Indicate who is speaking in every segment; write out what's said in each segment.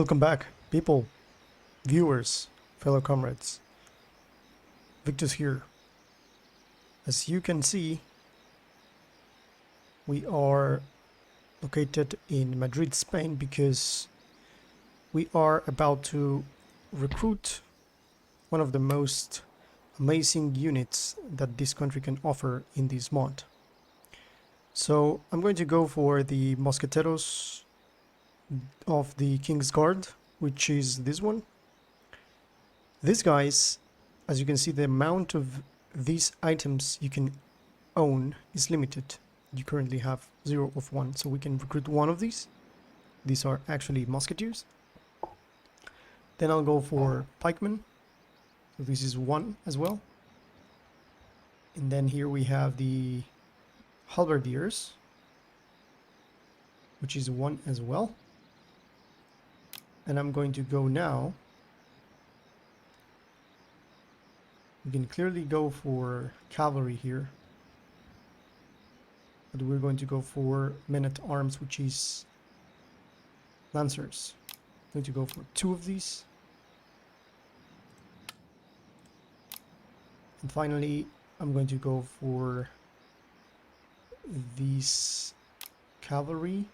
Speaker 1: Welcome back, people, viewers, fellow comrades. Victus here. As you can see, we are located in Madrid, Spain, because we are about to recruit one of the most amazing units that this country can offer in this mod. So I'm going to go for the Mosqueteros of the King's Guard, which is this one. These guys, as you can see, the amount of these items you can own is limited. You currently have 0 of 1, so we can recruit one of these. These are actually musketeers. Then I'll go for pikemen, so this is 1 as well. And then here we have the halberdiers, which is 1 as well. And I'm going to go now. We can clearly go for cavalry here, but we're going to go for men-at-arms, which is lancers. I'm going to go for 2 of these. And finally, I'm going to go for these cavalry.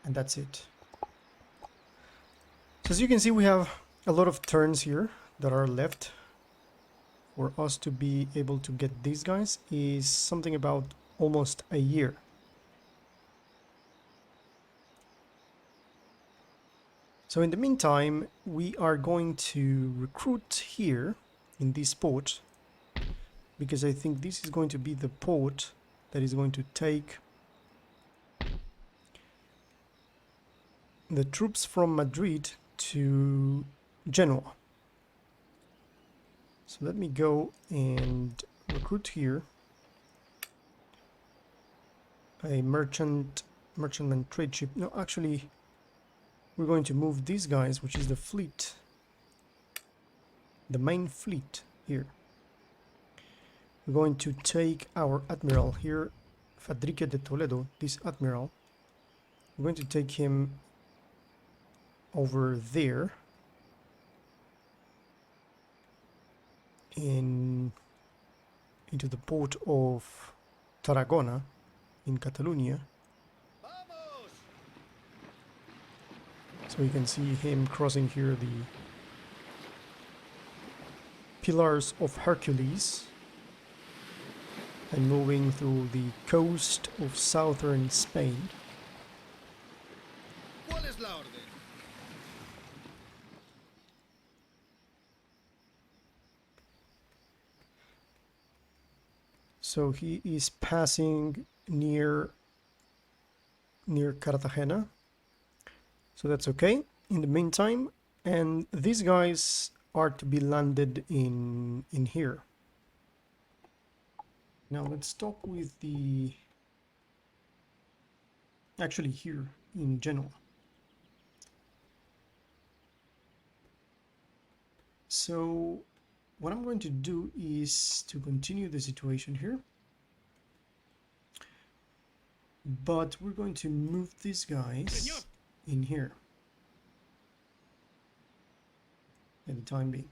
Speaker 1: And that's it. So as you can see, we have a lot of turns here that are left for us to be able to get these guys. Is something about almost a year. So in the meantime, we are going to recruit here in this port, because I think this is going to be the port that is going to take the troops from Madrid to Genoa. So let me go and recruit here a merchantman trade ship. No, actually, we're going to move these guys, which is the fleet, the main fleet here. We're going to take our admiral here, Fadrique de Toledo, this admiral. We're going to take him over there into the port of Tarragona in Catalonia. So you can see him crossing here the Pillars of Hercules and moving through the coast of southern Spain. So he is passing near Cartagena, so that's okay in the meantime. And these guys are to be landed in here. Now let's talk with the, actually here in Genoa. So what I'm going to do is to continue the situation here, but we're going to move these guys in here at the time being,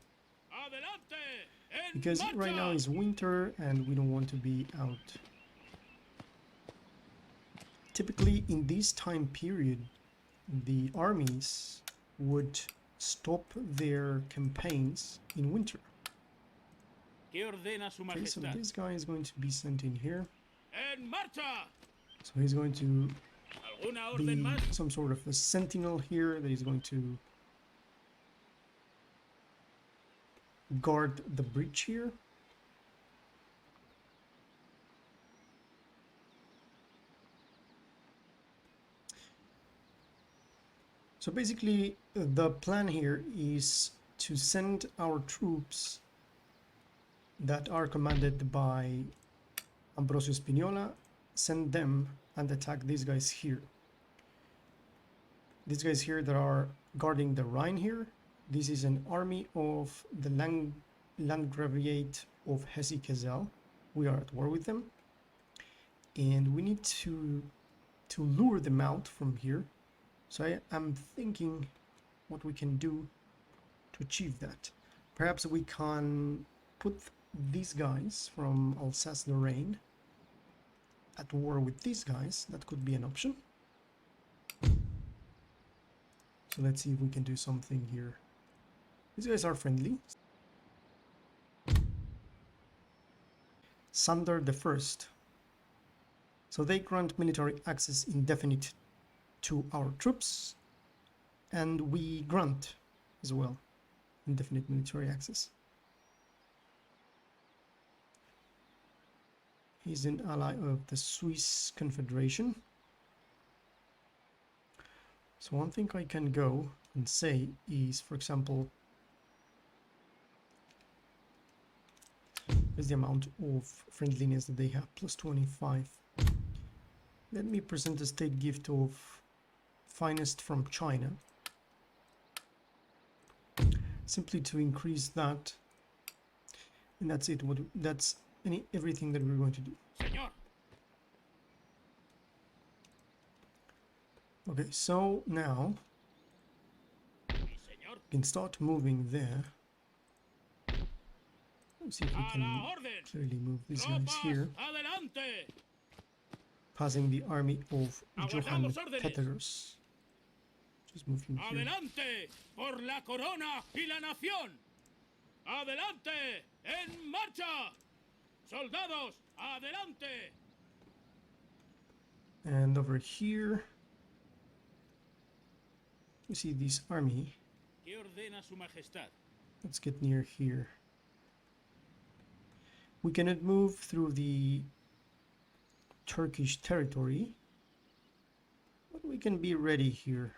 Speaker 1: because right now is winter and we don't want to be out. Typically in this time period, the armies would stop their campaigns in winter. Okay, so this guy is going to be sent in here. So he's going to be some sort of a sentinel here that is going to guard the breach here. So basically the plan here is to send our troops that are commanded by Ambrosio Spinola, send them and attack these guys here. These guys here that are guarding the Rhine here. This is an army of the Landgraviate of Hesse-Kassel. We are at war with them, and we need to to lure them out from here. So I am thinking what we can do to achieve that. Perhaps we can put these guys from Alsace-Lorraine at war with these guys. That could be an option. So let's see if we can do something here. These guys are friendly. Sander the First. So they grant military access indefinite to our troops, and we grant as well indefinite military access. He's an ally of the Swiss Confederation. So one thing I can go and say is, for example, is the amount of friendliness that they have, plus 25. Let me present a state gift of finest from China, simply to increase that, and that's it. That's everything that we're going to do. Señor. Okay, so now we can start moving there. Let's see if we can clearly move these guys here, passing the army of Johann Teteros. Just move him here.
Speaker 2: Adelante por la corona y la nación. Adelante, en marcha. Soldados, adelante.
Speaker 1: And over here, you see this army.
Speaker 2: ¿Qué ordena su majestad?
Speaker 1: Let's get near here. We cannot move through the Turkish territory, but we can be ready here.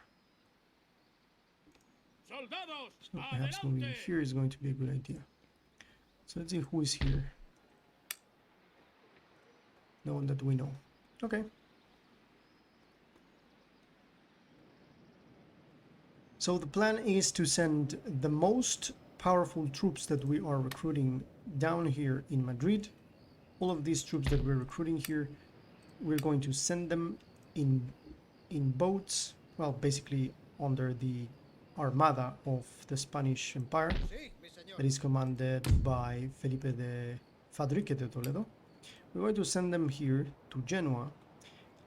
Speaker 1: So perhaps moving here is going to be a good idea. So let's see who is here. No one that we know. Okay. So the plan is to send the most powerful troops that we are recruiting down here in Madrid. All of these troops that we're recruiting here, we're going to send them in boats, well, basically under the armada of the Spanish Empire that is commanded by Felipe de Fadrique de Toledo. We're going to send them here to Genoa,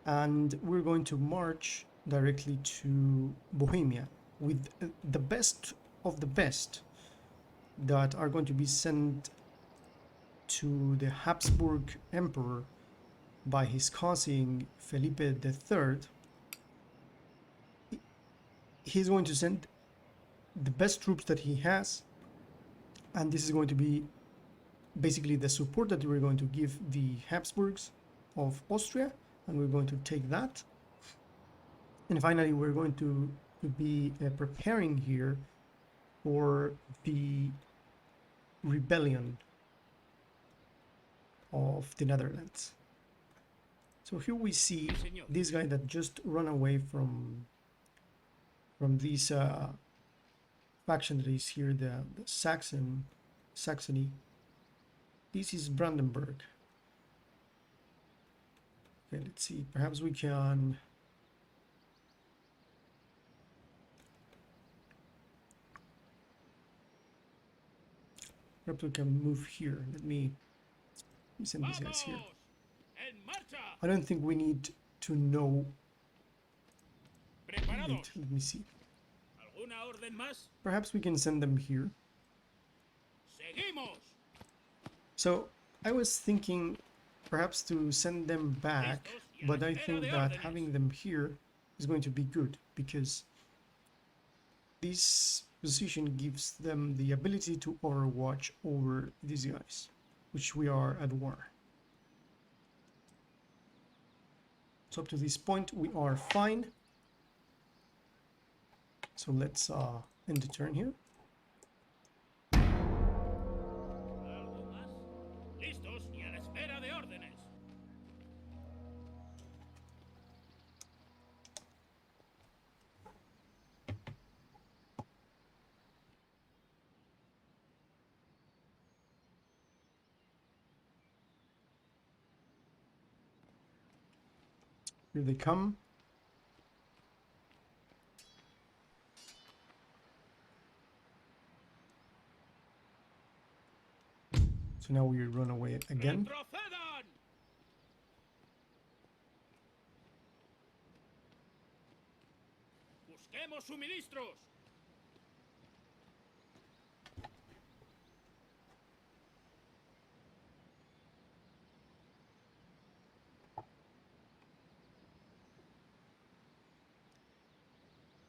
Speaker 1: and we're going to march directly to Bohemia with the best of the best that are going to be sent to the Habsburg Emperor by his cousin Felipe III. He's going to send the best troops that he has, and this is going to be basically the support that we're going to give the Habsburgs of Austria, and we're going to take that. And finally, we're going to be preparing here for the rebellion of the Netherlands. So here we see this guy that just ran away from this faction that is here, the Saxony. This is Brandenburg. Okay, let's see. Perhaps we can. Perhaps we can move here. Let me send these guys here. I don't think we need to know. Wait, let me see. Perhaps we can send them here. So I was thinking perhaps to send them back, but I think that having them here is going to be good, because this position gives them the ability to overwatch over these guys, which we are at war. So up to this point we are fine. So let's end the turn here. Here they come. So now we run away again.
Speaker 2: ¡Retrocedan! ¡Busquemos suministros!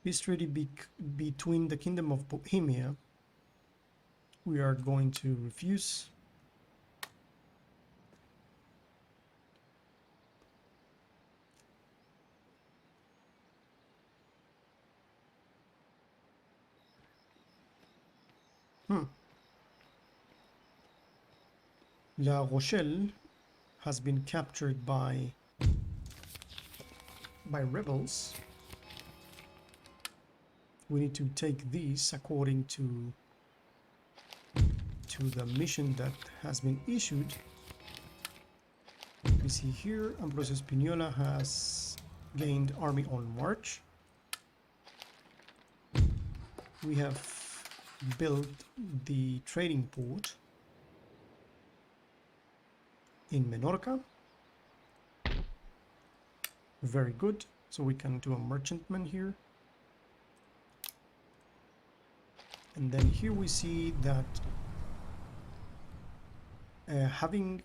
Speaker 1: Peace treaty between the Kingdom of Bohemia. We are going to refuse. La Rochelle has been captured by rebels. We need to take these according to the mission that has been issued. We see here Ambrosio Spinola has gained army on march. We have built the trading port in Menorca. Very good. So we can do a merchantman here. And then here we see that having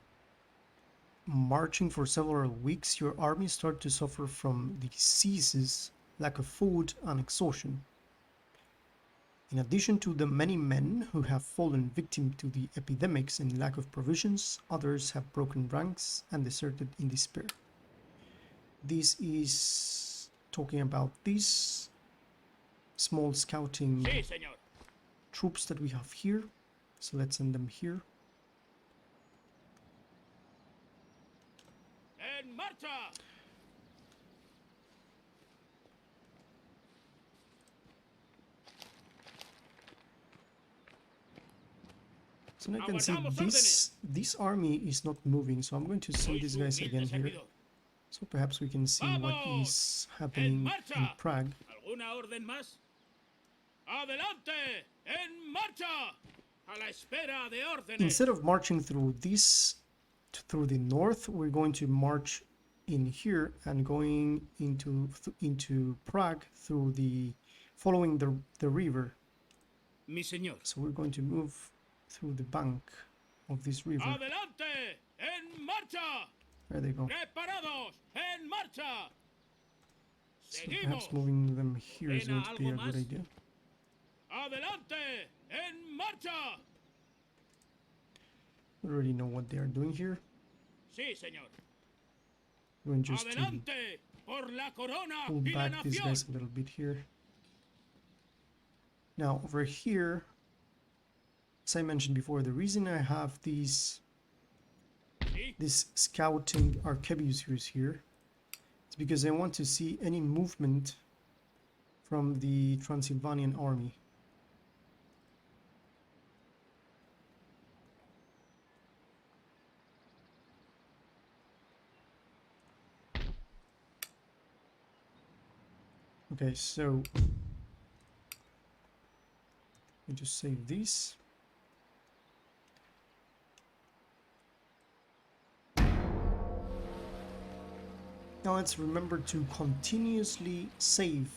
Speaker 1: marching for several weeks, your army start to suffer from diseases, lack of food, and exhaustion. In addition to the many men who have fallen victim to the epidemics and lack of provisions, others have broken ranks and deserted in despair. This is talking about these small scouting
Speaker 2: Sí, señor.
Speaker 1: troops that we have here. So let's send them here.
Speaker 2: ¡En marcha!
Speaker 1: So now I can see this army is not moving, so I'm going to send these guys again here. So perhaps we can see what is happening in Prague.
Speaker 2: ¿Alguna orden más? ¡Adelante! ¡En marcha! A la espera de órdenes.
Speaker 1: Instead of marching through the north, we're going to march in here and going into Prague through following the river.
Speaker 2: Mi señor.
Speaker 1: So we're going to move through the bank of this river.
Speaker 2: ¡Adelante! ¡En marcha!
Speaker 1: There they go.
Speaker 2: ¡Preparados! ¡En marcha!
Speaker 1: So perhaps moving them here is going to be a good idea.
Speaker 2: ¡Adelante! ¡En marcha!
Speaker 1: We already know what they are doing here.
Speaker 2: Sí, señor.
Speaker 1: We're going just to
Speaker 2: ¡Adelante! ¡Por la corona
Speaker 1: pull
Speaker 2: y la
Speaker 1: back these
Speaker 2: nación!
Speaker 1: guys a little bit here. Now over here, as I mentioned before, the reason I have this scouting arquebusiers here is because I want to see any movement from the Transylvanian army. Okay, so we just save this. Now let's remember to continuously save.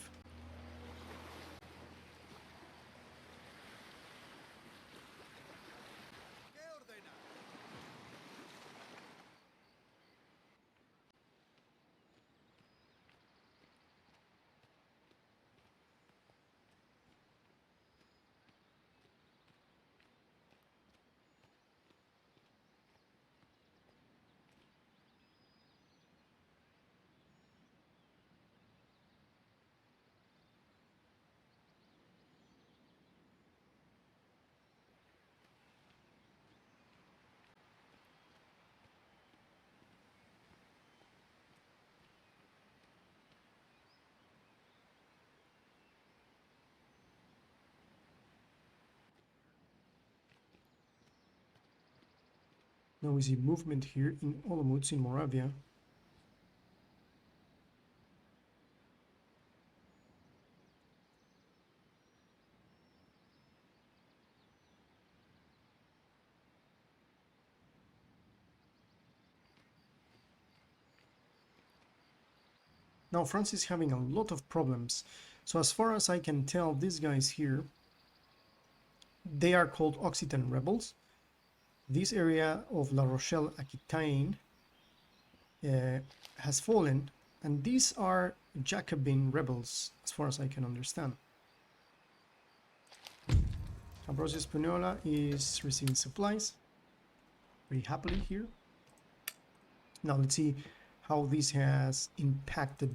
Speaker 1: Now we see movement here in Olomouc in Moravia. Now France is having a lot of problems. So as far as I can tell, these guys here, they are called Occitan rebels. This area of La Rochelle-Aquitaine has fallen, and these are Jacobin rebels, as far as I can understand. Ambrosio Spinola is receiving supplies very happily here. Now let's see how this has impacted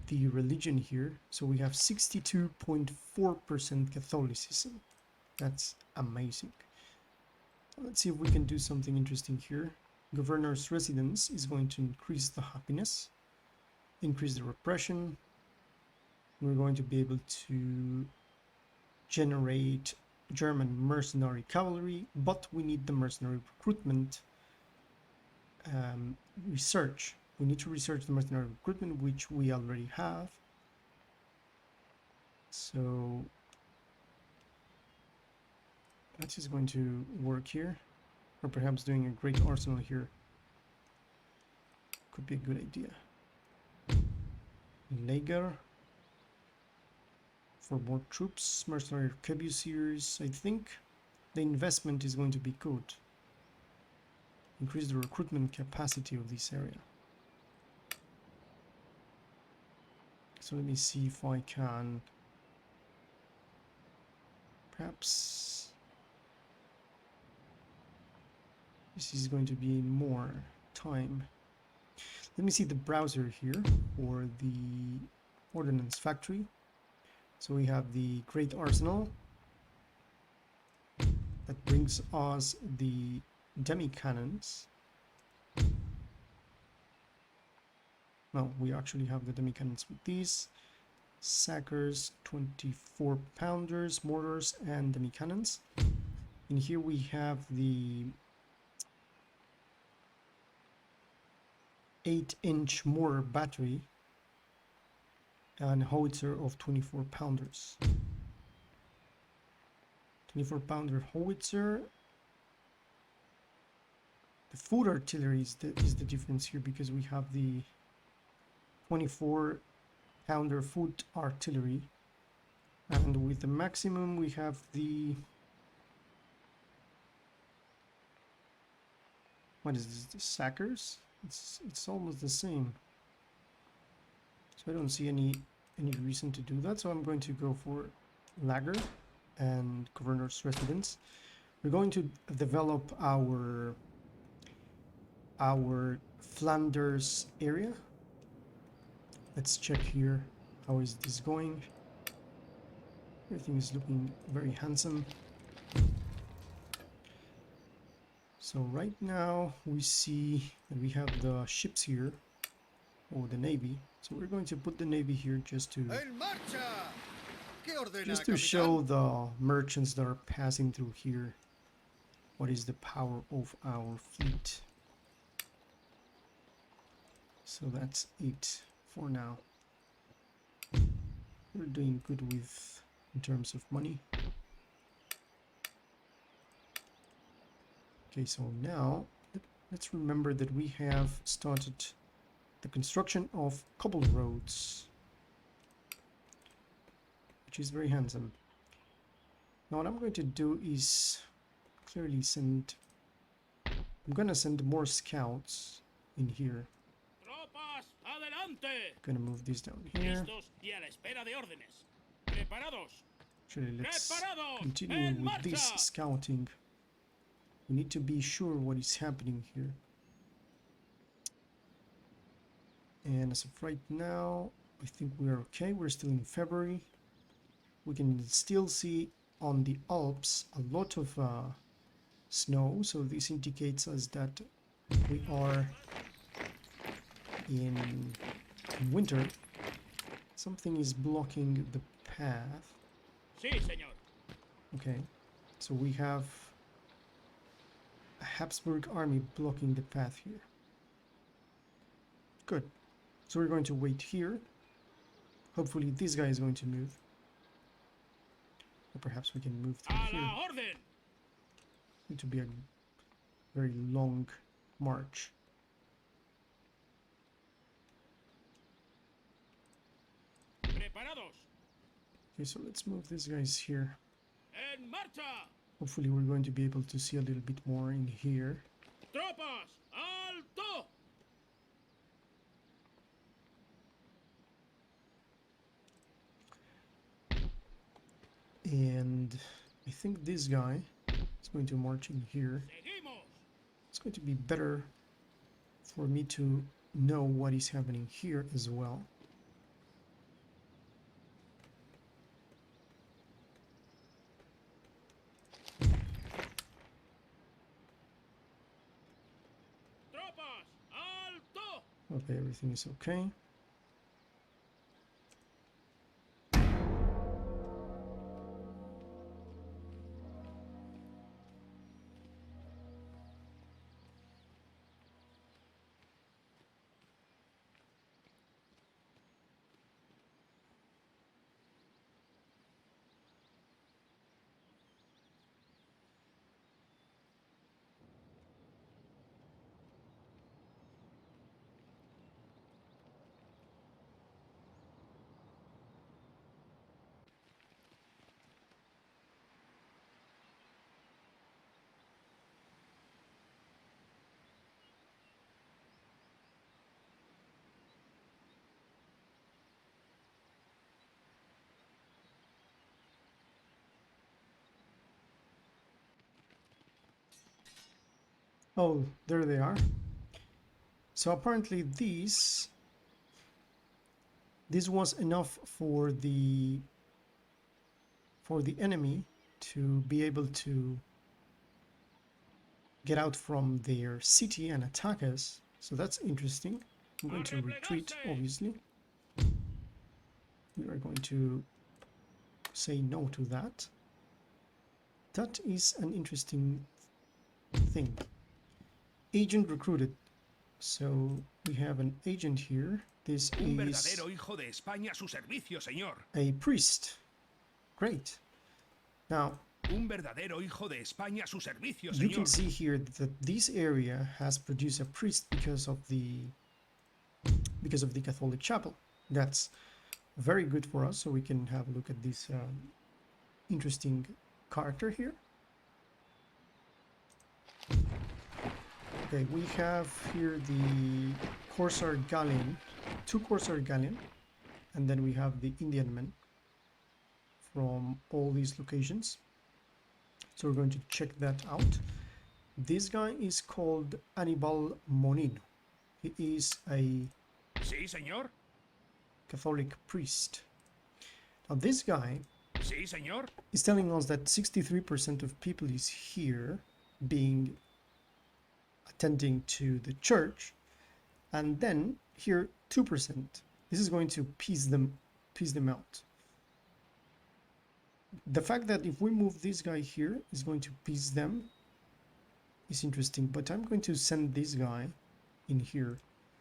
Speaker 1: the religion here. So we have 62.4% Catholicism. That's amazing. Let's see if we can do something interesting here. Governor's residence is going to increase the happiness, increase the repression. We're going to be able to generate German mercenary cavalry, but we need the mercenary recruitment research. We need to research the mercenary recruitment, which we already have. So that is going to work here, or perhaps doing a great arsenal here could be a good idea. Lager for more troops, mercenary arquebusiers. I think the investment is going to be good. Increase the recruitment capacity of this area. So let me see if I can perhaps this is going to be more time. Let me see the browser here for the ordnance factory. So we have the Great Arsenal that brings us the demi-cannons. No, we actually have the demi-cannons with these. Sackers, 24 pounders, mortars, and demi-cannons. In here we have the 8-inch mortar battery and howitzer of 24 pounders. 24 pounder howitzer. The foot artillery is the difference here, because we have the 24 pounder foot artillery, and with the maximum we have the, what is this, the Sackers? It's almost the same. So I don't see any reason to do that, so I'm going to go for Lager and Governor's Residence. We're going to develop our Flanders area. Let's check here, how is this going? Everything is looking very handsome. So right now we see that we have the ships here, or the navy. So we're going to put the navy here just to show the merchants that are passing through here what is the power of our fleet. So that's it for now. We're doing good with in terms of money. Okay, so now let's remember that we have started the construction of cobbled roads, which is very handsome. Now what I'm going to do is clearly I'm gonna send more scouts in here.
Speaker 2: Tropas, adelante.
Speaker 1: Gonna move this down here.
Speaker 2: Listos y a la espera de órdenes. Preparados.
Speaker 1: Actually, let's
Speaker 2: Preparados.
Speaker 1: continue
Speaker 2: En
Speaker 1: with this
Speaker 2: marcha.
Speaker 1: scouting. We need to be sure what is happening here. And as of right now, I think we're okay. We're still in February. We can still see on the Alps a lot of snow, so this indicates us that we are in winter. Something is blocking the path.
Speaker 2: Sí, señor.
Speaker 1: Okay, so we have a Habsburg army blocking the path here. Good. So we're going to wait here. Hopefully this guy is going to move. Or perhaps we can move through
Speaker 2: A
Speaker 1: here.
Speaker 2: la orden.
Speaker 1: It will be a very long march. Okay, so let's move these guys here.
Speaker 2: En marcha.
Speaker 1: Hopefully we're going to be able to see a little bit more in here.
Speaker 2: Tropas, alto.
Speaker 1: And I think this guy is going to march in here.
Speaker 2: Seguimos.
Speaker 1: It's going to be better for me to know what is happening here as well.
Speaker 2: Tropas, alto.
Speaker 1: Okay, everything is okay. Oh, there they are. So apparently this was enough for the enemy to be able to get out from their city and attack us. So that's interesting. I'm going to retreat, obviously. We are going to say no to that. That is an interesting thing. Agent recruited. So we have an agent here. This is
Speaker 3: hijo de España a su servicio, señor.
Speaker 1: a priest. Great. Now,
Speaker 3: Un verdadero hijo de España a su servicio,
Speaker 1: you
Speaker 3: señor.
Speaker 1: can see here that this area has produced a priest because of the Catholic chapel. That's very good for us, so we can have a look at this interesting character here. Okay, we have here the Corsair Galleon, 2 Corsair Galleon, and then we have the Indian men from all these locations. So we're going to check that out. This guy is called Aníbal Monino. He is a
Speaker 3: Sí, señor.
Speaker 1: Catholic priest. Now this guy
Speaker 3: Sí, señor.
Speaker 1: is telling us that 63% of people is here attending to the church, and then here 2%. This is going to piece them out. The fact that if we move this guy here is going to piece them is interesting, but I'm going to send this guy in here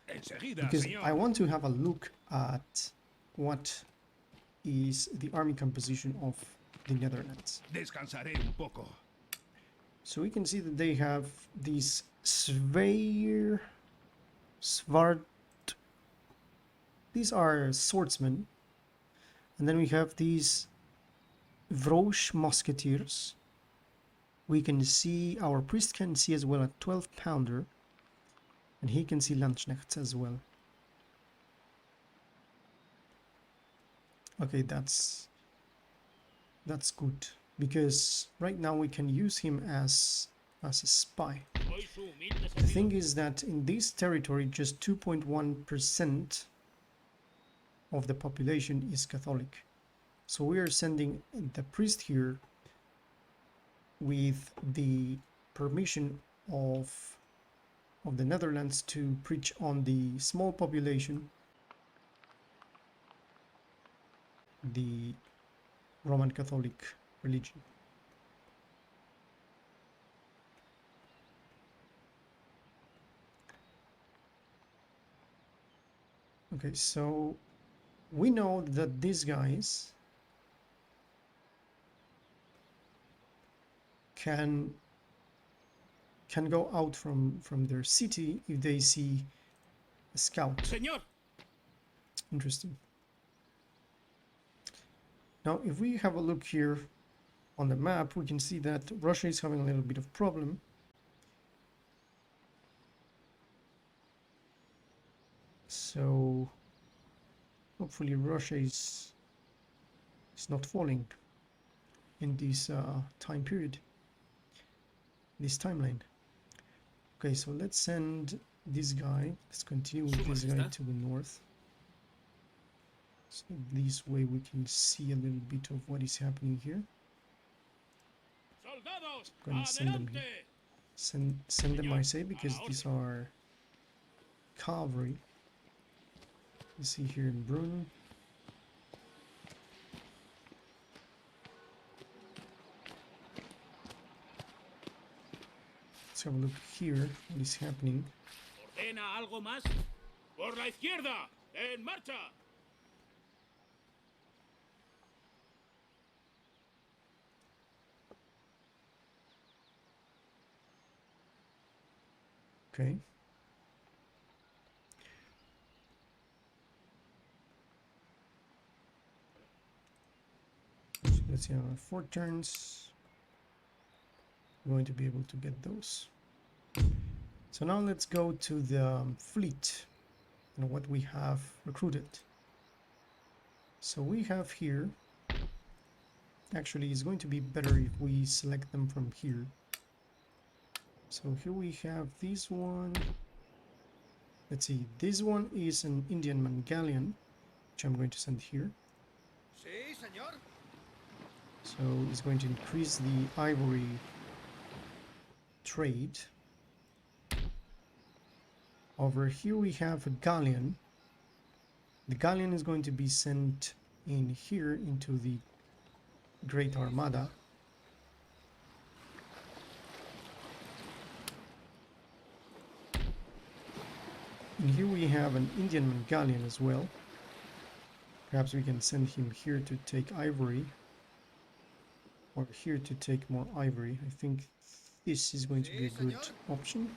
Speaker 3: Enseguida,
Speaker 1: because
Speaker 3: señor.
Speaker 1: I want to have a look at what is the army composition of the Netherlands.
Speaker 3: Descansaré un poco.
Speaker 1: So we can see that they have these Svart. These are swordsmen, and then we have these Vroche musketeers. We can see, our priest can see as well a 12-pounder, and he can see Landsknechts as well. Okay, that's good, because right now we can use him as a spy.
Speaker 2: Soy su humilde
Speaker 1: The thing
Speaker 2: servidor.
Speaker 1: is that in this territory just 2.1% of the population is Catholic. So we are sending the priest here with the permission of the Netherlands to preach on the small population, the Roman Catholic religion. Okay, so we know that these guys can go out from their city if they see a scout.
Speaker 2: Señor,
Speaker 1: Interesting. Now, if we have a look here on the map, we can see that Russia is having a little bit of problem. So hopefully Russia is not falling in this time period, this timeline. Okay, so let's send this guy. Let's continue with this guy to the north. So this way we can see a little bit of what is happening here.
Speaker 2: Soldados,
Speaker 1: I'm gonna send them here. Send them, I say, because these are cavalry. You see here in Brunn. Let's have a look here, what is happening.
Speaker 2: ¿Ordena algo más? Por la izquierda, en marcha.
Speaker 1: Okay. So let's see, 4 turns. We're going to be able to get those. So now let's go to the fleet and what we have recruited. So we have here, actually it's going to be better if we select them from here. So here we have this one. Let's see, this one is an Indian galleon, which I'm going to send here.
Speaker 4: Sí, señor.
Speaker 1: So it's going to increase the ivory trade. Over here we have a galleon. The galleon is going to be sent in here into the Great Armada. And here we have an Indian galleon as well. Perhaps we can send him here to take ivory, or here to take more ivory. I think this is going to be a good option.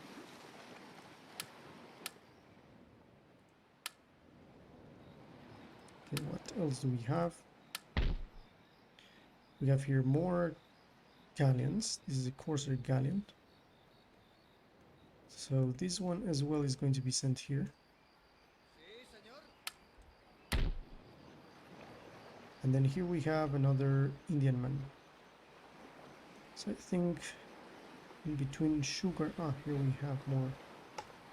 Speaker 1: Okay, what else do we have? We have here more galleons. This is a corsair galleon. So this one as well is going to be sent here. And then here we have another Indian man. So I think in between sugar, here we have more.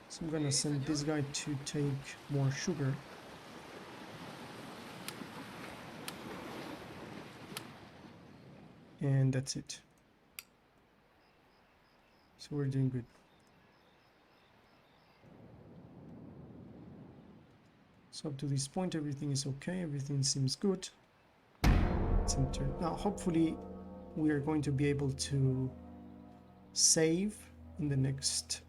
Speaker 1: So I'm gonna send this guy to take more sugar. And that's it. So we're doing good. So up to this point everything is okay, everything seems good. Let's enter. Now hopefully we are going to be able to save in the next,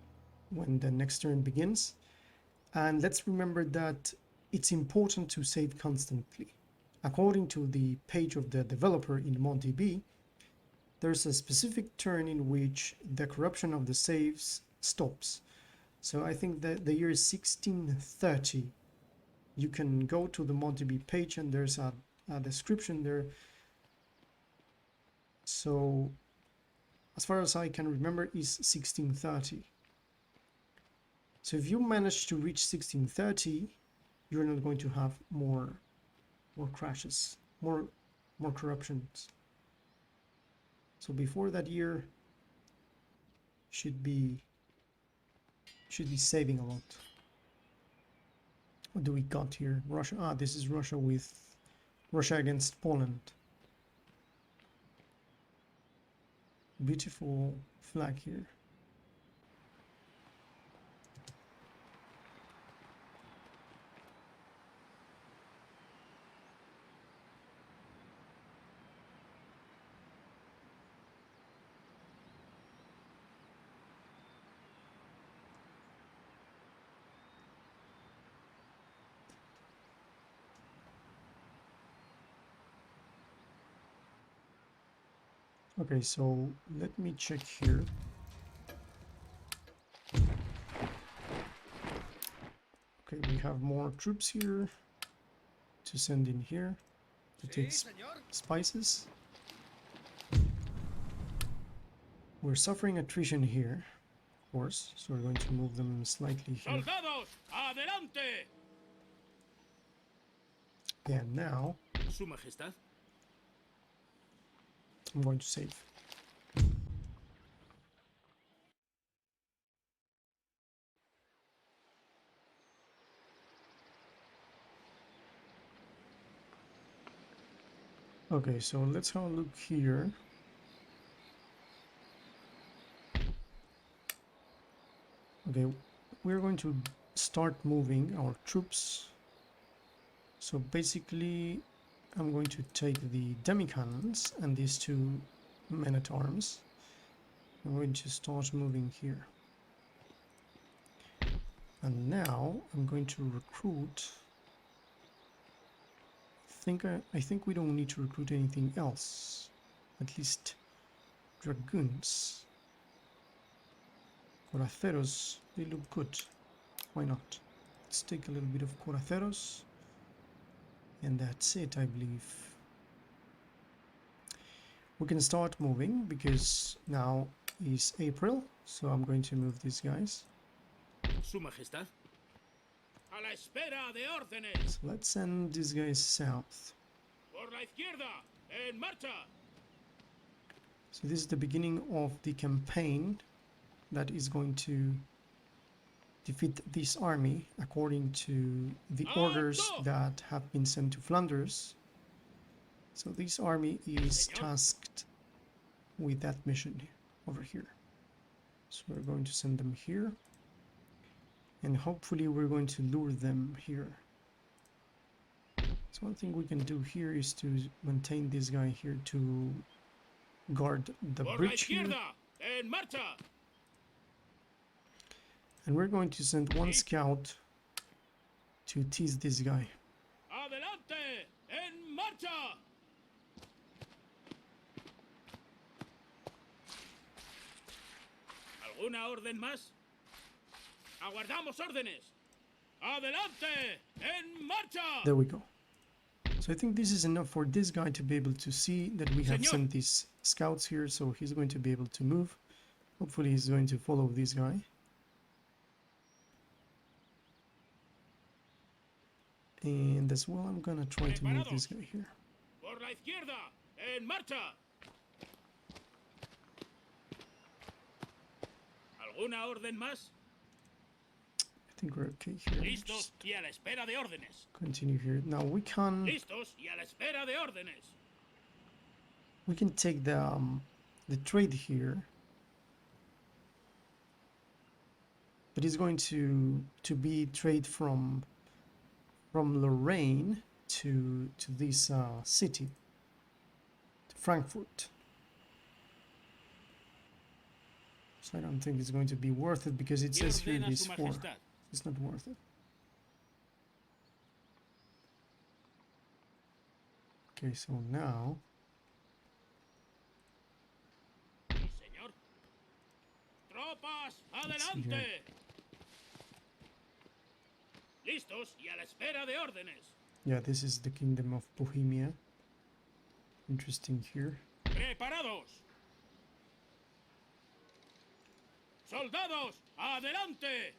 Speaker 1: when the next turn begins. And let's remember that it's important to save constantly. According to the page of the developer in MonTB, there's a specific turn in which the corruption of the saves stops. So I think that the year is 1630. You can go to the MonTB page and there's a description there. So as far as I can remember is 1630. So if you manage to reach 1630, you're not going to have more crashes, more corruptions. So before that year should be saving a lot. What do we got here? Russia. This is Russia with Russia against Poland. Beautiful flag here. Okay, so let me check here. Okay, we have more troops here to send in here. to
Speaker 4: Sí,
Speaker 1: take
Speaker 4: señor.
Speaker 1: spices. We're suffering attrition here, of course, so we're going to move them slightly here.
Speaker 2: ¡Soldados! ¡Adelante!
Speaker 1: And now
Speaker 2: Su Majestad.
Speaker 1: I'm going to save. Okay, so let's have a look here. Okay, we're going to start moving our troops. So basically, I'm going to take the demi-cannons and these two men-at-arms. I'm going to start moving here. And now I'm going to recruit. I think we don't need to recruit anything else. At least dragoons. Coraceros, they look good. Why not? Let's take a little bit of coraceros. And that's it, I believe. We can start moving because now is April. So I'm going to move these guys.
Speaker 2: Su Majestad. A la espera de órdenes.
Speaker 1: So let's send these guys south.
Speaker 2: Por la izquierda. En marcha.
Speaker 1: So this is the beginning of the campaign that is going to defeat this army according to the orders that have been sent to Flanders. So this army is tasked with that mission over here. So we're going to send them here. And hopefully we're going to lure them here. So one thing we can do here is to maintain this guy here to guard the bridge here.
Speaker 2: En marcha.
Speaker 1: And we're going to send one scout to tease this guy.
Speaker 2: Adelante. En marcha. ¿Alguna orden más? Aguardamos órdenes. Adelante. En marcha.
Speaker 1: There we go. So I think this is enough for this guy to be able to see that we have sent these scouts here, so he's going to be able to move. Hopefully he's going to follow this guy. And as well, I'm gonna try to move this guy here.
Speaker 2: Por la izquierda. En marcha. ¿Alguna orden más?
Speaker 1: I think we're okay here.
Speaker 2: Listos
Speaker 1: Just
Speaker 2: y a la espera de órdenes.
Speaker 1: continue here. Now we can
Speaker 2: Listos y a la espera de órdenes.
Speaker 1: take the trade here, but it's going to be trade from Lorraine to this city, to Frankfurt. So I don't think it's going to be worth it because it says here
Speaker 2: Ordena
Speaker 1: this
Speaker 2: Su
Speaker 1: 4.
Speaker 2: Majestad.
Speaker 1: It's not worth it. Okay, so now
Speaker 2: Sí, señor. Tropas, adelante. Listos y a la espera de órdenes.
Speaker 1: yeah, this is the Kingdom of Bohemia. Interesting here.
Speaker 2: Preparados. Soldados, adelante.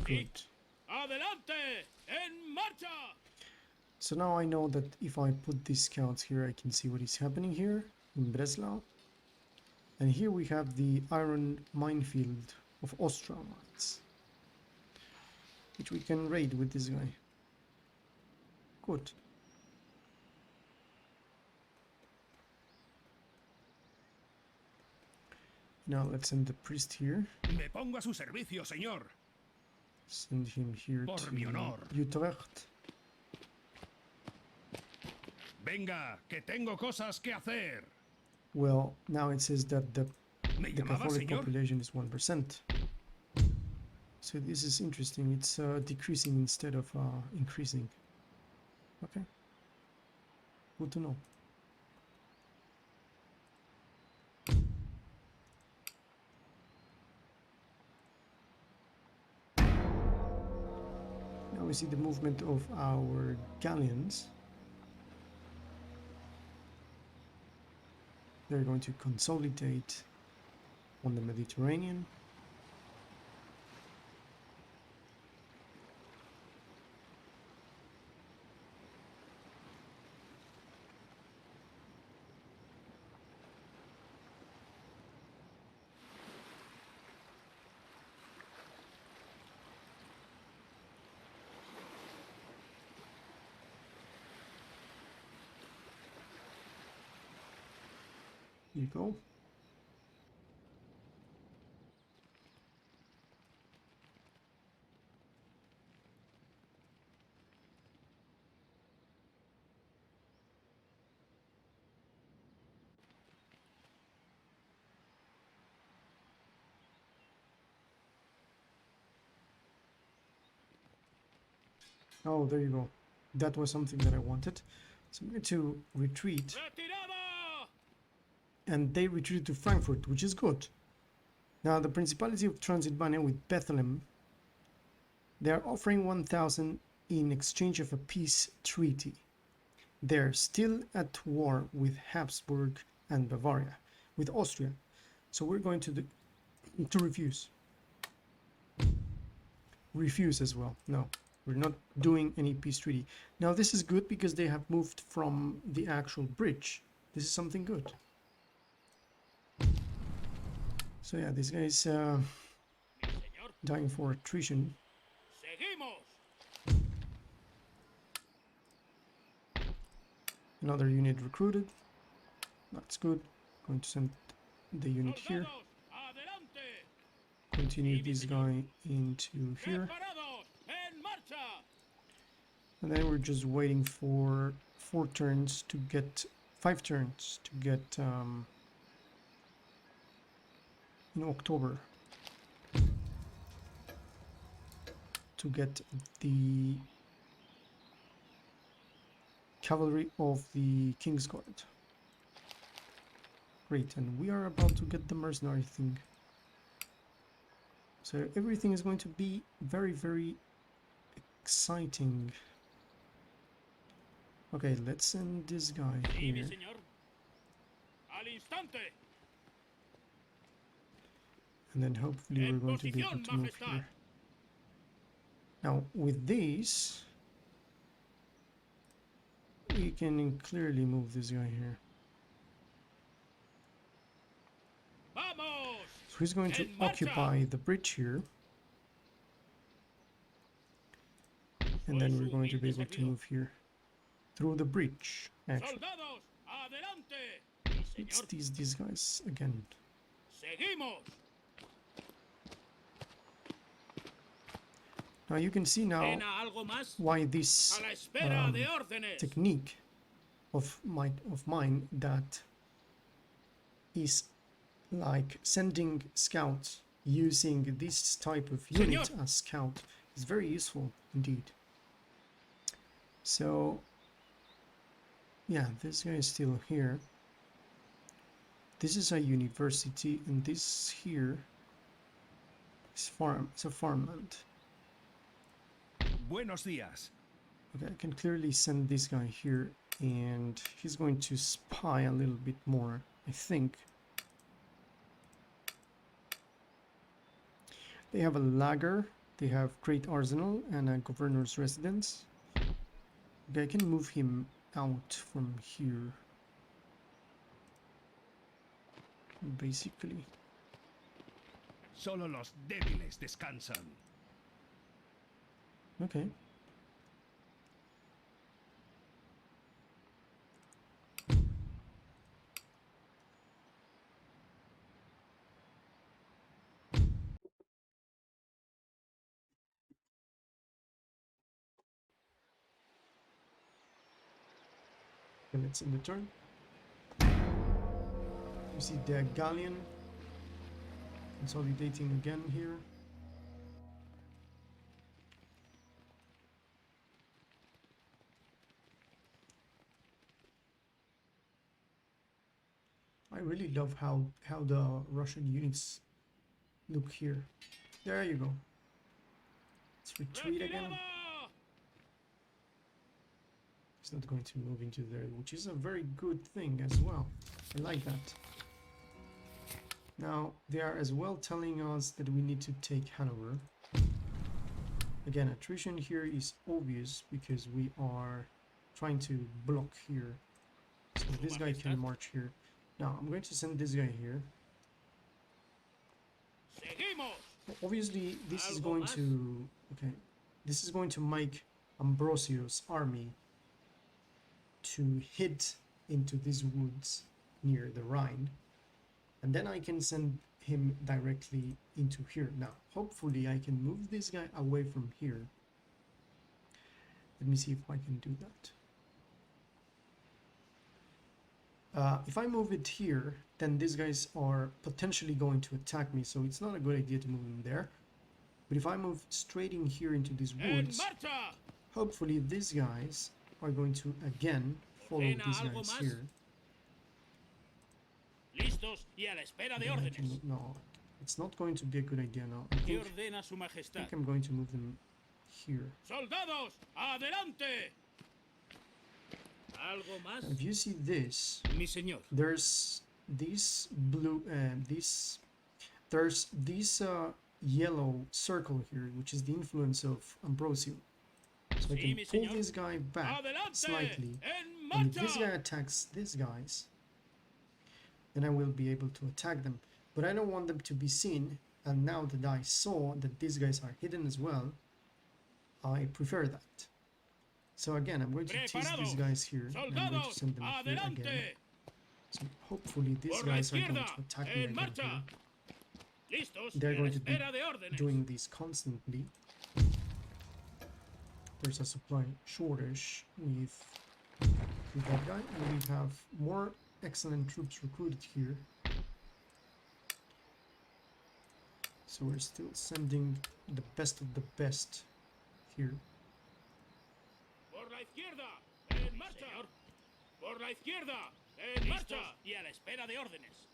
Speaker 1: Good.
Speaker 2: Adelante. En marcha.
Speaker 1: So now I know that if I put these scouts here, I can see what is happening here in Breslau. And here we have the iron minefield of Australites, which we can raid with this guy. Good. Now let's send the priest here.
Speaker 3: Me pongo a su servicio, señor.
Speaker 1: Send him here
Speaker 3: Por
Speaker 1: to
Speaker 3: mi honor.
Speaker 1: Utrecht.
Speaker 3: Venga, que tengo cosas que hacer.
Speaker 1: Well, now it says that the
Speaker 3: ¿Me
Speaker 1: the
Speaker 3: llamaba,
Speaker 1: Catholic
Speaker 3: señor?
Speaker 1: population is 1%. So this is interesting. It's decreasing instead of increasing. Okay. Good to know. Now we see the movement of our galleons. They're going to consolidate on the Mediterranean. Here you go. Oh, there you go. That was something that I wanted. So I'm going to retreat,
Speaker 2: ¡Retirada!
Speaker 1: and they retreated to Frankfurt, which is good. Now, the Principality of Transylvania with Bethlehem, they are offering 1,000 in exchange of a peace treaty. They're still at war with Habsburg and Bavaria, with Austria. So we're going to refuse. Refuse as well. No, we're not doing any peace treaty. Now this is good because they have moved from the actual bridge. This is something good. So yeah, this guy is
Speaker 2: Mi señor.
Speaker 1: dying for attrition.
Speaker 2: Seguimos.
Speaker 1: Another unit recruited. That's good. Going to send the unit here.
Speaker 2: Soldados, adelante.
Speaker 1: Continue this guy into here.
Speaker 2: Preparados. En marcha.
Speaker 1: And then we're just waiting for 5 turns to get in October to get the cavalry of the King's Guard. Great, and we are about to get the mercenary thing. So everything is going to be very, very exciting. Okay, let's send this guy
Speaker 2: Sí, mi
Speaker 1: here.
Speaker 2: señor. Al instante.
Speaker 1: And then hopefully we're
Speaker 2: En
Speaker 1: going to be able
Speaker 2: posición,
Speaker 1: to move
Speaker 2: majestad.
Speaker 1: here. Now with these, we can clearly move this guy here.
Speaker 2: Vamos.
Speaker 1: So he's going to
Speaker 2: En marcha.
Speaker 1: occupy the bridge here. And then we're going to be able to move here through the bridge, actually.
Speaker 2: Soldados, adelante. Mi
Speaker 1: It's
Speaker 2: señor.
Speaker 1: these guys again.
Speaker 2: Seguimos.
Speaker 1: Now you can see now
Speaker 2: ¿Pena algo más?
Speaker 1: why this
Speaker 2: A la espera de órdenes.
Speaker 1: technique of mine that is like sending scouts using this type of unit
Speaker 2: Señor.
Speaker 1: as scout is very useful indeed. So yeah, this guy is still here. This is a university, and this here is it's a farmland.
Speaker 3: Buenos días.
Speaker 1: Okay, I can clearly send this guy here, and he's going to spy a little bit more, I think. They have a lager, they have great arsenal, and a governor's residence. Okay, I can move him out from here, basically.
Speaker 3: Solo los débiles descansan.
Speaker 1: Okay. And it's in the turn. You see the galleon consolidating again here. I really love how the Russian units look here. There you go. Let's retreat again.
Speaker 2: Retirada.
Speaker 1: He's not going to move into there, which is a very good thing as well. I like that. Now, they are as well telling us that we need to take Hanover. Again, attrition here is obvious because we are trying to block here. So this guy can march here. Now, I'm going to send this guy here. Obviously, this is going to... Okay. This is going to make Ambrosio's army to hit into these woods near the Rhine. And then I can send him directly into here. Now, hopefully I can move this guy away from here. Let me see if I can do that. If I move it here, then these guys are potentially going to attack me, so it's not a good idea to move them there. But if I move straight in here into these woods, hopefully these guys are going to again follow these guys here.
Speaker 2: Listos y a la espera de órdenes.
Speaker 1: No, it's not going to be a good idea now. I think I'm going to move them here.
Speaker 2: Soldados, adelante. Algo más?
Speaker 1: If you see this,
Speaker 2: Mi señor.
Speaker 1: there's this blue, there's this yellow circle here, which is the influence of Ambrosio. So I can pull this guy back slightly, and if this guy attacks these guys, then I will be able to attack them. But I don't want them to be seen, and now that I saw that these guys are hidden as well, I prefer that. So again, I'm going to tease these guys here, and I'm going to send them here again. So hopefully these guys are going to attack me again here. They're going to be doing this constantly. There's a supply shortage with that guy, and we have more excellent troops recruited here. So we're still sending the best of the best here.
Speaker 2: Por la izquierda, en marcha. Por la izquierda, en marcha. Y a la espera de órdenes.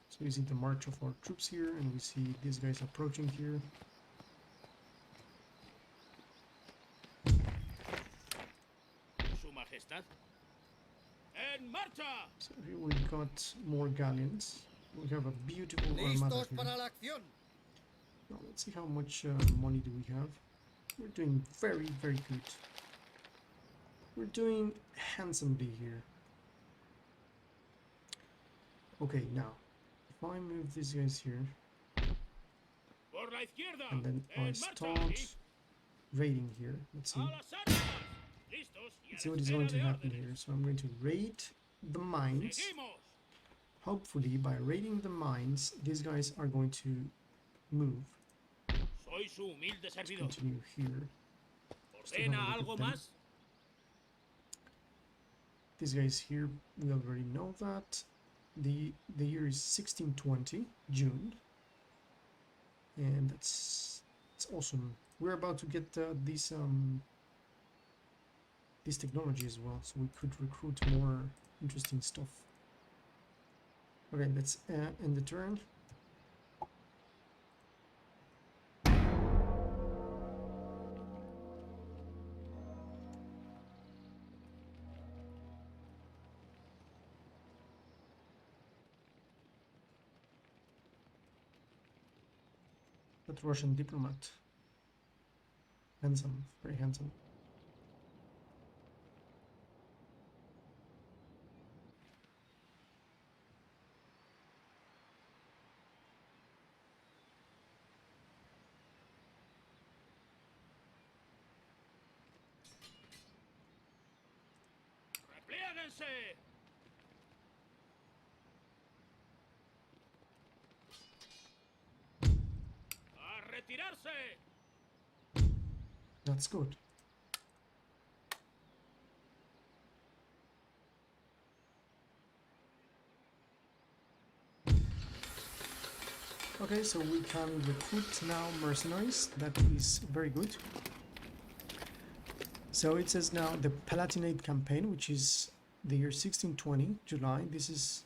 Speaker 1: So we see the march of our troops here, and we see these guys approaching here.
Speaker 2: Su Majestad. En marcha.
Speaker 1: So here we got more galleons. We have a beautiful armada here. Now let's see how much money do we have. We're doing very, very good. We're doing handsomely here. Okay, now if I move these guys here,
Speaker 2: Por la izquierda,
Speaker 1: and then I
Speaker 2: en
Speaker 1: start
Speaker 2: marcha.
Speaker 1: raiding here, let's see.
Speaker 2: A las armas. Listos y a
Speaker 1: Let's see
Speaker 2: la
Speaker 1: what is
Speaker 2: espera
Speaker 1: going to
Speaker 2: de
Speaker 1: happen
Speaker 2: órdenes.
Speaker 1: here. So I'm going to raid the mines.
Speaker 2: Seguimos.
Speaker 1: Hopefully, by raiding the mines, these guys are going to move.
Speaker 2: Soy su humilde servidor.
Speaker 1: Continue here. Still
Speaker 2: ¿Ordena
Speaker 1: have a look
Speaker 2: algo
Speaker 1: at them.
Speaker 2: más?
Speaker 1: These guys here, we already know that. The year is 1620, June. And it's awesome. We're about to get this technology as well, so we could recruit more interesting stuff. Okay, let's end the turn. That Russian diplomat. Handsome, very handsome.
Speaker 2: ¡Replieguense! ¡A retirarse!
Speaker 1: That's good. Okay, so we can recruit now mercenaries. That is very good. So it says now the Palatinate campaign, which is the year 1620, July. This is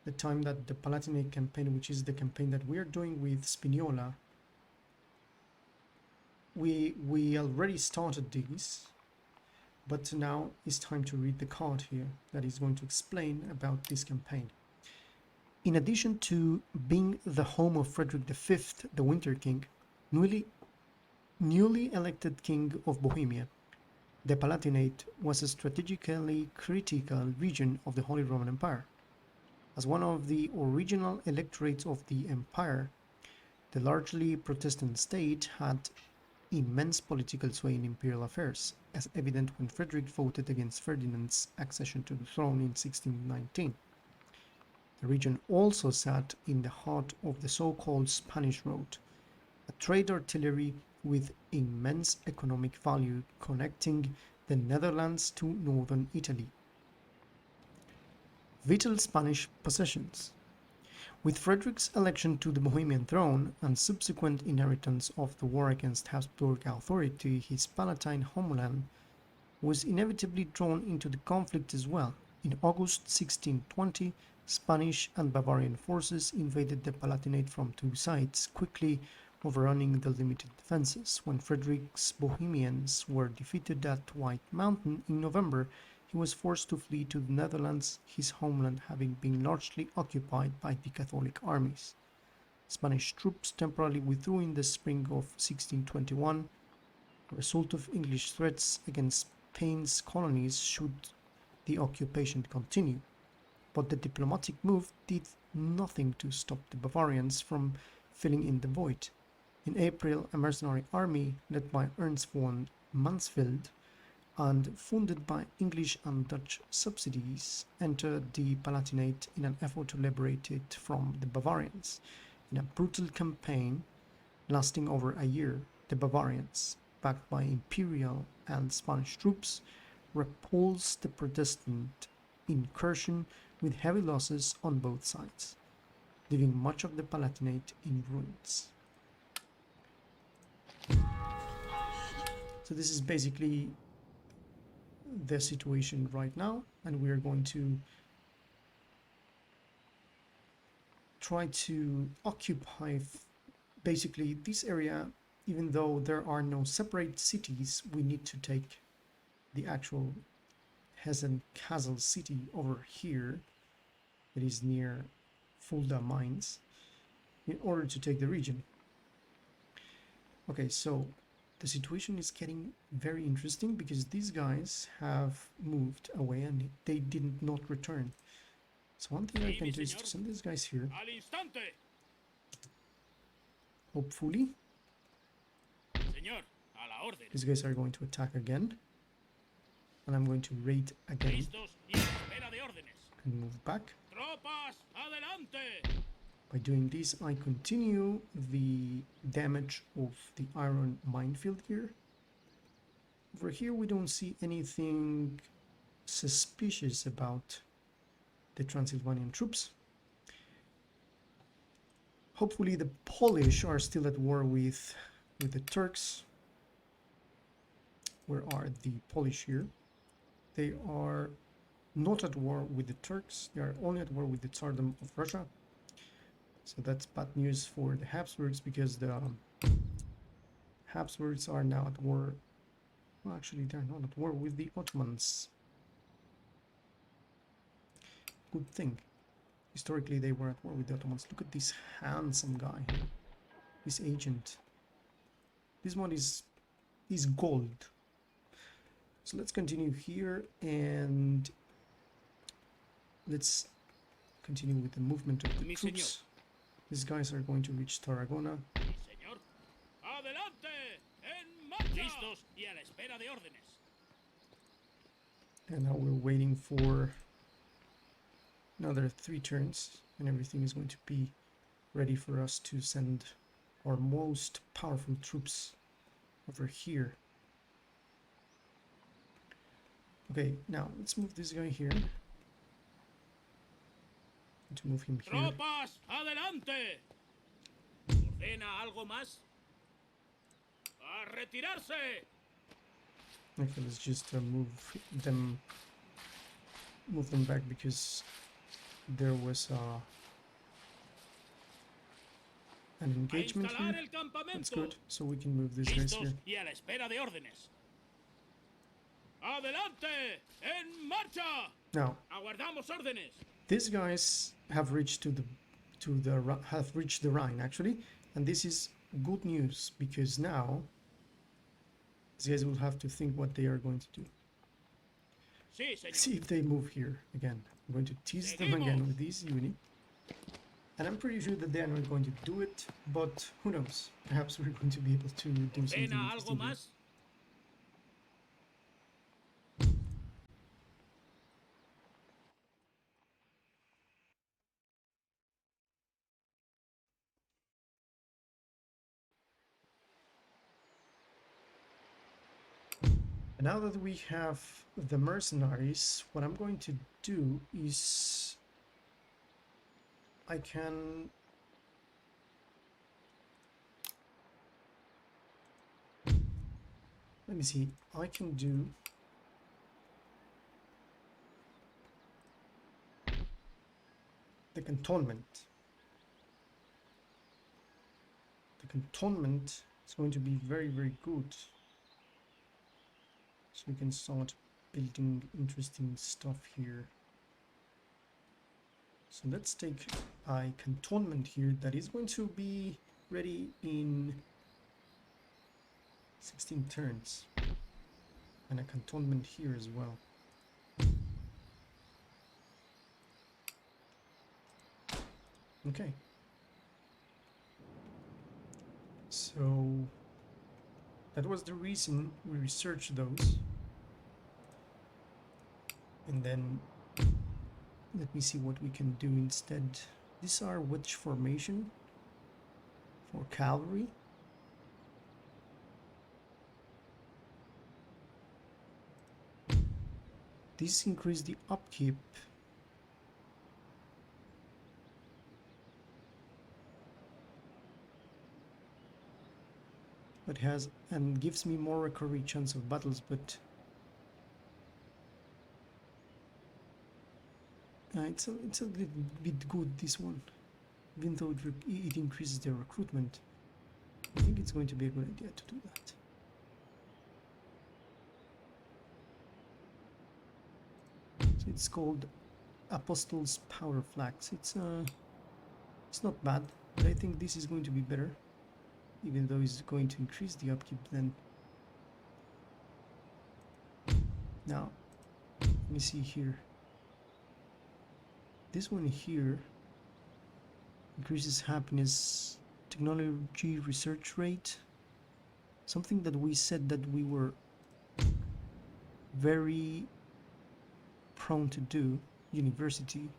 Speaker 1: the time that the Palatinate campaign, which is the campaign that we are doing with Spinola, we already started these, But now it's time to read the card here that is going to explain about this campaign. In addition to being the home of Frederick V, the Winter King, newly elected King of Bohemia, the Palatinate was a strategically critical region of the Holy Roman Empire. As one of the original electorates of the empire, the largely Protestant state had immense political sway in imperial affairs, as evident when Frederick voted against Ferdinand's accession to the throne in 1619. The region also sat in the heart of the so-called Spanish Road, a trade artery with immense economic value connecting the Netherlands to northern Italy. Vital Spanish possessions. With Frederick's election to the Bohemian throne and subsequent inheritance of the war against Habsburg authority, his Palatine homeland was inevitably drawn into the conflict as well. In August 1620, Spanish and Bavarian forces invaded the Palatinate from two sides, quickly overrunning the limited defenses. When Frederick's Bohemians were defeated at White Mountain in November, he was forced to flee to the Netherlands, his homeland having been largely occupied by the Catholic armies. Spanish troops temporarily withdrew in the spring of 1621, a result of English threats against Spain's colonies should the occupation continue. But the diplomatic move did nothing to stop the Bavarians from filling in the void. In April, a mercenary army led by Ernst von Mansfeld and funded by English and Dutch subsidies entered the Palatinate in an effort to liberate it from the Bavarians. In a brutal campaign lasting over a year, the Bavarians, backed by imperial and Spanish troops, repulsed the Protestant incursion with heavy losses on both sides, leaving much of the Palatinate in ruins. So this is basically the situation right now, and we are going to try to occupy basically this area. Even though there are no separate cities, we need to take the actual Hessen Castle city over here that is near Fulda mines in order to take the region. Okay, so the situation is getting very interesting because these guys have moved away and they did not return. So one thing I can do is to send these guys here.
Speaker 2: ¡Al instante!
Speaker 1: Hopefully,
Speaker 2: Señor, a la orden.
Speaker 1: these guys are going to attack again. And I'm going to raid again
Speaker 2: Listos y a la espera de órdenes.
Speaker 1: and move back.
Speaker 2: ¡Tropas, adelante!
Speaker 1: By doing this, I continue the damage of the iron minefield here. Over here, we don't see anything suspicious about the Transylvanian troops. Hopefully, the Polish are still at war with the Turks. Where are the Polish here? They are not at war with the Turks. They are only at war with the Tsardom of Russia. So that's bad news for the Habsburgs because the Habsburgs are now at war. Well, actually, they're not at war with the Ottomans. Good thing. Historically, they were at war with the Ottomans. Look at this handsome guy here. This agent. This one is gold. So let's continue here and let's continue with the movement of the
Speaker 2: Mi
Speaker 1: troops. These guys are going to reach Tarragona.
Speaker 2: Sí, señor. ¡Adelante! ¡En marcha! Listos y a la espera de órdenes.
Speaker 1: And now we're waiting for another 3 turns and everything is going to be ready for us to send our most powerful troops over here. Okay, now let's move this guy here. To move him here.
Speaker 2: ¡Tropas, adelante! ¿Ordena algo más? ¡A retirarse!
Speaker 1: Okay, let's just move them back because there was an engagement
Speaker 2: ¡A instalar
Speaker 1: here.
Speaker 2: el campamento!
Speaker 1: That's good. So we can move these guys
Speaker 2: Listos
Speaker 1: here.
Speaker 2: y a la espera de órdenes. Adelante. En marcha.
Speaker 1: Now,
Speaker 2: Aguardamos órdenes.
Speaker 1: these guys have reached have reached the Rhine actually, and this is good news because now these guys will have to think what they are going to do.
Speaker 2: Sí, señor.
Speaker 1: See if they move here again. I'm going to tease them again with this unit, and I'm pretty sure that they are not going to do it, but who knows? Perhaps we're going to be able to do something
Speaker 2: ¿Ordena algo
Speaker 1: interesting here.
Speaker 2: más?
Speaker 1: Now that we have the mercenaries, what I'm going to do is I can let me see, I can do the cantonment. The cantonment is going to be very, very good. So we can start building interesting stuff here. So let's take a cantonment here that is going to be ready in 16 turns. And a cantonment here as well. Okay. So that was the reason we researched those. And then let me see what we can do instead. These are wedge formation for cavalry. These increase the upkeep. But has and gives me more recovery chance of battles, but it's a little bit good, this one, even though it increases their recruitment. I think it's going to be a good idea to do that. So it's called Apostles Powder Flags. It's not bad, but I think this is going to be better, even though it's going to increase the upkeep then. Now, let me see here. This one here increases happiness, technology research rate, something that we said that we were very prone to do, university.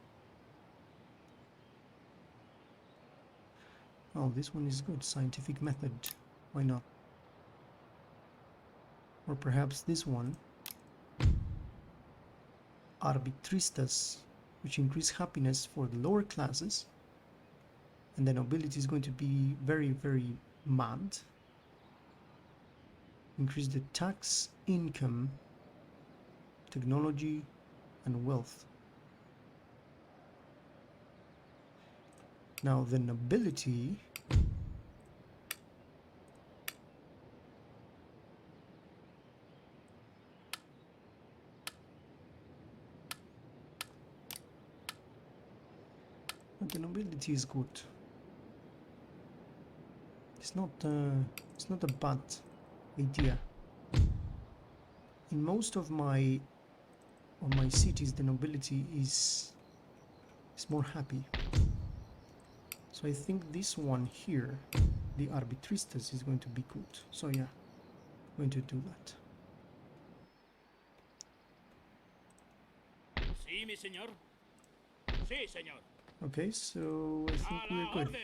Speaker 1: Oh, this one is good, scientific method, why not? Or perhaps this one, arbitristas, which increase happiness for the lower classes, and the nobility is going to be very, very mad. Increase the tax, income, technology, and wealth. Now the nobility is good. It's not a bad idea. In most of my cities, the nobility is more happy. So I think this one here, the arbitristas, is going to be good. So yeah, I'm going to do that.
Speaker 2: Sí, mi señor. Sí, señor.
Speaker 1: Okay, so I think
Speaker 2: A
Speaker 1: we're
Speaker 2: la
Speaker 1: good.
Speaker 2: orden.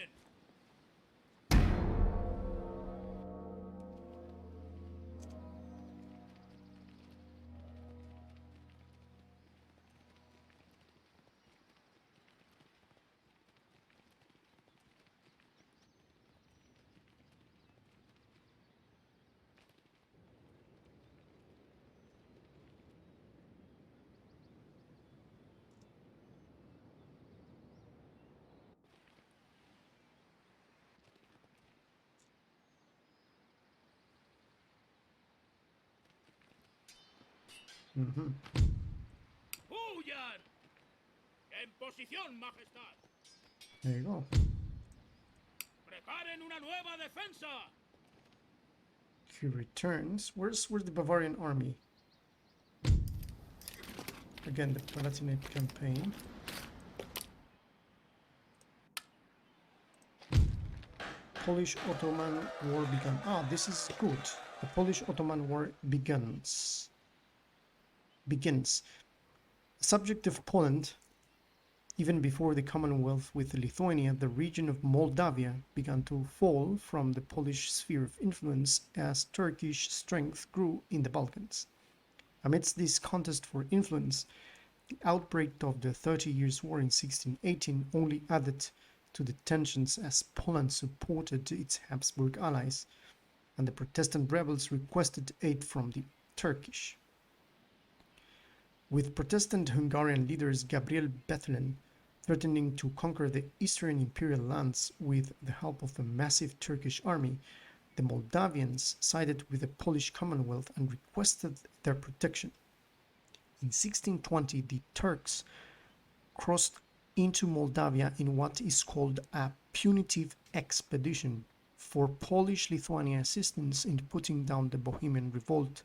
Speaker 1: Mhm.
Speaker 2: ¡Huyan! ¡En posición, majestad!
Speaker 1: There you go.
Speaker 2: ¡Preparen una nueva defensa!
Speaker 1: He returns. Where's the Bavarian army? Again, the Palatinate campaign. Polish-Ottoman War began. Ah, this is good. The Polish-Ottoman War begins. Subject of Poland, even before the Commonwealth with Lithuania, the region of Moldavia began to fall from the Polish sphere of influence as Turkish strength grew in the Balkans. Amidst this contest for influence, the outbreak of the 30 Years' War in 1618 only added to the tensions as Poland supported its Habsburg allies, and the Protestant rebels requested aid from the Turkish. With Protestant Hungarian leaders Gabriel Bethlen threatening to conquer the eastern imperial lands with the help of a massive Turkish army, the Moldavians sided with the Polish Commonwealth and requested their protection. In 1620, the Turks crossed into Moldavia in what is called a punitive expedition for Polish-Lithuanian assistance in putting down the Bohemian revolt.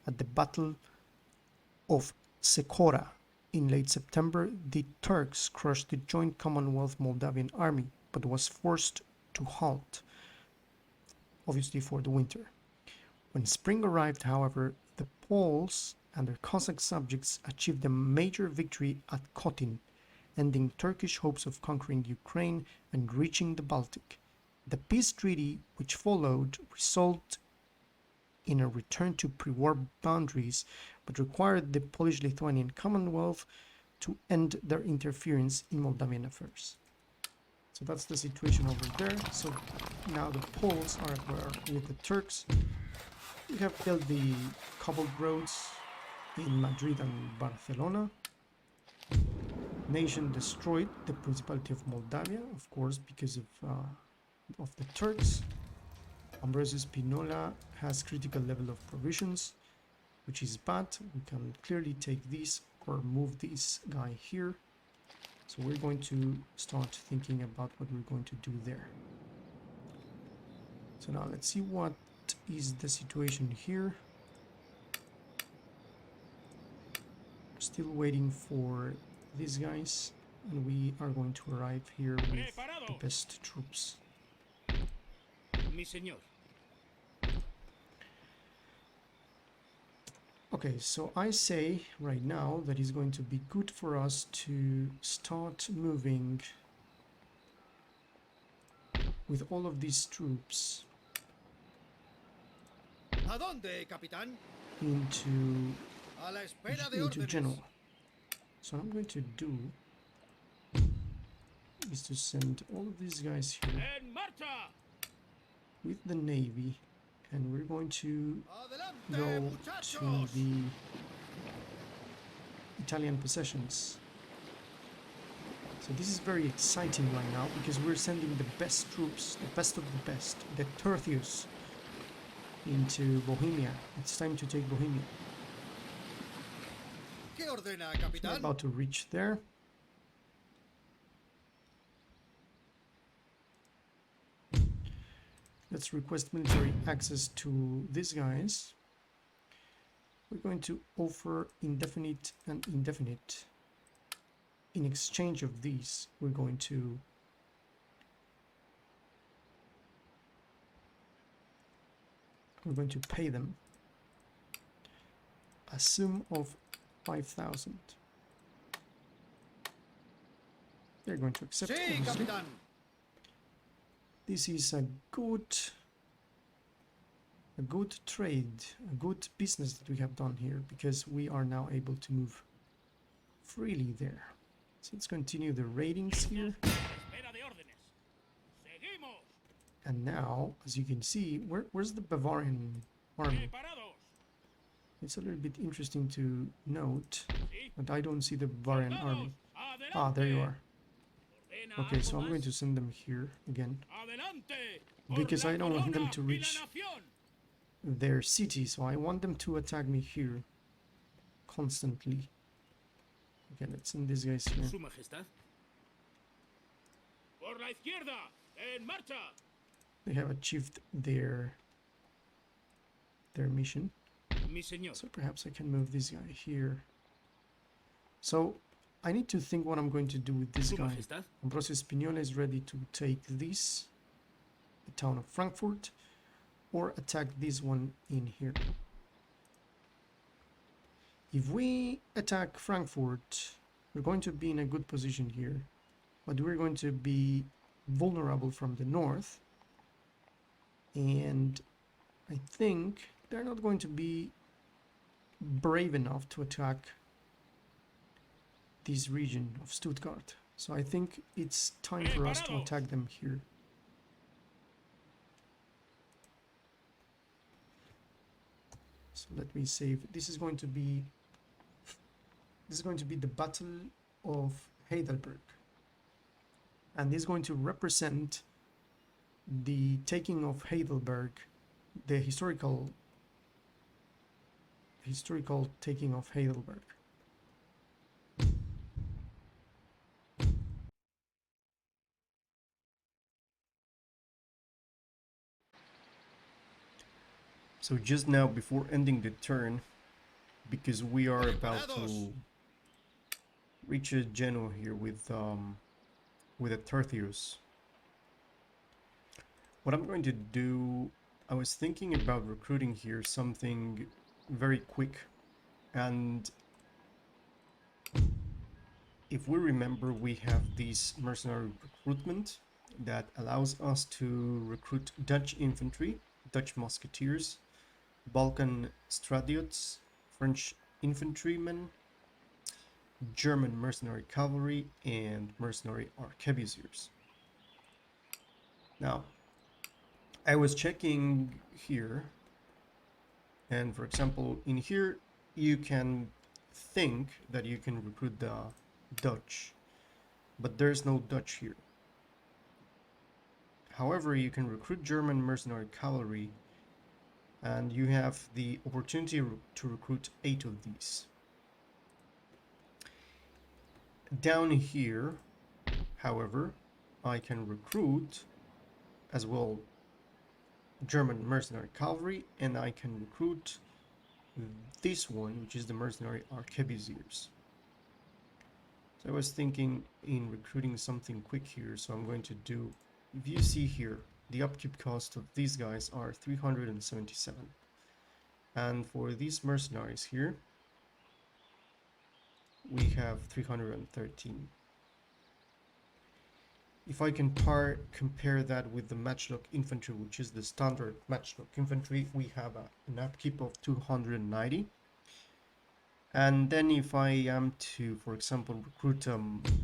Speaker 1: At the Battle of Secora in late September, the Turks crushed the joint Commonwealth Moldavian army, but was forced to halt, obviously for the winter. When spring arrived, however, the Poles and their Cossack subjects achieved a major victory at Kotin, ending Turkish hopes of conquering Ukraine and reaching the Baltic. The peace treaty which followed resulted in a return to pre-war boundaries, but required the Polish-Lithuanian Commonwealth to end their interference in Moldavian affairs. So that's the situation over there. So now the Poles are at war with the Turks. We have built the cobbled roads in Madrid and Barcelona. Nation destroyed the Principality of Moldavia, of course, because of the Turks. Ambrosius Spinola has critical level of provisions, which is bad. We can clearly take this or move this guy here. So we're going to start thinking about what we're going to do there. So now let's see what is the situation here. Still waiting for these guys, and we are going to arrive here with the best troops.
Speaker 2: Mi señor.
Speaker 1: Okay, so I say right now that it's going to be good for us to start moving with all of these troops
Speaker 4: ¿A dónde, capitán?
Speaker 1: into
Speaker 4: A la espera de órdenes.
Speaker 1: Genoa. So what I'm going to do is to send all of these guys here
Speaker 2: ¡En marcha!
Speaker 1: with the navy, and we're going to
Speaker 4: Adelante,
Speaker 1: go
Speaker 4: muchachos.
Speaker 1: to the Italian possessions. So this is very exciting right now because we're sending the best troops, the best of the best, the Tertius, into Bohemia. It's time to take Bohemia.
Speaker 4: ¿Qué ordena,
Speaker 1: So we're
Speaker 4: capitán?
Speaker 1: about to reach there. Let's request military access to these guys. We're going to offer indefinite and indefinite. In exchange of these, we're going to pay them a sum of 5,000. They're going to accept.
Speaker 4: Sí,
Speaker 1: Obviously.
Speaker 4: capitán.
Speaker 1: This is a good trade, a good business that we have done here, because we are now able to move freely there. So let's continue the ratings here.
Speaker 2: Espera de órdenes. Seguimos.
Speaker 1: And now, as you can see, where's the Bavarian army?
Speaker 2: Preparados.
Speaker 1: It's a little bit interesting to note,
Speaker 2: Sí.
Speaker 1: but I don't see the Bavarian army.
Speaker 2: Adelante.
Speaker 1: Ah, there you are.
Speaker 2: Ordena
Speaker 1: Okay, so
Speaker 2: algo
Speaker 1: I'm going
Speaker 2: más.
Speaker 1: to send them here again,
Speaker 2: Adelante. Por
Speaker 1: because
Speaker 2: la
Speaker 1: I don't want them
Speaker 2: corona
Speaker 1: to
Speaker 2: y la
Speaker 1: reach
Speaker 2: nación.
Speaker 1: their city, so I want them to attack me here. constantly. Okay, let's send these guys here.
Speaker 2: Su Majestad. Por la izquierda. En marcha.
Speaker 1: They have achieved their mission.
Speaker 2: Mi señor.
Speaker 1: So perhaps I can move this guy here. So I need to think what I'm going to do with this
Speaker 2: Su
Speaker 1: guy.
Speaker 2: Majestad.
Speaker 1: Ambrosio Spinola is ready to take this, the town of Frankfurt, or attack this one in here. If we attack Frankfurt, we're going to be in a good position here, but we're going to be vulnerable from the north, and I think they're not going to be brave enough to attack this region of Stuttgart. So I think it's time for us to attack them here. So let me save. This is going to be the Battle of Heidelberg, and this is going to represent the taking of Heidelberg, the historical taking of Heidelberg. So just now, before ending the turn, because we are about to reach a Genoa here with a Tertius, what I'm going to do, I was thinking about recruiting here something very quick, and if we remember, we have this mercenary recruitment that allows us to recruit Dutch infantry, Dutch musketeers, Balkan Stradiots, French infantrymen, German mercenary cavalry, and mercenary arquebusiers. Now, I was checking here, and for example, in here, you can think that you can recruit the Dutch, but there's no Dutch here. However, you can recruit German mercenary cavalry, and you have the opportunity to recruit 8 of these. Down here, however, I can recruit as well German mercenary cavalry, and I can recruit this one, which is the mercenary arquebusiers. So I was thinking in recruiting something quick here, so I'm going to do, if you see here, the upkeep cost of these guys are 377, and for these mercenaries here we have 313. If I can compare that with the matchlock infantry, which is the standard matchlock infantry, we have an upkeep of 290. And then if I am to, for example, recruit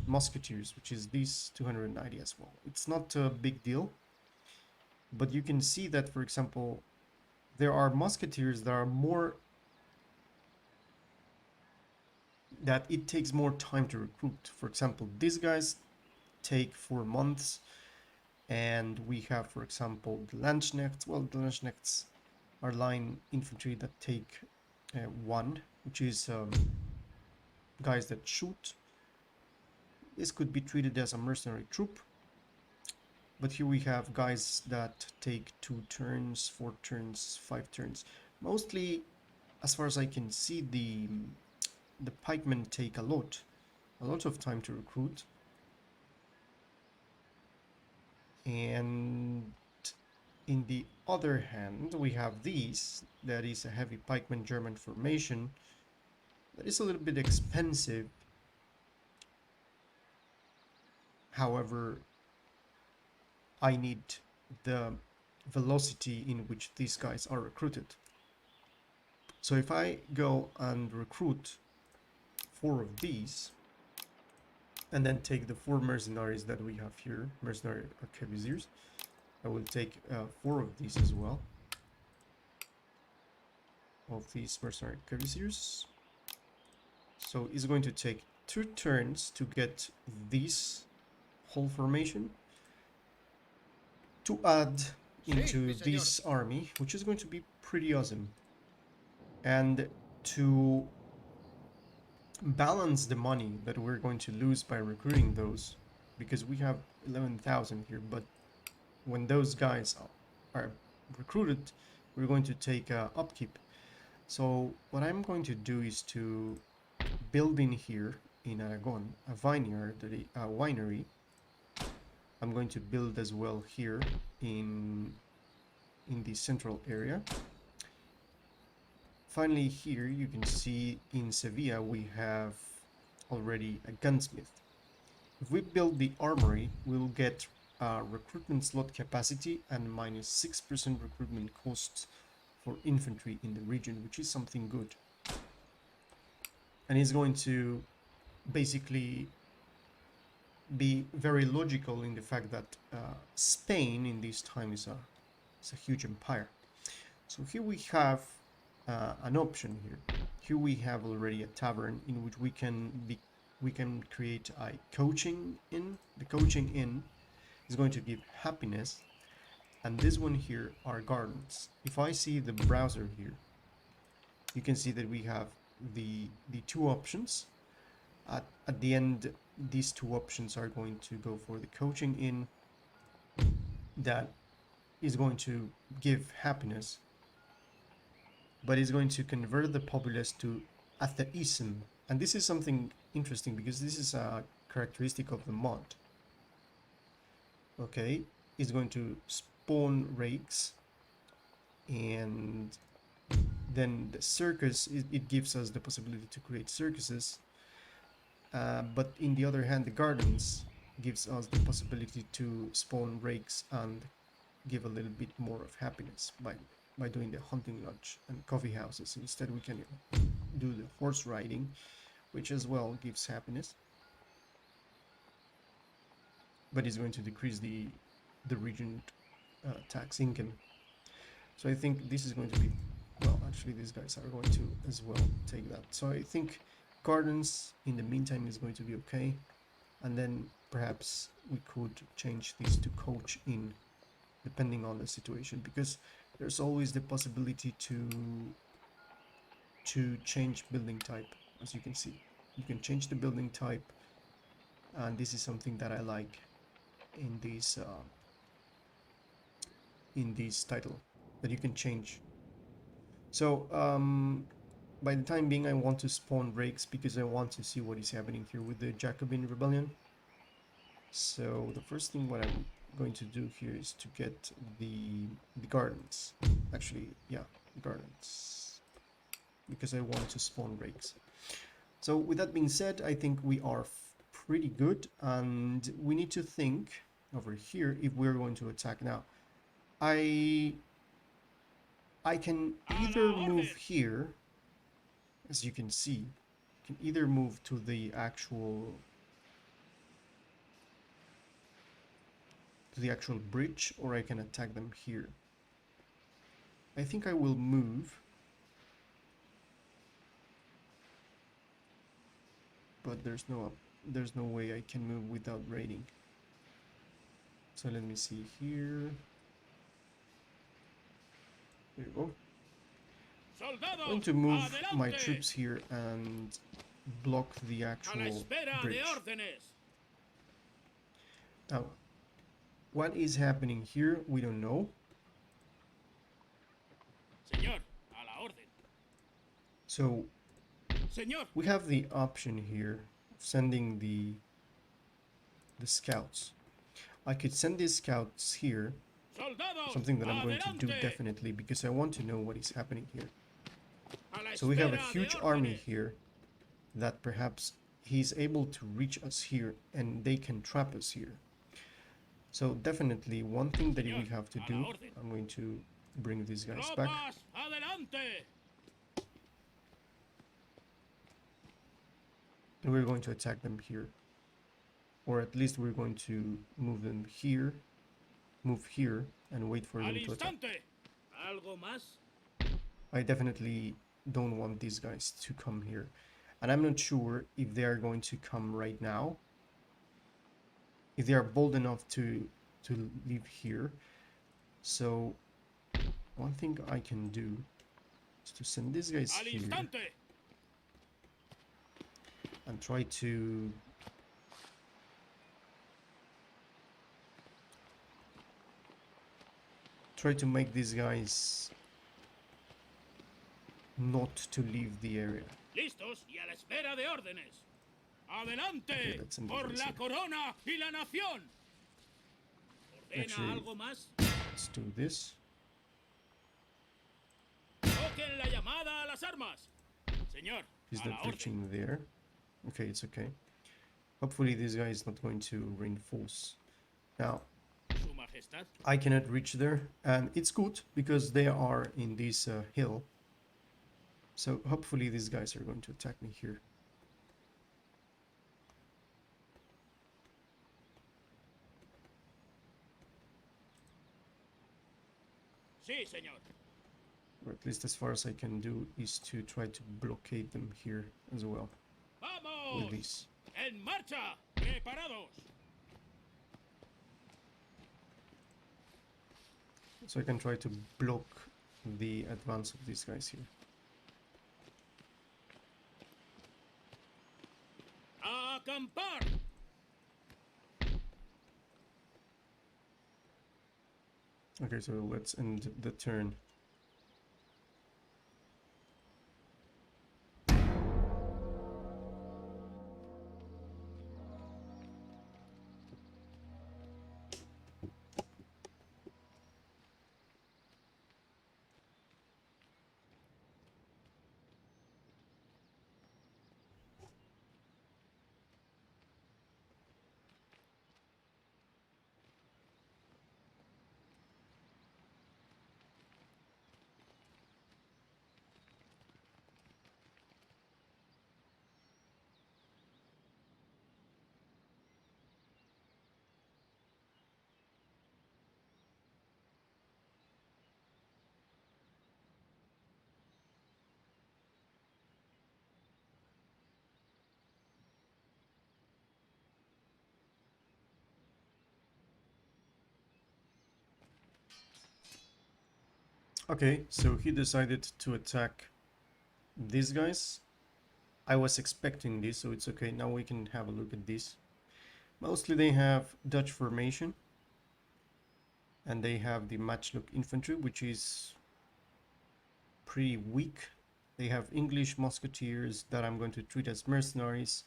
Speaker 1: musketeers, which is these 290 as well, it's not a big deal. But you can see that, for example, there are musketeers that are more, that it takes more time to recruit. For example, these guys take 4 months, and we have, for example, the Landsknechts. Well, the Landsknechts are line infantry that take 1, which is guys that shoot. This could be treated as a mercenary troop. But here we have guys that take 2 turns, 4 turns, 5 turns. Mostly, as far as I can see, the pikemen take a lot of time to recruit. And in the other hand, we have these, that is a heavy pikeman German formation, that is a little bit expensive. However, I need the velocity in which these guys are recruited. So if I go and recruit 4 of these, and then take the 4 mercenaries that we have here, mercenary arquebusiers, I will take 4 of these as well, of these mercenary arquebusiers. So it's going to take 2 turns to get this whole formation, to add into this army, which is going to be pretty awesome. And to balance the money that we're going to lose by recruiting those, because we have 11,000 here, but when those guys are recruited, we're going to take upkeep. So what I'm going to do is to build in here in Aragon a vineyard, a winery. I'm going to build as well here in the central area. Finally, here you can see in Sevilla we have already a gunsmith. If we build the armory, we'll get recruitment slot capacity and minus 6% recruitment costs for infantry in the region, which is something good. And it's going to basically be very logical in the fact that Spain in this time is a huge empire. So here we have an option here. Here we have already a tavern in which we can create a coaching inn. The coaching inn is going to give happiness, and this one here are gardens. If I see the browser here, you can see that we have the two options. At the end, these two options are going to go for the coaching inn that is going to give happiness, but is going to convert the populace to atheism. And this is something interesting because this is a characteristic of the mod. Okay, it's going to spawn rakes, and then the circus, it gives us the possibility to create circuses. But in the other hand, the gardens gives us the possibility to spawn rakes and give a little bit more of happiness by doing the hunting lodge and coffee houses. Instead, we can do the horse riding, which as well gives happiness, but is going to decrease the region tax income. So I think this is going to be, well, actually these guys are going to as well take that. So I think gardens in the meantime is going to be okay, and then perhaps we could change this to coach in depending on the situation, because there's always the possibility to change building type. As you can see, you can change the building type, and this is something that I like in this title, that you can change. So by the time being, I want to spawn rakes because I want to see what is happening here with the Jacobin rebellion. So the first thing what I'm going to do here is to get the gardens. Actually, yeah, gardens, because I want to spawn rakes. So with that being said, I think we are pretty good, and we need to think over here if we're going to attack now. I can either move here, as you can see, can either move to the actual bridge, or I can attack them here. I think I will move, but there's no way I can move without raiding. So let me see here. There you go. I'm going to move my troops here and block the actual bridge. Now, what is happening here, we don't know.
Speaker 2: Señor, a la orden.
Speaker 1: So
Speaker 2: Señor.
Speaker 1: we have the option here of sending the scouts. I could send these scouts here, something that I'm going to do definitely, because I want to know what is happening here. So we have a huge army here that perhaps he's able to reach us here and they can trap us here. So definitely one thing that we have to do, I'm going to bring these guys back. And we're going to attack them here. Or at least we're going to move them here, move here, and wait for them to attack. I definitely don't want these guys to come here. And I'm not sure if they are going to come right now. If they are bold enough to leave here. So one thing I can do is to send these guys here. and try to make these guys not to leave the area.
Speaker 2: Listos y a la espera de órdenes. Adelante
Speaker 1: Okay, let's end
Speaker 2: por
Speaker 1: this
Speaker 2: la
Speaker 1: here.
Speaker 2: corona y la nación. ¿Ordena
Speaker 1: Actually,
Speaker 2: algo más?
Speaker 1: let's do this.
Speaker 2: Toquen la llamada a las armas. Señor,
Speaker 1: He's
Speaker 2: a la
Speaker 1: not
Speaker 2: orden.
Speaker 1: reaching there. Okay, it's okay. Hopefully this guy is not going to reinforce. Now,
Speaker 2: Su Majestad.
Speaker 1: I cannot reach there, and it's good because they are in this hill. So hopefully these guys are going to attack me here.
Speaker 2: Sí, señor.
Speaker 1: Or at least as far as I can do is to try to blockade them here as well with
Speaker 2: Vamos.
Speaker 1: this.
Speaker 2: En marcha. Preparados.
Speaker 1: So I can try to block the advance of these guys here.
Speaker 2: A acampar.
Speaker 1: Okay, so let's end the turn. Okay, so he decided to attack these guys. I was expecting this, so it's okay. Now we can have a look at this. Mostly they have Dutch formation. And they have the matchlock infantry, which is pretty weak. They have English musketeers that I'm going to treat as mercenaries,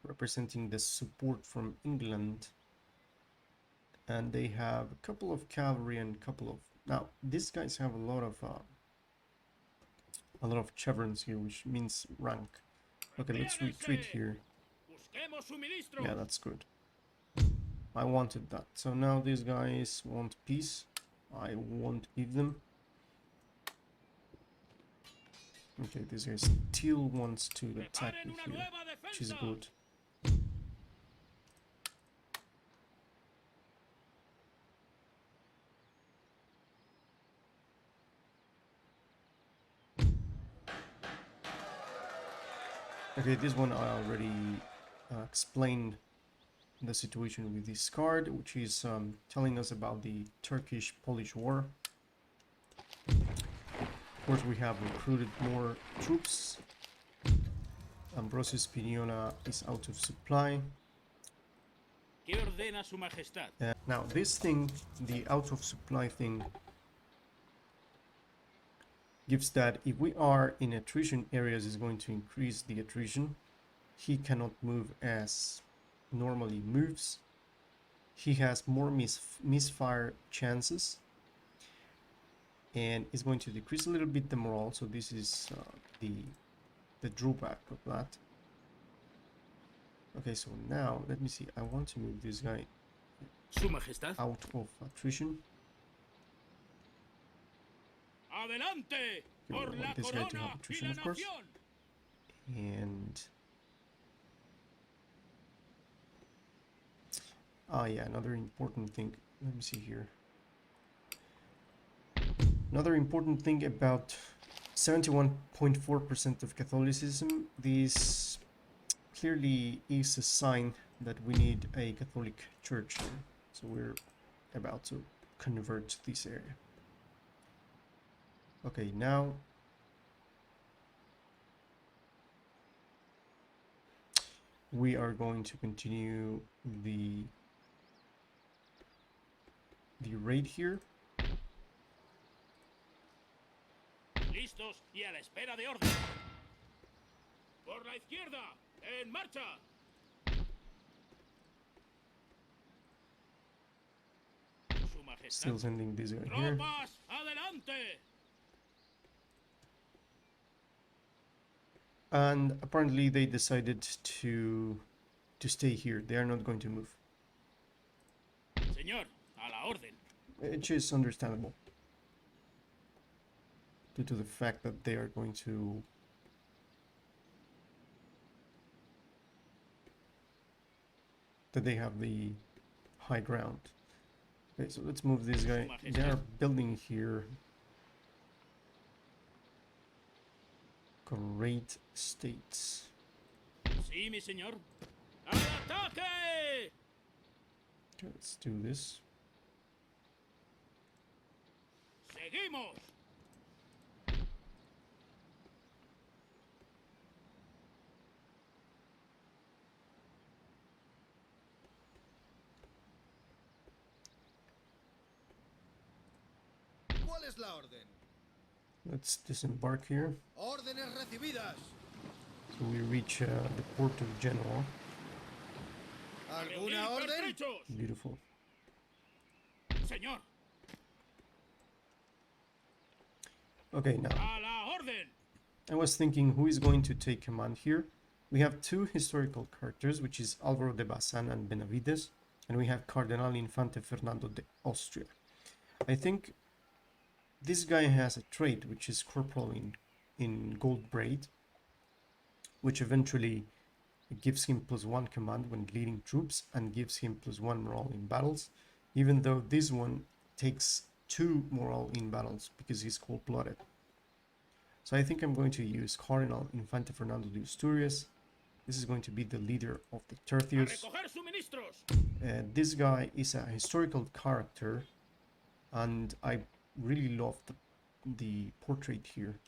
Speaker 1: representing the support from England. And they have a couple of cavalry and a couple of... Now, these guys have a lot of chevrons here, which means rank. Okay, let's retreat here.
Speaker 2: Busquemos suministros.
Speaker 1: Yeah, that's good. I wanted that. So now these guys want peace. I won't give them. Okay, this guy still wants to attack
Speaker 2: Preparen
Speaker 1: me
Speaker 2: una
Speaker 1: here,
Speaker 2: nueva
Speaker 1: which is
Speaker 2: defensa.
Speaker 1: good. Okay, this one I already explained the situation with this card, which is telling us about the Turkish-Polish War. Of course, we have recruited more troops. Ambrosius Piniona is out of supply.
Speaker 2: ¿Qué ordena su majestad?
Speaker 1: Now, this thing, the out of supply thing, gives that if we are in attrition areas, is going to increase the attrition. He cannot move as normally moves. He has more misfire chances, and is going to decrease a little bit the morale. So this is the drawback of that. Okay, so now let me see. I want to move this guy
Speaker 2: Su majestad.
Speaker 1: out of attrition.
Speaker 2: Adelante
Speaker 1: We
Speaker 2: por
Speaker 1: want
Speaker 2: la
Speaker 1: this guy to
Speaker 2: corona
Speaker 1: have
Speaker 2: y
Speaker 1: attrition,
Speaker 2: la
Speaker 1: of course.
Speaker 2: nación.
Speaker 1: And yeah, another important thing. Let me see here. Another important thing about 71.4% of Catholicism. This clearly is a sign that we need a Catholic church here. So we're about to convert this area. Okay, now we are going to continue the raid here.
Speaker 2: Listos y a la espera de orden. Por la izquierda, en marcha. Su majestad.
Speaker 1: Still sending this guy here.
Speaker 2: Tropas, adelante.
Speaker 1: And apparently they decided to stay here. They are not going to move,
Speaker 2: Señor, a la orden.
Speaker 1: which is understandable due to the fact that they are going to they have the high ground. Okay, so let's move this guy. They are building here. Great states.
Speaker 2: Sí, mi señor. ¡Al ataque!
Speaker 1: Okay, let's do this.
Speaker 2: Seguimos.
Speaker 4: ¿Cuál es la orden?
Speaker 1: Let's disembark here.
Speaker 4: Órdenes recibidas.
Speaker 1: So we reach the port of Genoa.
Speaker 4: ¿Alguna orden?
Speaker 2: Pertrechos.
Speaker 1: Beautiful.
Speaker 2: Señor,
Speaker 1: Okay, now
Speaker 2: a la orden.
Speaker 1: I was thinking who is going to take command here. We have two historical characters, which is Alvaro de Bazan and Benavides, and we have Cardinal Infante Fernando de Austria. I think this guy has a trait which is corporal in gold braid, which eventually gives him +1 command when leading troops and gives him +1 morale in battles, even though this one takes 2 morale in battles because he's cold-blooded. So I think I'm going to use Cardinal Infante Fernando de Asturias. This is going to be the leader of the
Speaker 2: A
Speaker 1: Tercios.
Speaker 2: recoger suministros.
Speaker 1: This guy is a historical character, and I really love the portrait here.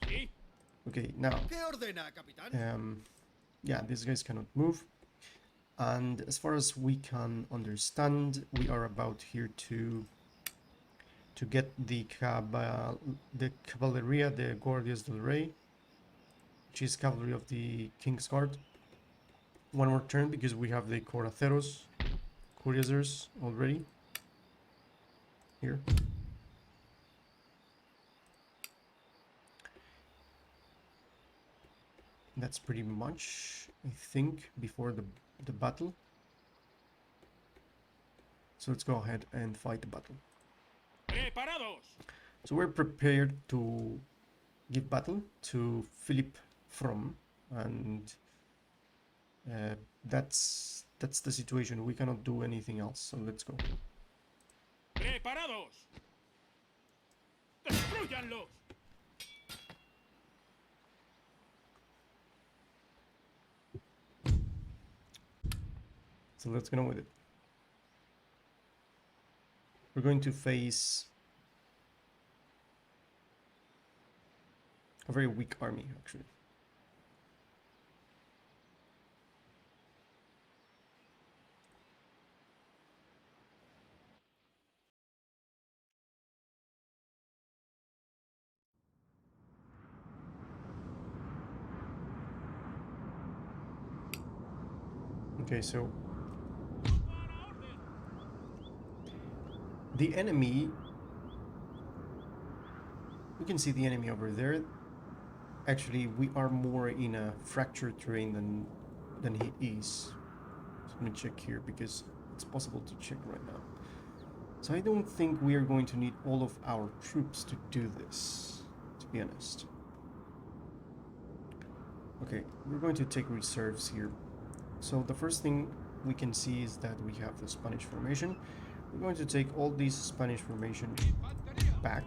Speaker 2: Sí.
Speaker 1: Okay, now,
Speaker 4: ¿Qué ordena, capitán?
Speaker 1: yeah, these guys cannot move. And as far as we can understand, we are about here to get the Caballeria de Guardias del Rey, which is cavalry of the King's Guard. One more turn because we have the Coraceros, Cuirassiers already here. That's pretty much, I think, before the battle. So let's go ahead and fight the battle.
Speaker 2: Preparados.
Speaker 1: So we're prepared to give battle to Philip From, and that's the situation. We cannot do anything else. So let's go.
Speaker 2: Preparados. Destruyanlos.
Speaker 1: So let's get on with it. We're going to face a very weak army, actually. Okay, so the enemy, we can see the enemy over there. Actually, we are more in a fractured terrain than he is. So let me check here because it's possible to check right now. So I don't think we are going to need all of our troops to do this, to be honest. Okay, we're going to take reserves here. So the first thing we can see is that we have the Spanish formation. We're going to take all these Spanish formation back.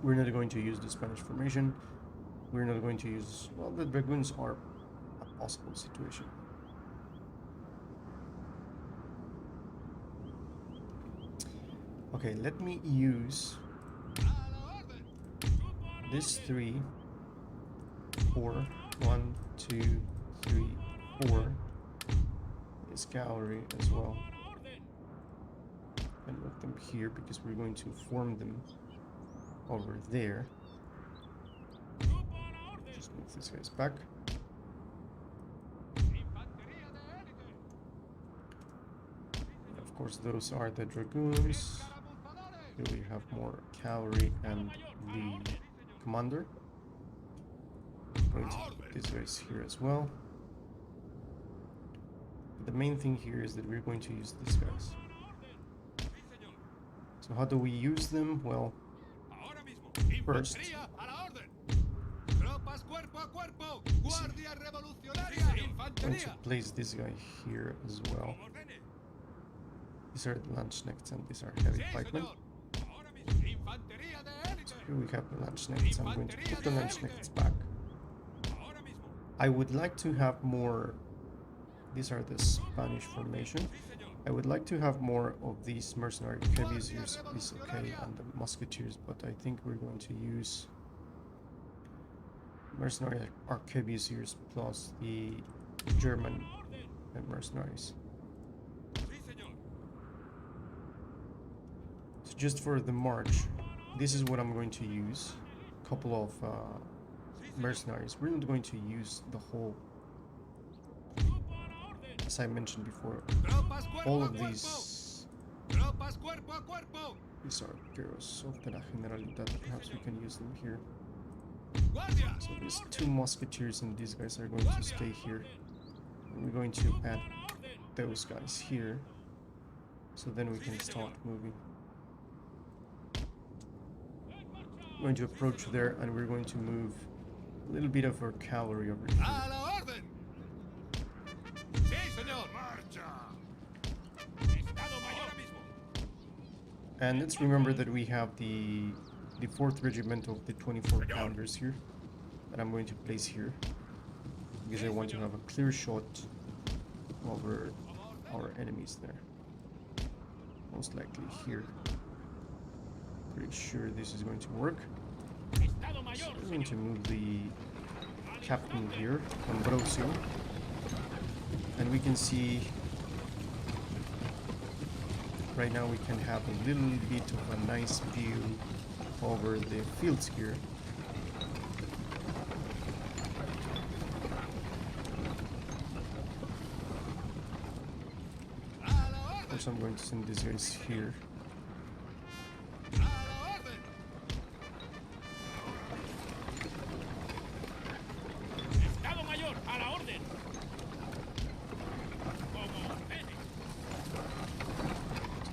Speaker 1: We're not going to use the Spanish formation. We're not going to use... Well, the Dragoons are a possible situation. Okay, let me use this 3, 4, 1, 2, 3, 4 is cavalry as well. And put them here because we're going to form them over there. Just move these guys back. And of course, those are the dragoons. Here we have more cavalry and the commander. I'm going to put these guys here as well. The main thing here is that we're going to use these guys. So how do we use them? Well, first, I'm going to place this guy here as well. These are Landsknechts and these are heavy pikemen. So here we have the Landsknechts. I'm going to put the Landsknechts back. I would like to have more. These are the Spanish formation. I would like to have more of these mercenary arquebusiers, is okay, and the musketeers, but I think we're going to use mercenary arquebusiers plus the German mercenaries. So just for the march, this is what I'm going to use. A couple of mercenaries. We're not going to use the whole. As I mentioned before, all of these are heroes of the Generalitat. Perhaps we can use them here. So these 2 musketeers and these guys are going to stay here. And we're going to add those guys here. So then we can start moving. We're going to approach there and we're going to move a little bit of our cavalry over here. And let's remember that we have the 4th regiment of the 24 pounders here that I'm going to place here because I want to have a clear shot over our enemies there. Most likely here. Pretty sure this is going to work. So we're going to move the captain here, Ambrosio, and we can see right now we can have a little bit of a nice view over the fields here. Of course, I'm going to send these guys here.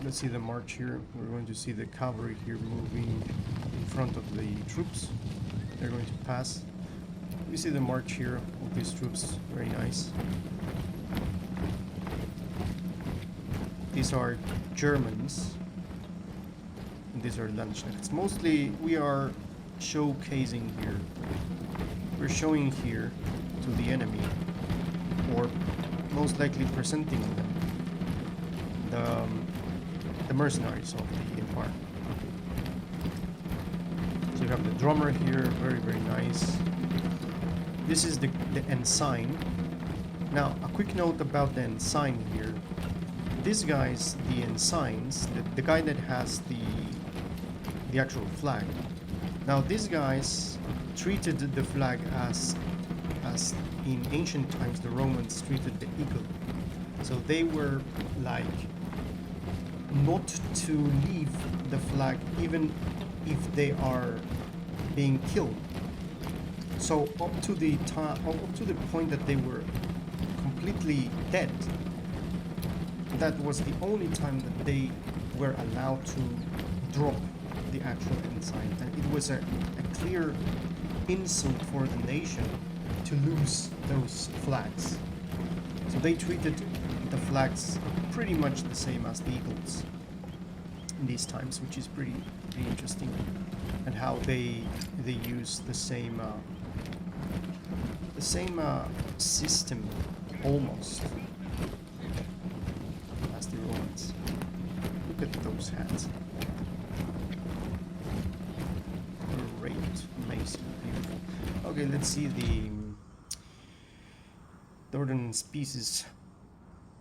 Speaker 1: Let's see the march here. We're going to see the cavalry here moving in front of the troops. They're going to pass. We see the march here of these troops. Very nice. These are Germans. And these are Landsknechts. Mostly we are showcasing here. We're showing here to the enemy, or most likely presenting them the mercenaries of the empire. So you have the drummer here, very, very nice. This is the ensign. Now, a quick note about the ensign here. These guys, the ensigns, the guy that has the actual flag. Now, these guys treated the flag as in ancient times the Romans treated the eagle. So they were like not to leave the flag even if they are being killed. So up to the point that they were completely dead, that was the only time that they were allowed to drop the actual ensign, and it was a clear insult for the nation to lose those flags. So they treated the flags pretty much the same as the eagles in these times, which is pretty interesting, and how they use the same system almost as the Romans. Look at those hats. Great, amazing. Okay, let's see the ordnance pieces.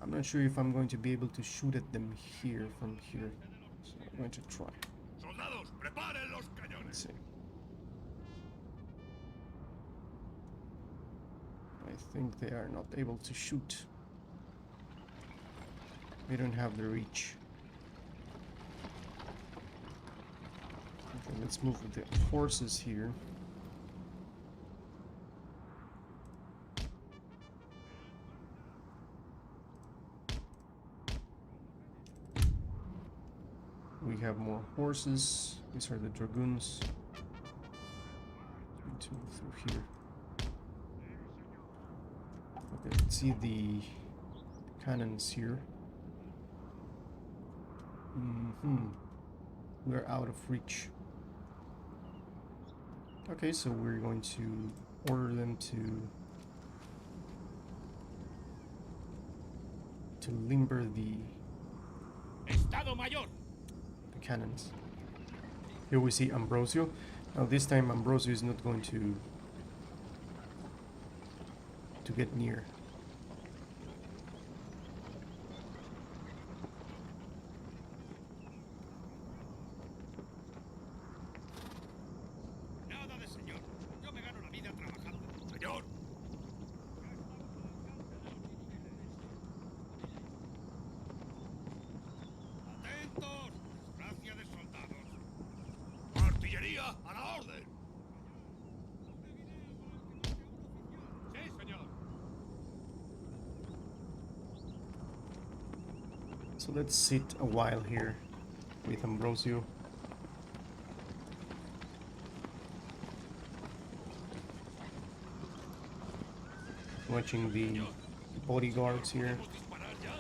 Speaker 1: I'm not sure if I'm going to be able to shoot at them here from here, so I'm going to try.
Speaker 3: Soldados, preparen los cañones.
Speaker 1: Let's see. I think they are not able to shoot. We don't have the reach. Okay, let's move with the horses here. We have more horses. These are the dragoons. Going to move through here. Okay, let's see the cannons here. We're out of reach. Okay, so we're going to order them to limber the
Speaker 2: Estado Mayor.
Speaker 1: cannons. Here we see Ambrosio. Now this time Ambrosio is not going to get near.
Speaker 3: Nada de señor. Yo me gano la vida trabajando. Señor. Atentos. Desgracia de soldados. Artillería a la orden. Sí, señor.
Speaker 1: So let's sit a while here with Ambrosio. Watching the bodyguards here.
Speaker 3: ¿Podemos disparar ya?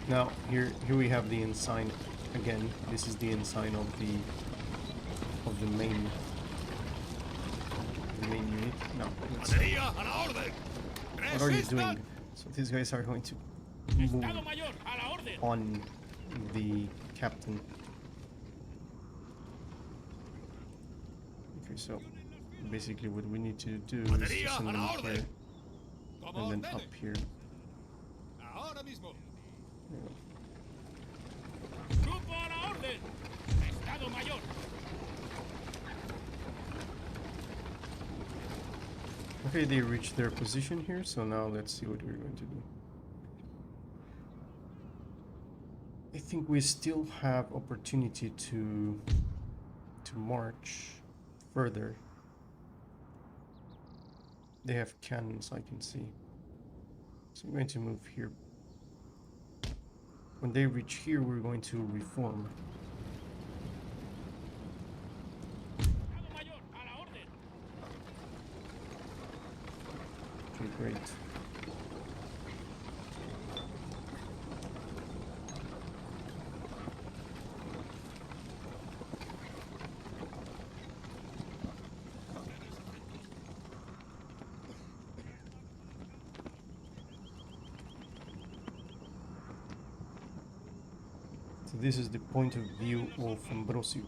Speaker 1: Now here we have the ensign again. This is the ensign of the main unit. No, let's see.
Speaker 3: Artillería a la orden.
Speaker 1: What are you
Speaker 3: Resistan.
Speaker 1: doing? So these guys are going to move
Speaker 2: Estado Mayor, a la orden.
Speaker 1: on the captain. Okay, so basically what we need to do is to
Speaker 3: Artillería
Speaker 1: send
Speaker 3: a
Speaker 1: them
Speaker 3: la
Speaker 1: here
Speaker 3: orden.
Speaker 4: Como
Speaker 1: and then
Speaker 4: ordene.
Speaker 1: up here.
Speaker 4: Ahora mismo.
Speaker 1: There we go.
Speaker 2: Grupo a la orden. Estado Mayor.
Speaker 1: Okay, they reached their position here, so now let's see what we're going to do. I think we still have opportunity to march further. They have cannons, I can see. So I'm going to move here. When they reach here, we're going to reform.
Speaker 2: Estado Mayor, a la orden.
Speaker 1: Okay, great. So this is the point of view of Ambrosio.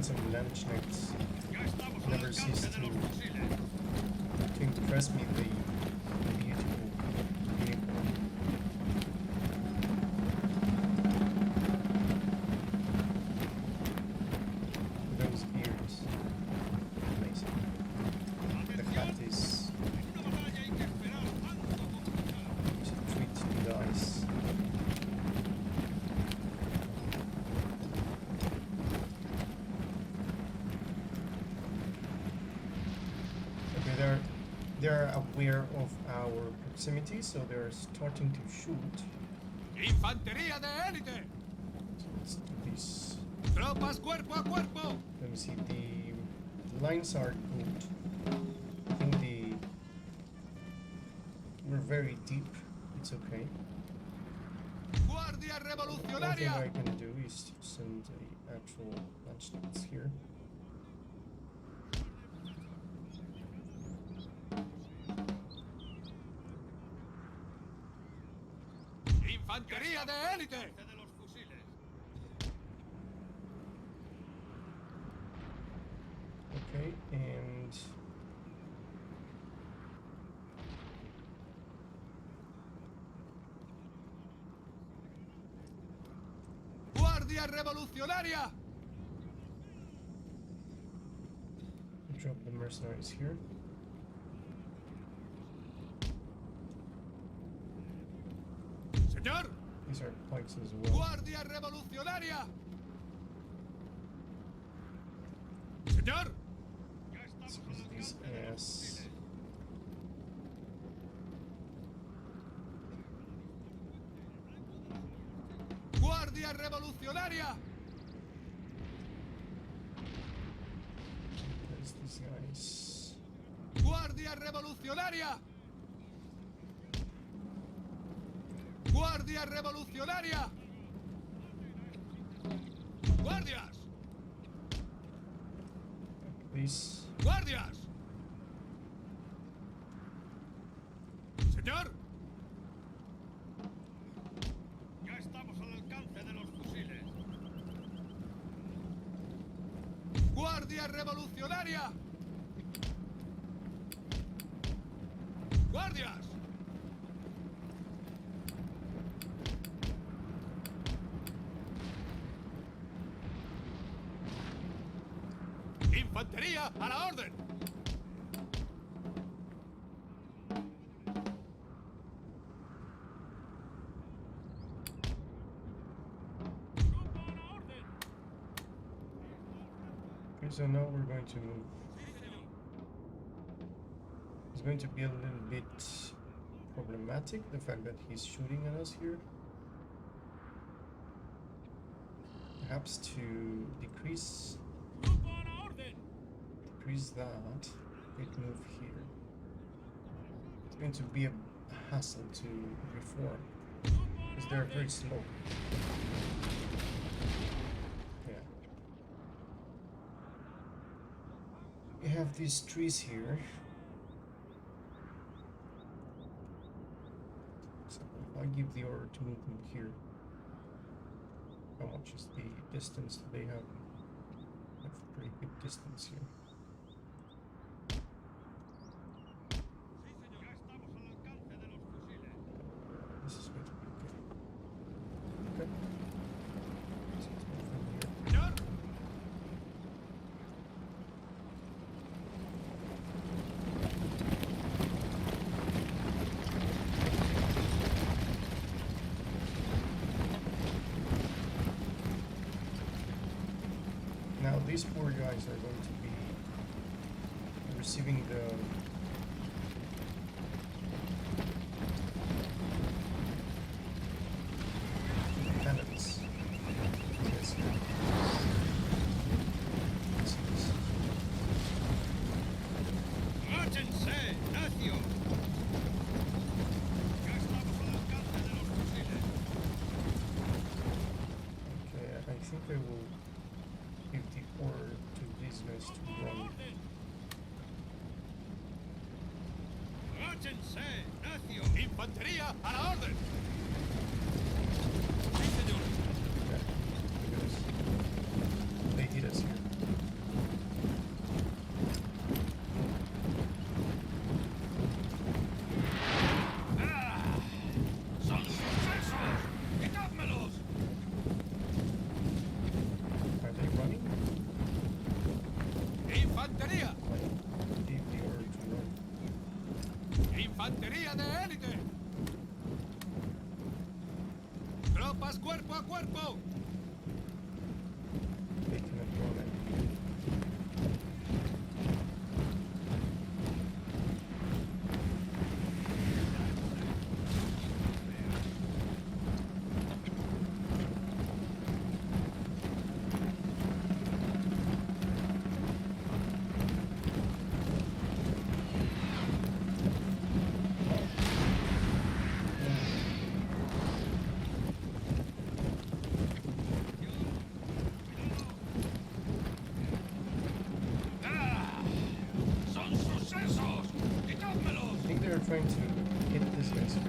Speaker 1: Muskets and Landsknechts never cease to impress me. The beautiful uniform. Those ears, amazing. The hat is treat to dice. They're aware of our proximity, so they're starting to shoot.
Speaker 4: Infantería de élite.
Speaker 1: So let's do this.
Speaker 4: Tropas cuerpo a cuerpo.
Speaker 1: Let me see. The lines are good. I think we're very deep. It's okay.
Speaker 4: Guardia
Speaker 1: One thing
Speaker 4: revolucionaria.
Speaker 1: I can do is to send the actual Landsknechts here.
Speaker 4: Infantería de élite.
Speaker 1: Okay, and
Speaker 4: Guardia revolucionaria.
Speaker 1: drop the mercenaries here.
Speaker 4: Señor.
Speaker 1: These are pikes as well.
Speaker 4: Guardia revolucionaria. Señor.
Speaker 1: Let's use these as
Speaker 4: Guardia revolucionaria.
Speaker 1: there's these guys.
Speaker 4: Guardia revolucionaria. Guardia revolucionaria. Guardias.
Speaker 1: These
Speaker 4: Guardias. Señor. Ya estamos al alcance de los fusiles. Guardia revolucionaria. Guardias. Infantería a la orden.
Speaker 1: Okay, so now we're going to move. It's going to be a little bit problematic, the fact that he's shooting at us here. Perhaps to decrease that, we can move here. It's going to be a hassle to reform, because they're very slow. Yeah. We have these trees here. So if I give the order to move them here, how much is the distance that they have? They have a pretty good distance here. This is going to be okay. Okay. So let's move from here.
Speaker 4: Señor.
Speaker 1: Now these poor guys are going to be receiving the cannons. Yes.
Speaker 4: ¡Márchense, necio! Ya estamos al alcance de los fusiles.
Speaker 1: Okay, I think I will give the order to these guys to run.
Speaker 4: ¡Márchense, necio! ¡Infantería a la orden! Sí, señor.
Speaker 1: Okay, look at this. They hit us here.
Speaker 4: ¡Infantería!
Speaker 1: quite deep the order to run.
Speaker 4: ¡Infantería de élite! ¡Tropas cuerpo a cuerpo!
Speaker 1: They cannot go there.
Speaker 4: ¡Son sucesos! ¡Quitádmelos!
Speaker 1: I think they are trying to hit this guy's here.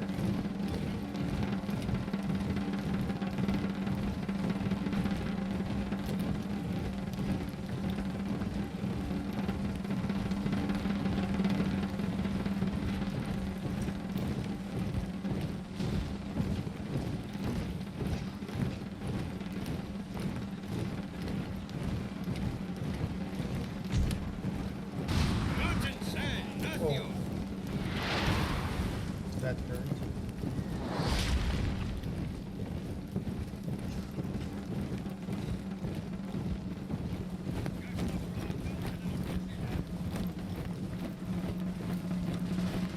Speaker 4: ¡Márchense, necio!
Speaker 1: That hurt.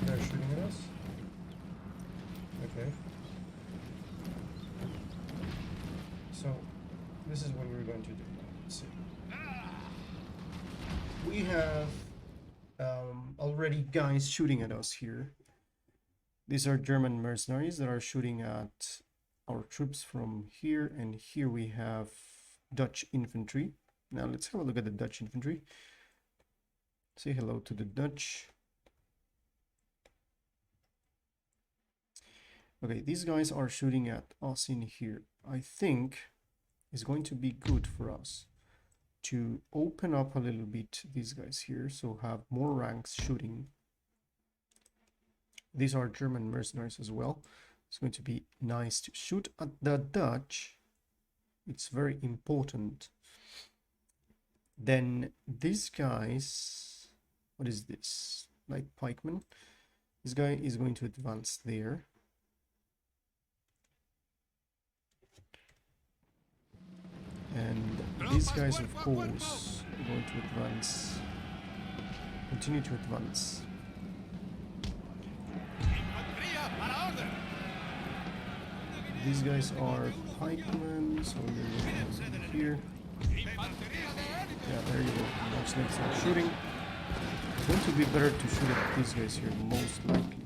Speaker 1: They're shooting at us? Okay. So, this is what we're going to do. Let's see. We have already guys shooting at us here. These are German mercenaries that are shooting at our troops from here, and here we have Dutch infantry. Now let's have a look at the Dutch infantry. Say hello to the Dutch. Okay, these guys are shooting at us in here. I think it's going to be good for us to open up a little bit these guys here, so have more ranks shooting. These are German mercenaries as well. It's going to be nice to shoot at the Dutch. It's very important. Then these guys, what is this? Like pikemen. This guy is going to advance there. And these guys, of course, are going to advance, continue to advance.
Speaker 4: ¡Infantería para orden!
Speaker 1: These guys are pikemen, so they're going here.
Speaker 4: ¡Infantería de élite!
Speaker 1: Yeah, there you go. Muskets are shooting. It's going to be better to shoot at these guys here, most likely.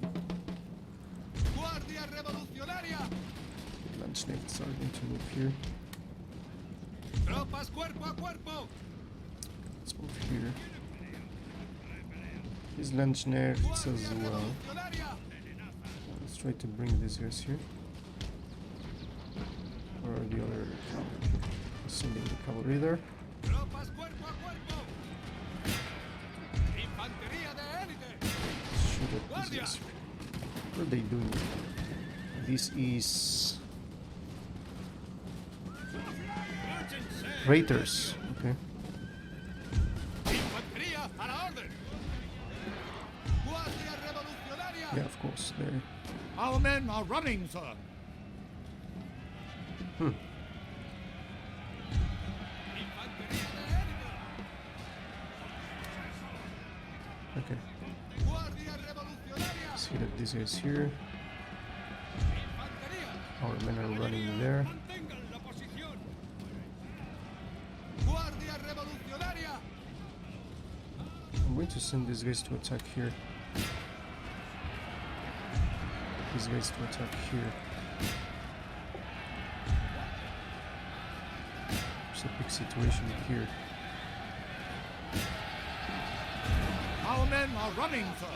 Speaker 4: ¡Guardia revolucionaria!
Speaker 1: Landsknechts are going to move here.
Speaker 4: ¡Tropas cuerpo a cuerpo!
Speaker 1: Let's move here. These Landsknechts as well.
Speaker 4: Revolucionaria!
Speaker 1: Let's try to bring these guys here. Or the other cavalry. Sending the cavalry there.
Speaker 4: ¡Tropas cuerpo a cuerpo! ¡Infantería de élite!
Speaker 1: Shoot at these guys here. What are they doing? This is
Speaker 4: ¡Márchense!
Speaker 1: traitors. Okay.
Speaker 4: ¡Infantería a la orden! ¡Guardia revolucionaria!
Speaker 1: Yeah, of course. They're
Speaker 3: Our men are running, sir.
Speaker 4: ¡Infantería de élite!
Speaker 1: okay.
Speaker 4: ¡Guardia revolucionaria!
Speaker 1: See that this is here.
Speaker 4: ¡Infantería!
Speaker 1: Our men are running there.
Speaker 4: ¡Mantengan la posición! ¡Guardia revolucionaria!
Speaker 1: I'm going to send these guys to attack here. These guys to attack here. There's a big situation here.
Speaker 3: Our men are running, sir.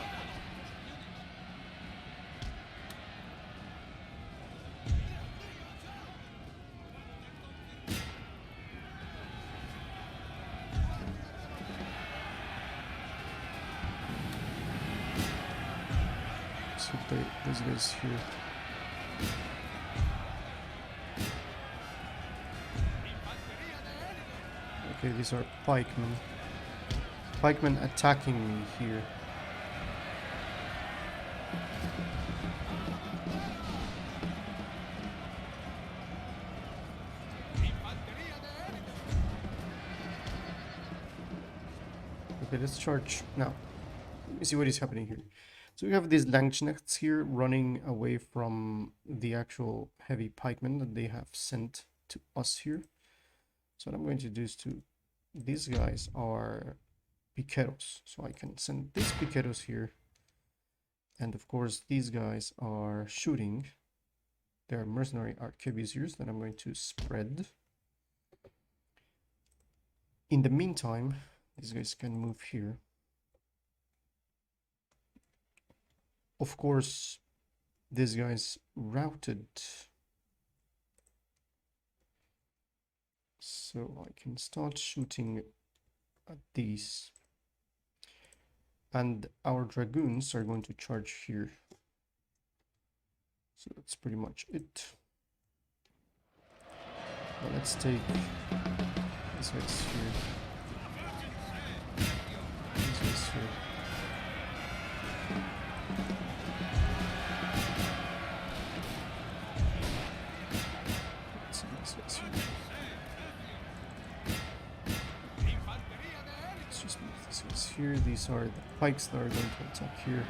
Speaker 1: So these guys here. Okay, these are pikemen. pikemen attacking me here. Okay, let's charge now. Let me see what is happening here. So we have these Landsknechts here running away from the actual heavy pikemen that they have sent to us here. So what I'm going to do is these guys are piqueros, so I can send these piqueros here. And of course these guys are shooting. They're mercenary arquebusiers that I'm going to spread. In the meantime, these guys can move here. Of course, these guys routed. So I can start shooting at these. And our dragoons are going to charge here. So that's pretty much it. Now let's take these guys here. These guys here. Let's see these guys here. Let's just move these guys here. These are the pikes that are going to attack here.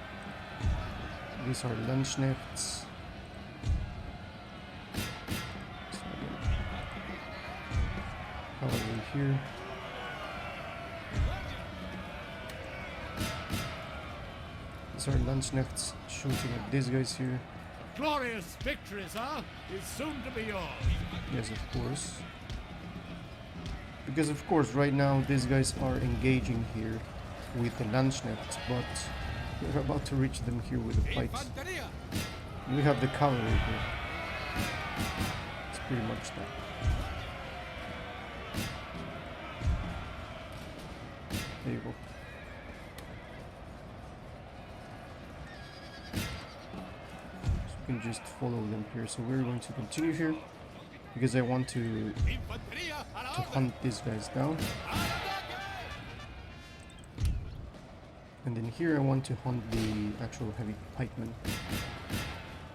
Speaker 1: These are Landsknechts. Cavalry here. These are Landsknechts shooting at these guys here.
Speaker 4: Glorious victory, sir, is soon to be yours.
Speaker 1: Yes, of course. Because of course right now these guys are engaging here with the Landsknechts, but we're about to reach them here with the pikes. We have the cavalry here. It's pretty much that. There you go. So we can just follow them here. So we're going to continue here because I want to hunt these guys down. And then here I want to hunt the actual heavy pikemen.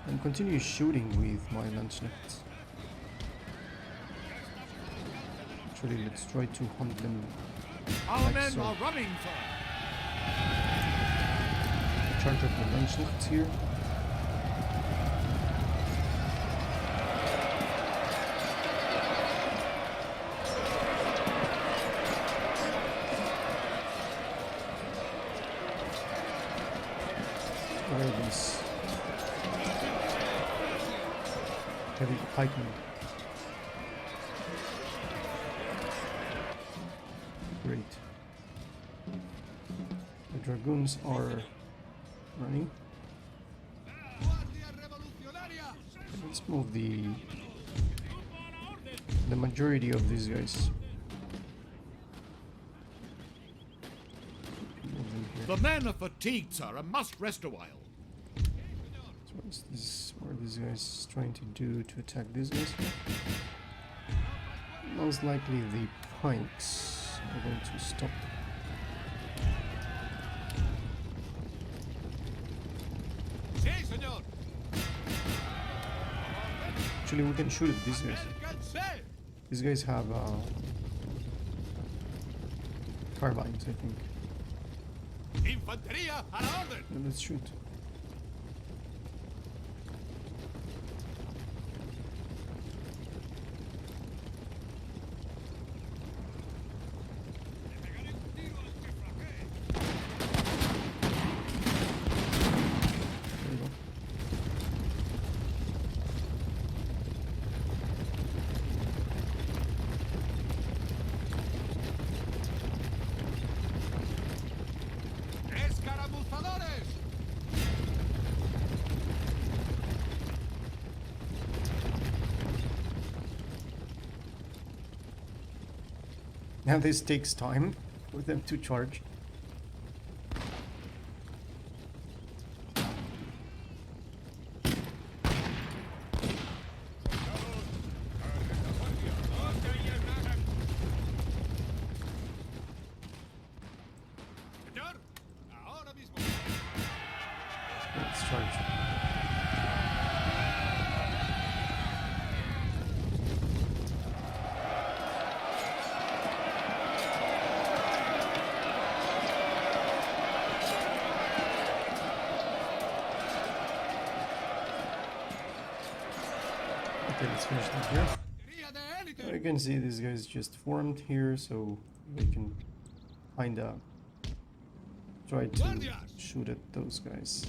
Speaker 1: And continue shooting with my Landsknechts. Actually, let's try to hunt them.
Speaker 4: Our
Speaker 1: Like
Speaker 4: men
Speaker 1: so.
Speaker 4: are running, sir.
Speaker 1: Charge of the Landsknechts here. What are these? Heavy pikemen. Great. The dragoons are running. Let's move the majority of these guys. Move them here.
Speaker 4: The men are fatigued, sir, and must rest a while.
Speaker 1: So what are these guys trying to do to attack these guys here? Most likely the pikes are going to stop.
Speaker 4: Sí, señor.
Speaker 1: Actually, we can shoot at these guys. These guys have carbines, I think.
Speaker 4: Infantería a la orden.
Speaker 1: Yeah, let's shoot. There you go.
Speaker 4: Escaramuzadores.
Speaker 1: Now this takes time for them to charge. Okay, let's finish that here. You can see these guys just formed here, so we can kinda try to shoot at those guys.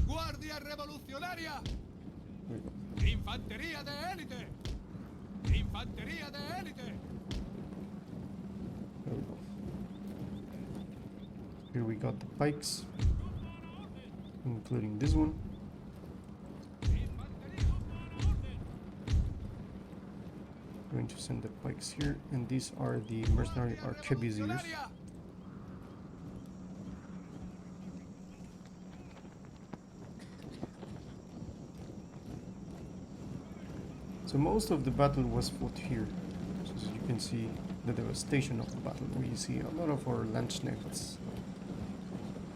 Speaker 4: Guardia revolucionaria.
Speaker 1: There we go.
Speaker 4: Infantería de élite. Infantería de élite.
Speaker 1: There we go. Here we got the pikes, including this one. Going to send the pikes here, and these are the mercenary arquebusiers. So most of the battle was fought here. So as you can see the devastation of the battle. We see a lot of our Landsknechts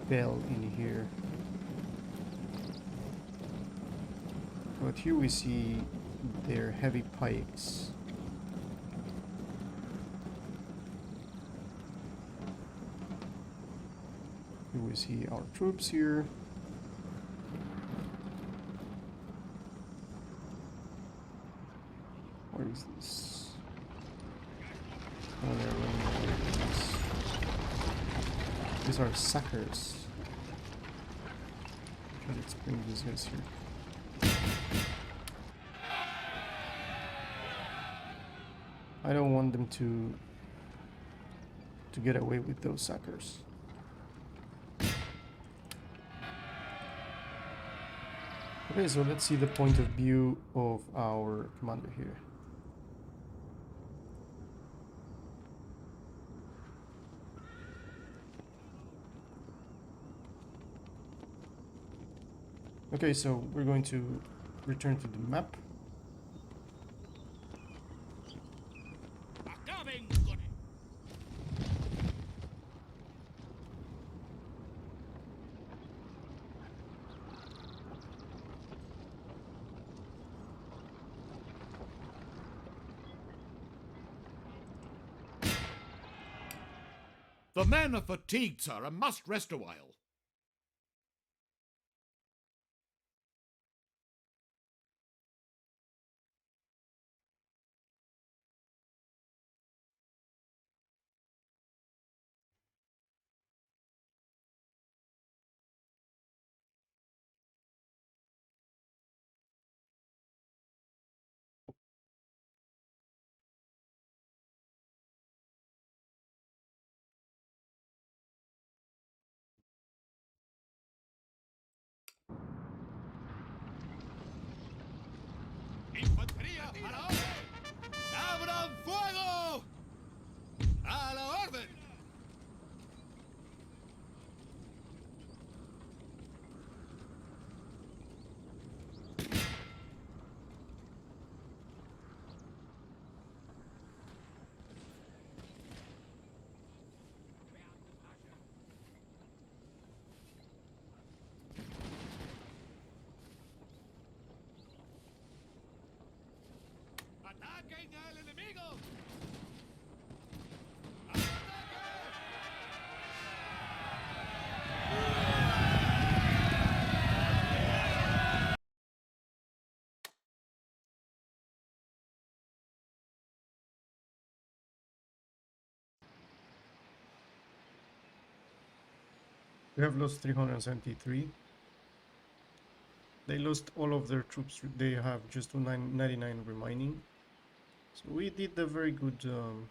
Speaker 1: fell in here. But here we see their heavy pikes. Here we see our troops here. Where is this? Oh, they're running away from us. These are suckers. Okay, let's bring these guys here. I don't want them to get away with those suckers. Okay, so let's see the point of view of our commander here. Okay, so we're going to return to the map.
Speaker 2: Acaben con él.
Speaker 3: The men are fatigued, sir, and must rest a while.
Speaker 4: Infantería a la orden. ¡Abran fuego! A la orden. ¡Ataquen al enemigo!
Speaker 1: We have lost 373. They lost all of their troops. They have just 99 remaining. So we did a very good job.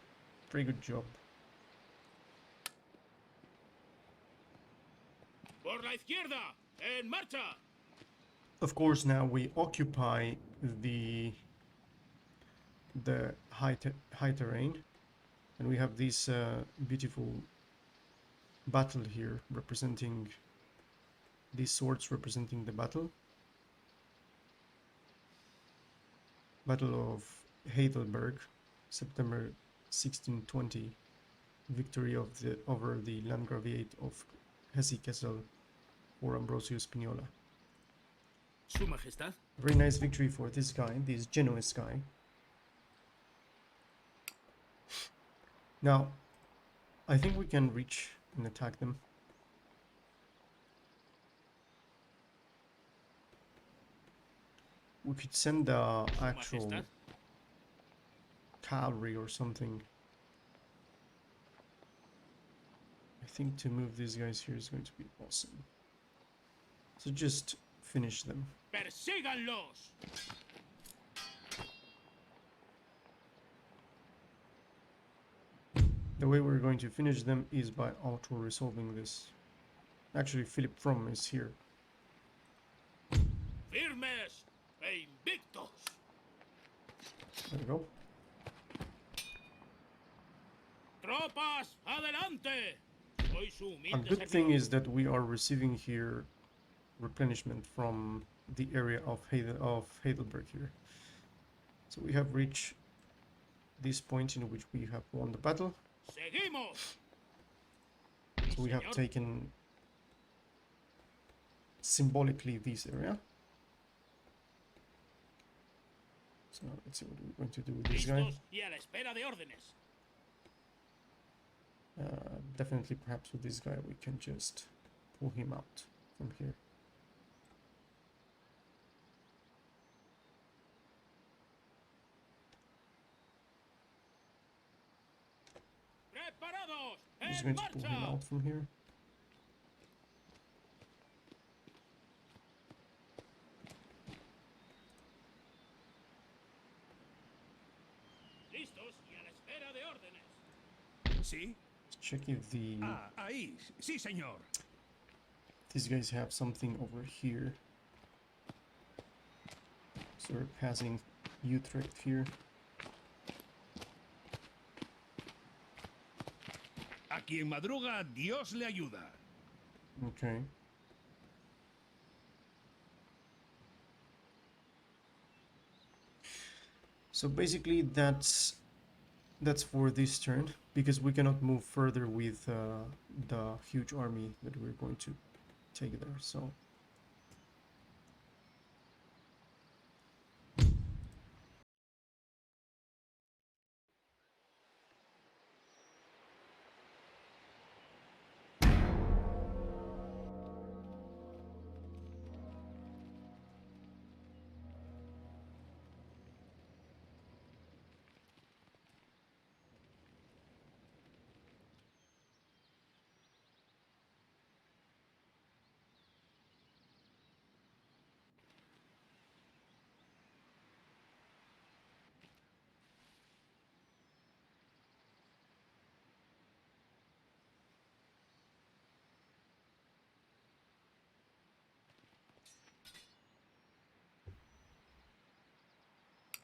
Speaker 2: Por la izquierda. En marcha.
Speaker 1: Of course, now we occupy the high terrain, and we have this beautiful battle here representing these swords representing the battle of Heidelberg, September 1620, victory of over the Landgraviate of Hesse-Kassel for Ambrosio Spinola.
Speaker 2: Su Majestad.
Speaker 1: Very nice victory for this guy, this Genoese guy. Now, I think we can reach and attack them. We could send the
Speaker 2: Su
Speaker 1: actual
Speaker 2: Majestad.
Speaker 1: cavalry or something. I think to move these guys here is going to be awesome. So just finish them.
Speaker 2: Persíganlos.
Speaker 1: The way we're going to finish them is by auto-resolving this. Actually, Philip From is here.
Speaker 2: Firmes e invictos.
Speaker 1: There we go.
Speaker 2: Tropas, adelante. Soy su
Speaker 1: A
Speaker 2: humilde
Speaker 1: good thing
Speaker 2: servidor.
Speaker 1: is that we are receiving here replenishment from the area of Heidelberg here. So we have reached this point in which we have won the battle.
Speaker 2: Seguimos.
Speaker 1: So we have
Speaker 2: Señor.
Speaker 1: taken symbolically this area. So let's see what we're going to do with this guy.
Speaker 2: Listos y a la espera de órdenes.
Speaker 1: Definitely, perhaps with this guy, we can just pull him out from here.
Speaker 2: Preparados.
Speaker 1: I'm just
Speaker 2: En
Speaker 1: going to pull him
Speaker 2: marcha.
Speaker 1: out from here.
Speaker 2: Listos y a la espera de órdenes.
Speaker 3: ¿Sí?
Speaker 1: Let's check if
Speaker 3: Ah, ahí. Sí, señor.
Speaker 1: these guys have something over here. So we're passing Utrecht here.
Speaker 3: A quien madruga, Dios le ayuda.
Speaker 1: Okay. So basically that's for this turn, because we cannot move further with the huge army that we're going to take there. So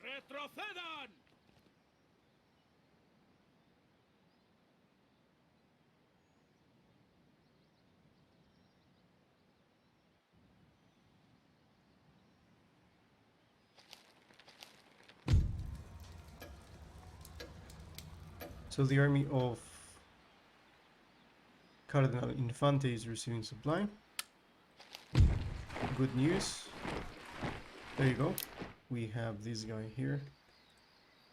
Speaker 2: Retrocedan.
Speaker 1: So the army of Cardinal Infante is receiving supply. Good news. There you go. We have this guy here.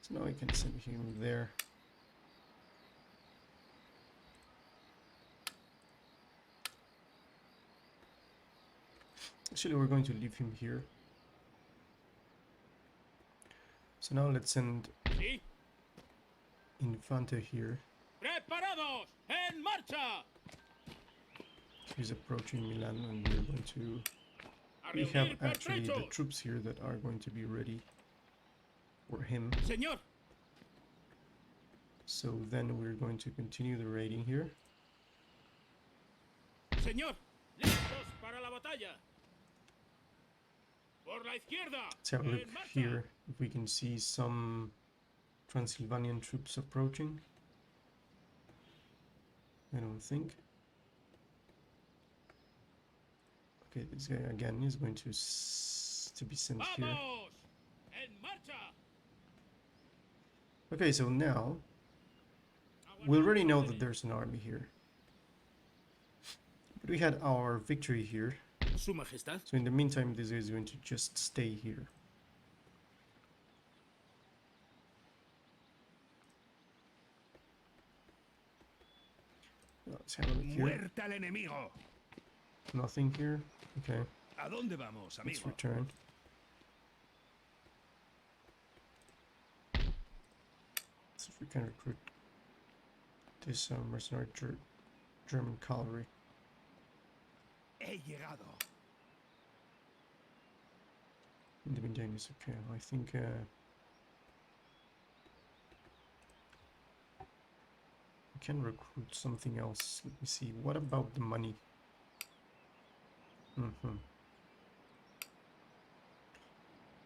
Speaker 1: So now I can send him there. Actually, we're going to leave him here. So now let's send
Speaker 2: Sí.
Speaker 1: Infante here.
Speaker 2: Preparados. En marcha.
Speaker 1: He's approaching Milan, and we're going to...
Speaker 2: A
Speaker 1: We have
Speaker 2: reunir
Speaker 1: actually the
Speaker 2: pertrechos.
Speaker 1: troops here that are going to be ready for him.
Speaker 2: Señor.
Speaker 1: So then we're going to continue the raiding here.
Speaker 2: Señor. Listos para la batalla. Por la izquierda.
Speaker 1: Let's have a look
Speaker 2: En marcha.
Speaker 1: here if we can see some Transylvanian troops approaching. I don't think. Okay, this guy again is going to be sent here.
Speaker 2: Vamos. En marcha.
Speaker 1: Okay, so now we already know that there's an army here. But we had our victory here.
Speaker 2: Su Majestad.
Speaker 1: So in the meantime, this guy is going to just stay here. Let's have a look here.
Speaker 3: Muerte al enemigo.
Speaker 1: Nothing here. Okay,
Speaker 3: ¿A dónde vamos,
Speaker 1: let's
Speaker 3: amigo?
Speaker 1: return. if we can recruit this mercenary German cavalry.
Speaker 3: He llegado.
Speaker 1: In the meantime, it's okay. I think we can recruit something else. Let me see. What about the money?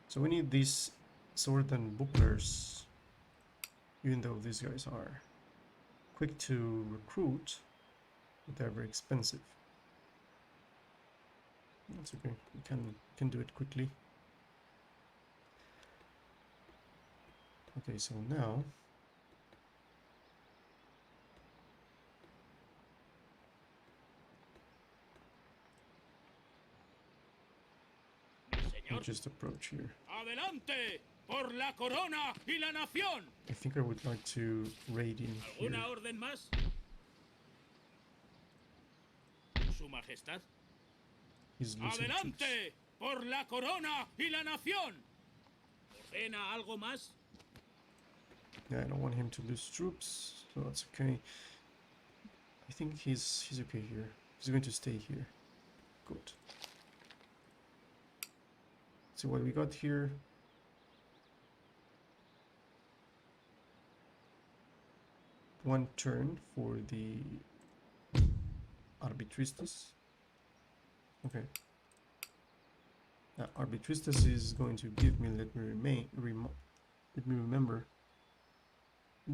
Speaker 1: So we need these sword and bucklers, even though these guys are quick to recruit, but they're very expensive. That's okay. We can do it quickly. Okay, so now we'll
Speaker 2: Señor.
Speaker 1: just approach here.
Speaker 2: Adelante por la corona y la nación.
Speaker 1: I think I would like to raid in here.
Speaker 2: ¿Alguna orden más? Su Majestad.
Speaker 1: He's losing troops.
Speaker 2: Adelante por la corona y la nación. ¿Ordena algo más?
Speaker 1: Yeah, I don't want him to lose troops, so that's okay. I think he's okay here. He's going to stay here. Good. So what we got here. One turn for the Arbitristas. Okay. Now Arbitristas is going to give me, let me remember,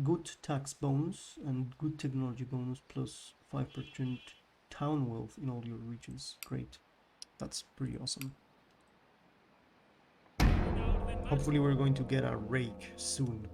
Speaker 1: good tax bonus and good technology bonus plus 5% town wealth in all your regions. Great. That's pretty awesome. Hopefully we're going to get a rake soon.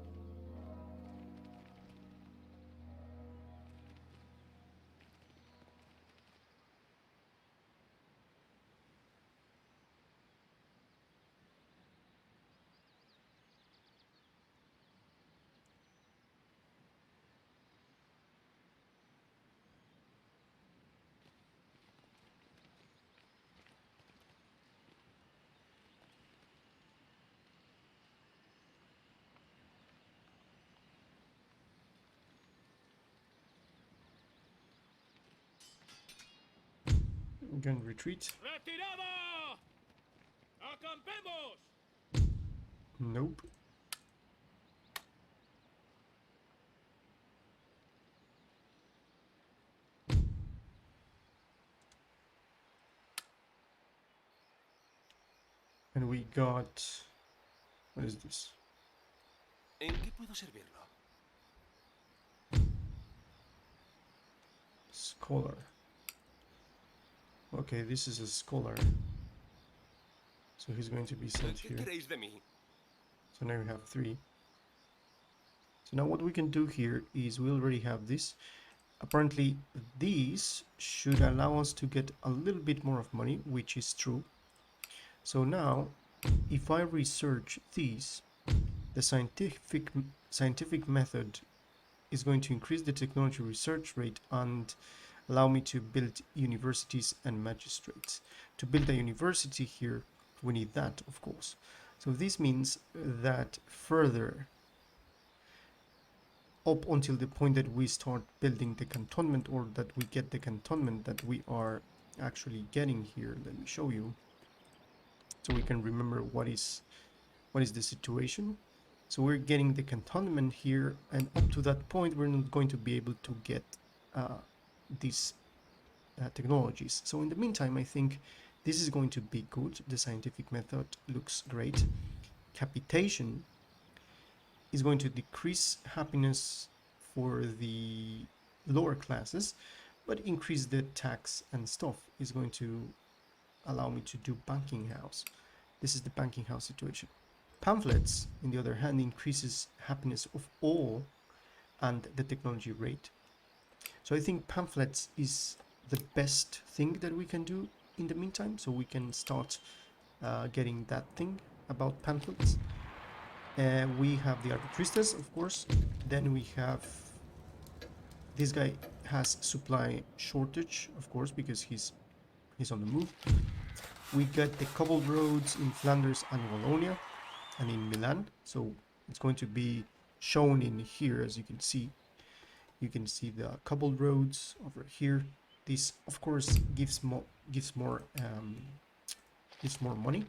Speaker 1: We can retreat.
Speaker 2: ¡Retirada! ¡Acampemos!
Speaker 1: Nope. And we got... What is this?
Speaker 4: ¿En qué puedo servirlo?
Speaker 1: Scholar. Okay, this is a scholar. So he's going to be sent
Speaker 4: ¿Qué
Speaker 1: here.
Speaker 4: queréis de mí?
Speaker 1: So now we have 3. So now what we can do here is we already have this. Apparently these should allow us to get a little bit more of money, which is true. So now if I research these, the scientific method is going to increase the technology research rate and allow me to build universities and magistrates. To build a university here, we need that, of course. So this means that further up until the point that we start building the cantonment, or that we get the cantonment that we are actually getting here, let me show you, so we can remember what is the situation. So we're getting the cantonment here, and up to that point we're not going to be able to get these technologies. So in the meantime, I think this is going to be good. The scientific method looks great. Capitation is going to decrease happiness for the lower classes, but increase the tax and stuff. Is going to allow me to do banking house. This is the banking house situation. Pamphlets, on the other hand, increases happiness of all and the technology rate. So I think pamphlets is the best thing that we can do in the meantime. So we can start getting that thing about pamphlets. We have the Arbitristas, of course. Then we have... This guy has supply shortage, of course, because he's on the move. We got the cobbled roads in Flanders and Wallonia and in Milan. So it's going to be shown in here. As you can see the cobbled roads over here. This of course gives more money.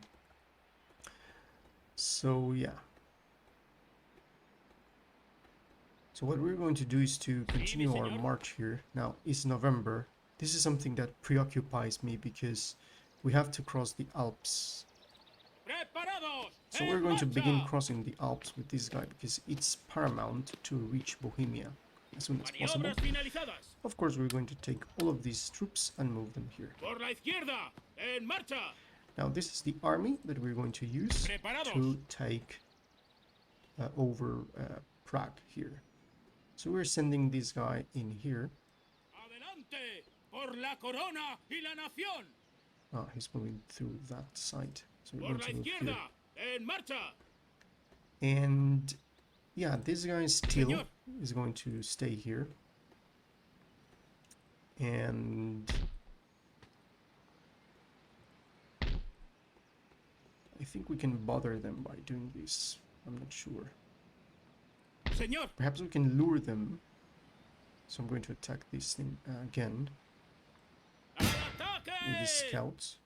Speaker 1: So yeah, so what we're going to do is to continue our march here. Now it's November. This is something that preoccupies me because we have to cross the Alps. So we're going to begin crossing the Alps with this guy because it's paramount to reach Bohemia as soon as possible. Of course, we're going to take all of these troops and move them here. Now this is the army that we're going to use to take over Prague here. So we're sending this guy in here. Oh, he's moving through that side. So we're going to move here. And yeah, this guy still is going to stay here. And I think we can bother them by doing this. I'm not sure. Perhaps we can lure them. So I'm going to attack this thing again with the scouts.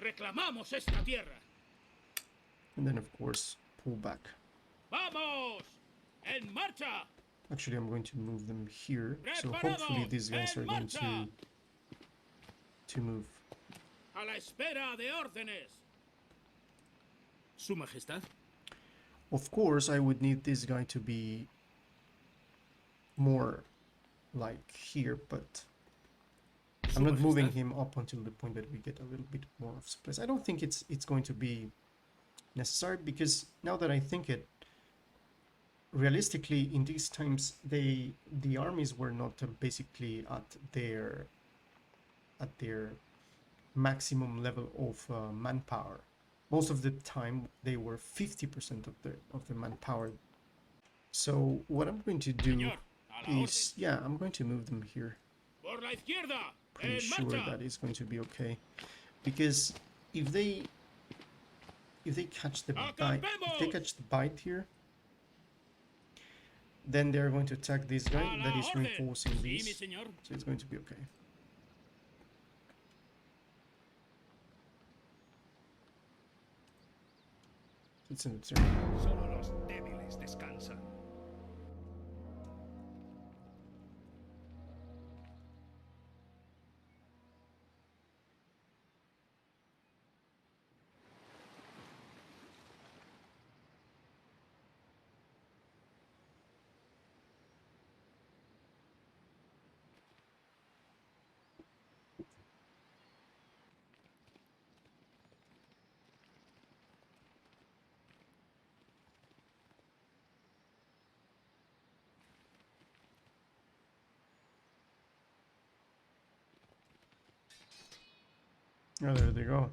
Speaker 2: Reclamamos esta tierra.
Speaker 1: And then of course pull back.
Speaker 2: Vamos, en marcha.
Speaker 1: Actually, I'm going to move them here. So hopefully these guys are going to move.
Speaker 2: A la espera de órdenes. Su Majestad.
Speaker 1: Of course, I would need this guy to be more like here, but I'm not moving him up until the point that we get a little bit more of supplies. I don't think it's going to be necessary because now that I think it, realistically in these times the armies were not basically at their maximum level of manpower. Most of the time they were 50% of the manpower. So what I'm going to do is, yeah, I'm going to move them here. Pretty sure that is going to be okay, because if they catch the bite here, then they're going to attack this guy that is reinforcing these, so it's going to be okay. It's an turn.
Speaker 3: Solo los débiles descansan.
Speaker 1: Oh, there they go.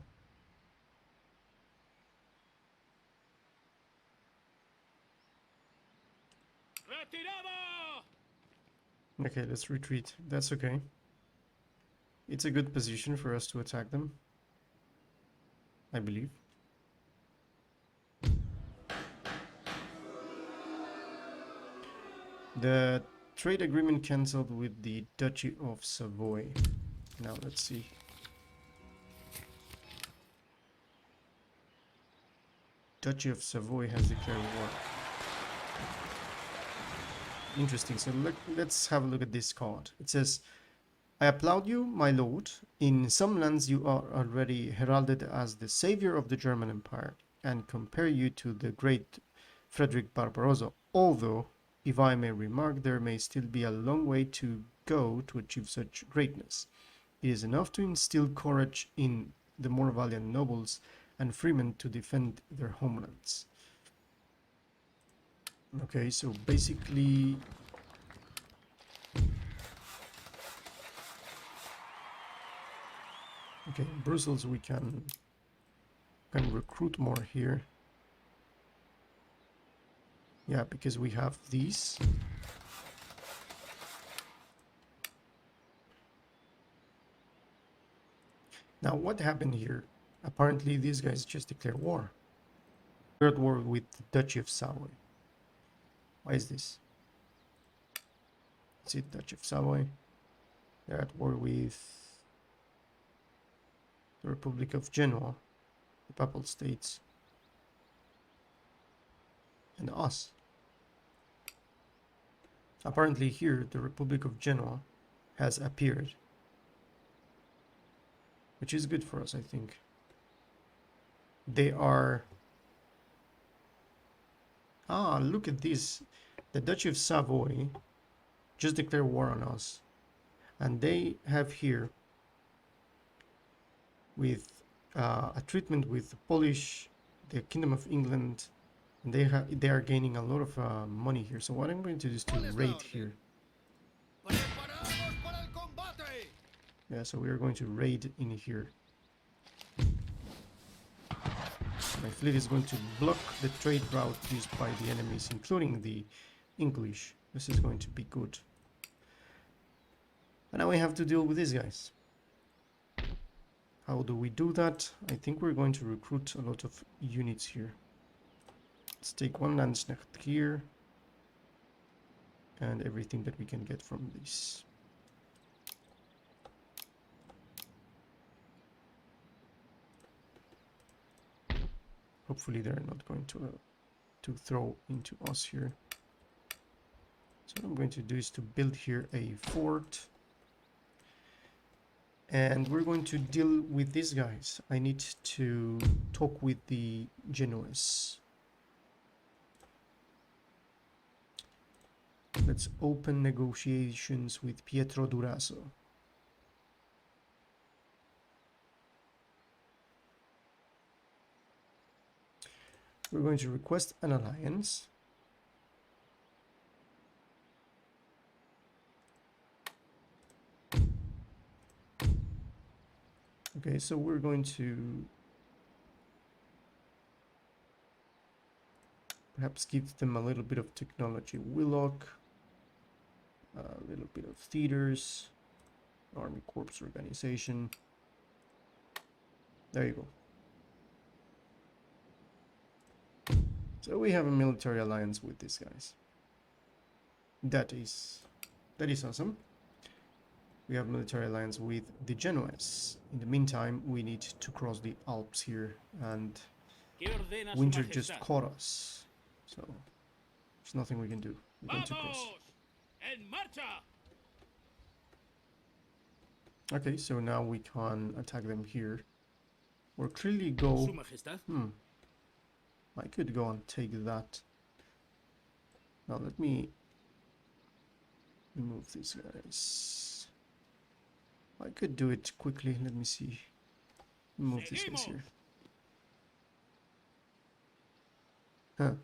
Speaker 1: Okay, let's retreat. That's okay. It's a good position for us to attack them, I believe. The trade agreement cancelled with the Duchy of Savoy. Now let's see. Duchy of Savoy has declared war. Interesting. So let's have a look at this card. It says, I applaud you, my lord. In some lands you are already heralded as the savior of the German Empire, and compare you to the great Frederick Barbarossa. Although, if I may remark, there may still be a long way to go to achieve such greatness. It is enough to instill courage in the more valiant nobles and freemen to defend their homelands. Okay, so basically okay, in Brussels we can recruit more here. Yeah, because we have these. Now, what happened here? Apparently, these guys just declared war. We're at war with the Duchy of Savoy. Why is this? Is it Duchy of Savoy? They're at war with the Republic of Genoa, the Papal States, and us. Apparently here, the Republic of Genoa has appeared, which is good for us, I think. They are... Ah, look at this. The Duchy of Savoy just declared war on us. And they have here with a treatment with the Polish, the Kingdom of England, and they are gaining a lot of money here. So what I'm going to do is to raid here.
Speaker 4: ¡Preparados para el combate!
Speaker 1: Yeah, so we are going to raid in here. My fleet is going to block the trade route used by the enemies, including the English. This is going to be good. And now we have to deal with these guys. How do we do that? I think we're going to recruit a lot of units here. Let's take one Landsknecht here. And everything that we can get from this. Hopefully they're not going to throw into us here. So what I'm going to do is to build here a fort. And we're going to deal with these guys. I need to talk with the Genoese. Let's open negotiations with Pietro Durazo. We're going to request an alliance. Okay, so we're going to perhaps give them a little bit of technology. Willock, a little bit of theaters, Army Corps organization. There you go. So we have a military alliance with these guys. That is awesome. We have military alliance with the Genoese. In the meantime, we need to cross the Alps here, and winter just caught us. So there's nothing we can do. We're going to cross. Okay, so now we can attack them here. Or clearly go... I could go and take that. Now let me remove these guys. I could do it quickly. Let me see. Move these guys here. Huh.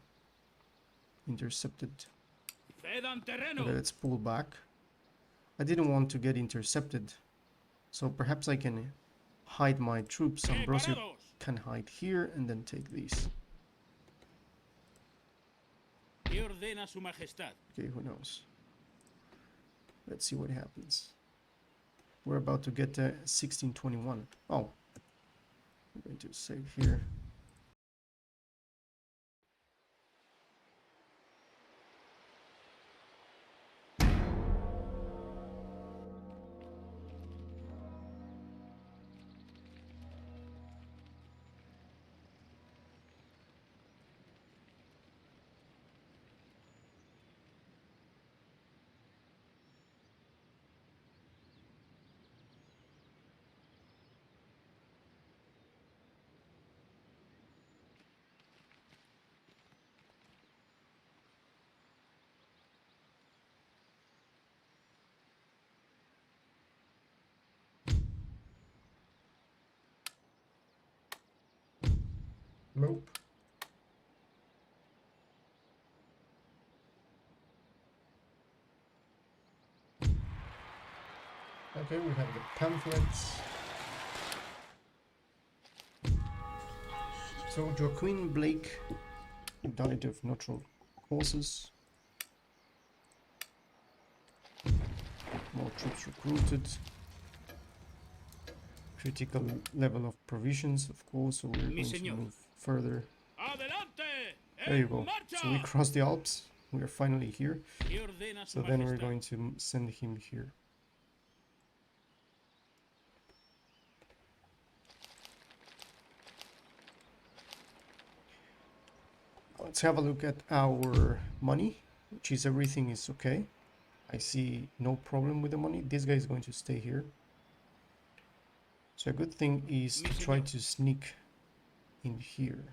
Speaker 1: Intercepted. Okay, let's pull back. I didn't want to get intercepted. So perhaps I can hide my troops. Ambrosio can hide here and then take these. Okay, who knows? Let's see what happens. We're about to get 1621. Oh, I'm going to save here. Nope. Okay, we have the pamphlets. So Joaquin Blake died of natural causes. More troops recruited. critical level of provisions, of course, so we're
Speaker 2: Mi
Speaker 1: going to
Speaker 2: señor.
Speaker 1: move further.
Speaker 2: Adelante.
Speaker 1: There you
Speaker 2: En
Speaker 1: go.
Speaker 2: marcha.
Speaker 1: So we crossed the Alps. We are finally here.
Speaker 2: ¿Qué ordena su
Speaker 1: So then we're
Speaker 2: majestad?
Speaker 1: going to send him here. Let's have a look at our money, which is everything is okay. I see no problem with the money. This guy is going to stay here. So a good thing is to try to sneak in here.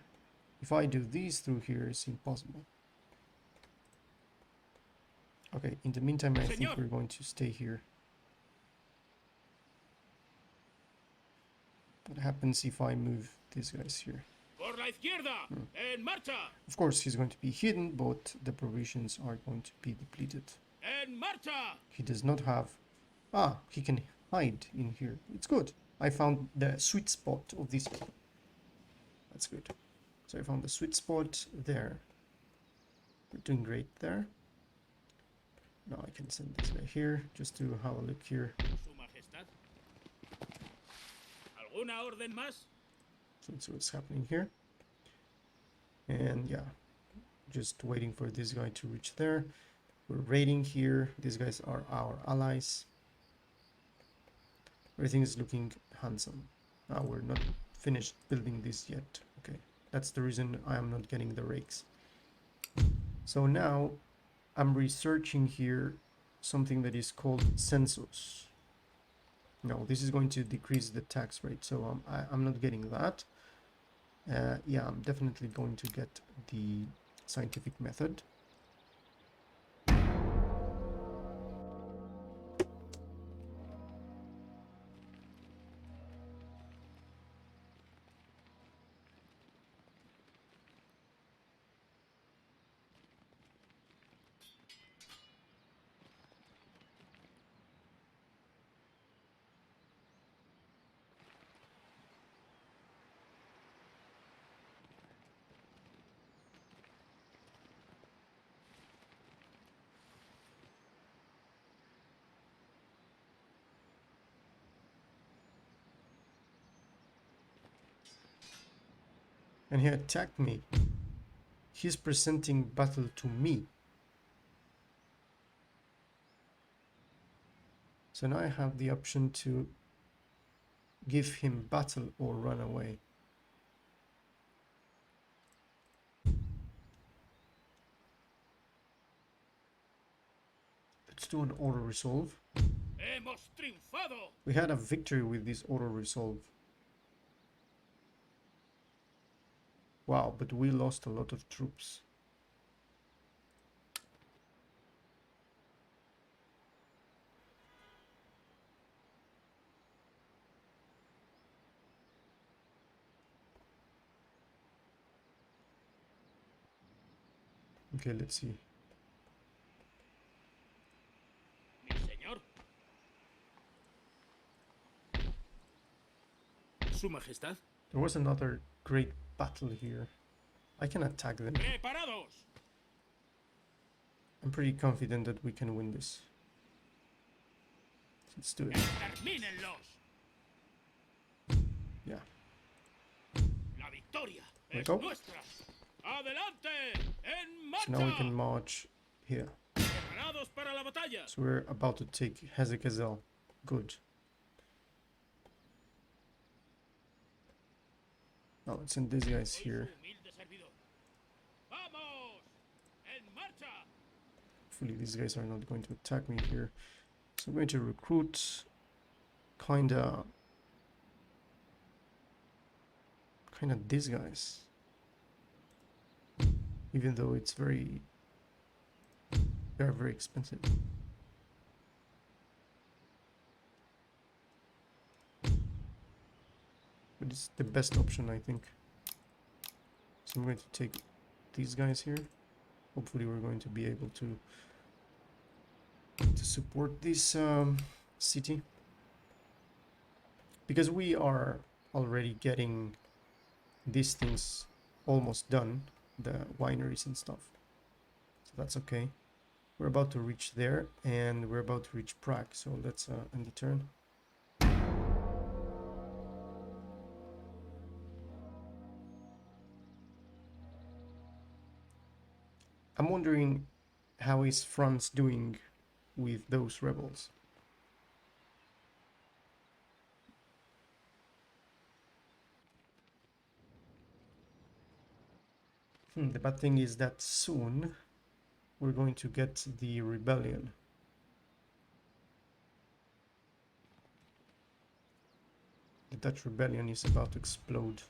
Speaker 1: If I do this through here, it's impossible. Okay, in the meantime, I think we're going to stay here. What happens if I move these guys here?
Speaker 2: Por la izquierda. En marcha.
Speaker 1: Of course, he's going to be hidden, but the provisions are going to be depleted.
Speaker 2: En marcha.
Speaker 1: He does not have... Ah, he can hide in here. It's good. I found the sweet spot of this one. That's good. So I found the sweet spot there. We're doing great there. Now I can send this guy here, just to have a look here.
Speaker 2: Su majestad. ¿Alguna orden más?
Speaker 1: So let's see what's happening here. And yeah, just waiting for this guy to reach there. We're raiding here. These guys are our allies. Everything is looking handsome. We're not finished building this yet. Okay, that's the reason I am not getting the rakes. So now I'm researching here something that is called census. No, this is going to decrease the tax rate, so I'm not getting that. Yeah, I'm definitely going to get the scientific method. And he attacked me. He's presenting battle to me. So now I have the option to give him battle or run away. Let's do an auto resolve.
Speaker 2: Hemos triunfado.
Speaker 1: We had a victory with this auto resolve. Wow, but we lost a lot of troops. Okay, let's see.
Speaker 2: Mi señor. Su majestad.
Speaker 1: There was another great battle here. I can attack them.
Speaker 2: Preparados.
Speaker 1: I'm pretty confident that we can win this. Let's do it.
Speaker 2: Extermínenlos.
Speaker 1: Yeah.
Speaker 2: La victoria
Speaker 1: There we
Speaker 2: es
Speaker 1: go.
Speaker 2: nuestra. Adelante. En marcha.
Speaker 1: So now we can march here.
Speaker 2: Preparados para la batalla.
Speaker 1: So we're about to take Hezekiah. Good. Now let's send these guys here.
Speaker 2: Soy su humilde servidor. Vamos. En marcha.
Speaker 1: Hopefully these guys are not going to attack me here. So I'm going to recruit kinda these guys. Even though it's very expensive. But it's the best option, I think. So I'm going to take these guys here. Hopefully we're going to be able to support this city. Because we are already getting these things almost done. The wineries and stuff. So that's okay. We're about to reach there and we're about to reach Prague. So let's end the turn. I'm wondering how is France doing with those rebels. The bad thing is that soon we're going to get the rebellion. The Dutch rebellion is about to explode.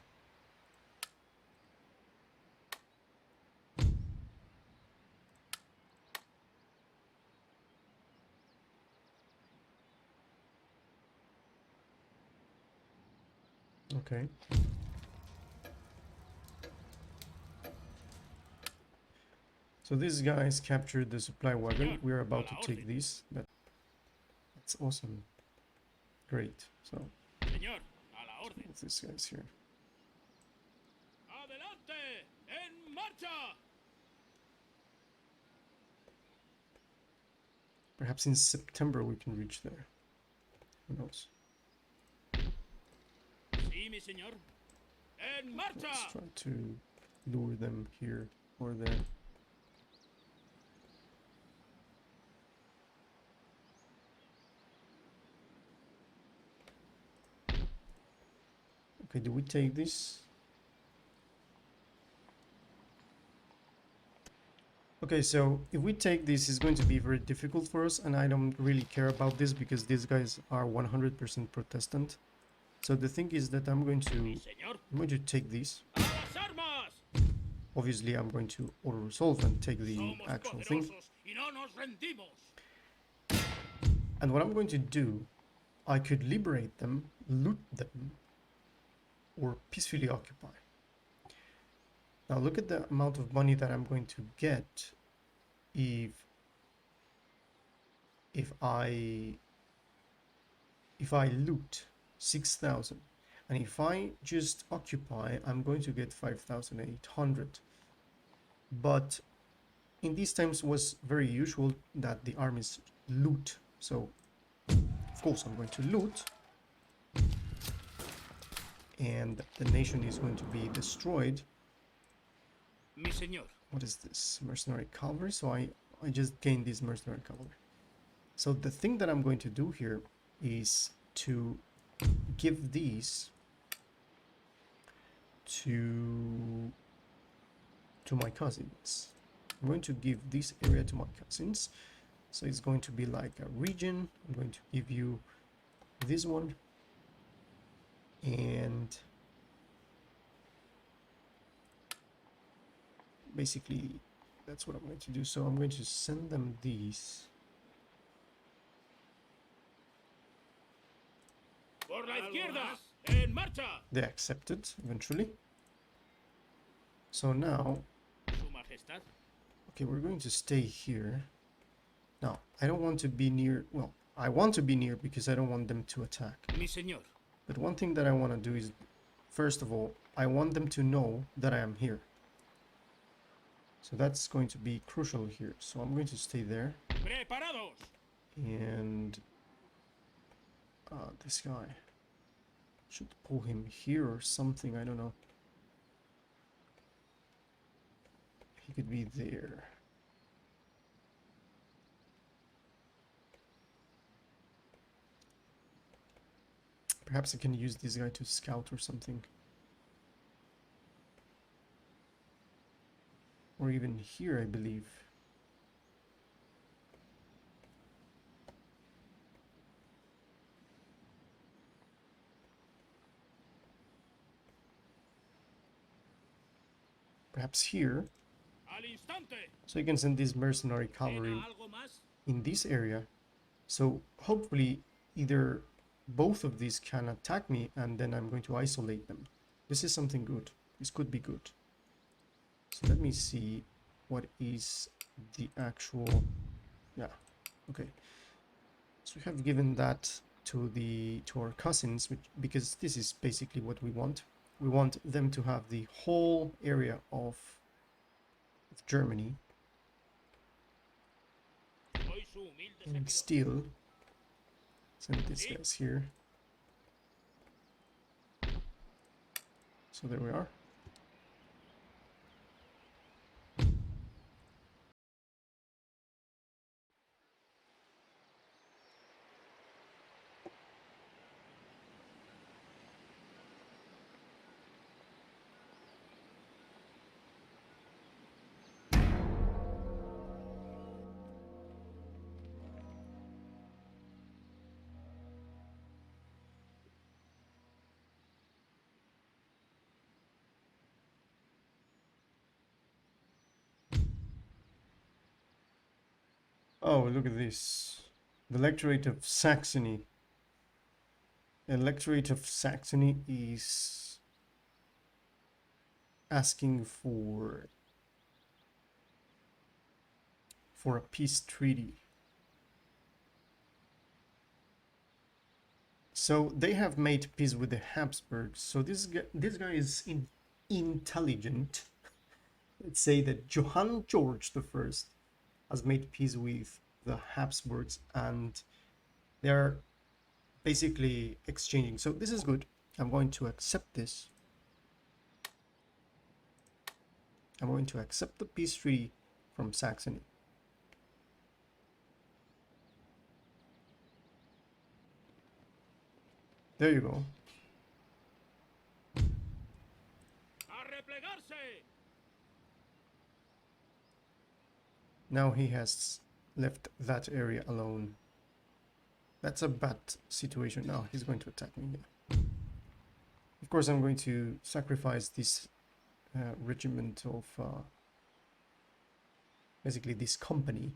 Speaker 1: Okay. So these guys captured the supply wagon. We're about to take this. That's awesome. Great. So
Speaker 2: Señor, a la orden.
Speaker 1: what's this guy's here?
Speaker 2: Adelante, en marcha.
Speaker 1: Perhaps in September we can reach there. Who knows?
Speaker 2: Sí, mi señor. En marcha.
Speaker 1: Let's try to lure them here or there. Okay, do we take this? Okay, so if we take this, it's going to be very difficult for us, and I don't really care about this because these guys are 100% Protestant. So the thing is that I'm going to take this.
Speaker 2: A las armas.
Speaker 1: Obviously, I'm going to auto-resolve and take the
Speaker 2: Somos
Speaker 1: actual thing.
Speaker 2: poderosos y no nos rendimos.
Speaker 1: And what I'm going to do, I could liberate them, loot them, or peacefully occupy. Now look at the amount of money that I'm going to get if I loot 6,000, and if I just occupy, I'm going to get 5,800. But in these times was very usual that the armies loot, so of course I'm going to loot, and the nation is going to be destroyed.
Speaker 2: Mi señor.
Speaker 1: What is this? Mercenary cavalry. So I just gained this mercenary cavalry. So the thing that I'm going to do here is to give these to my cousins. I'm going to give this area to my cousins. So it's going to be like a region. I'm going to give you this one, and basically that's what I'm going to do. So I'm going to send them these.
Speaker 2: Por la izquierda, en marcha.
Speaker 1: They accepted eventually. So now,
Speaker 2: Su majestad.
Speaker 1: okay, we're going to stay here. Now, I don't want to be near, well, I want to be near because I don't want them to attack.
Speaker 2: Mi señor.
Speaker 1: But one thing that I want to do is, first of all, I want them to know that I am here. So that's going to be crucial here. So I'm going to stay there.
Speaker 2: Preparados.
Speaker 1: And this guy, should pull him here or something, I don't know. He could be there. Perhaps I can use this guy to scout or something. Or even here, I believe. Perhaps here.
Speaker 2: Al instante.
Speaker 1: So you can send this mercenary cavalry
Speaker 2: ¿Era algo más?
Speaker 1: in this area. So hopefully either both of these can attack me and then I'm going to isolate them. This is something good. This could be good. So let me see what is the actual, yeah, okay. So we have given that to our cousins, because this is basically what we want. We want them to have the whole area of Germany,
Speaker 2: Soy su humilde
Speaker 1: and
Speaker 2: servidor.
Speaker 1: still send these guys here. So there we are. Oh, look at this. The Electorate of Saxony. Electorate of Saxony is asking for a peace treaty. So they have made peace with the Habsburgs. So this guy is intelligent. Let's say that Johann George I has made peace with the Habsburgs, and they're basically exchanging. So this is good. I'm going to accept this. I'm going to accept the peace treaty from Saxony. There you go. Now he has left that area alone. That's a bad situation. Now he's going to attack me. Yeah. Of course, I'm going to sacrifice this regiment of basically this company.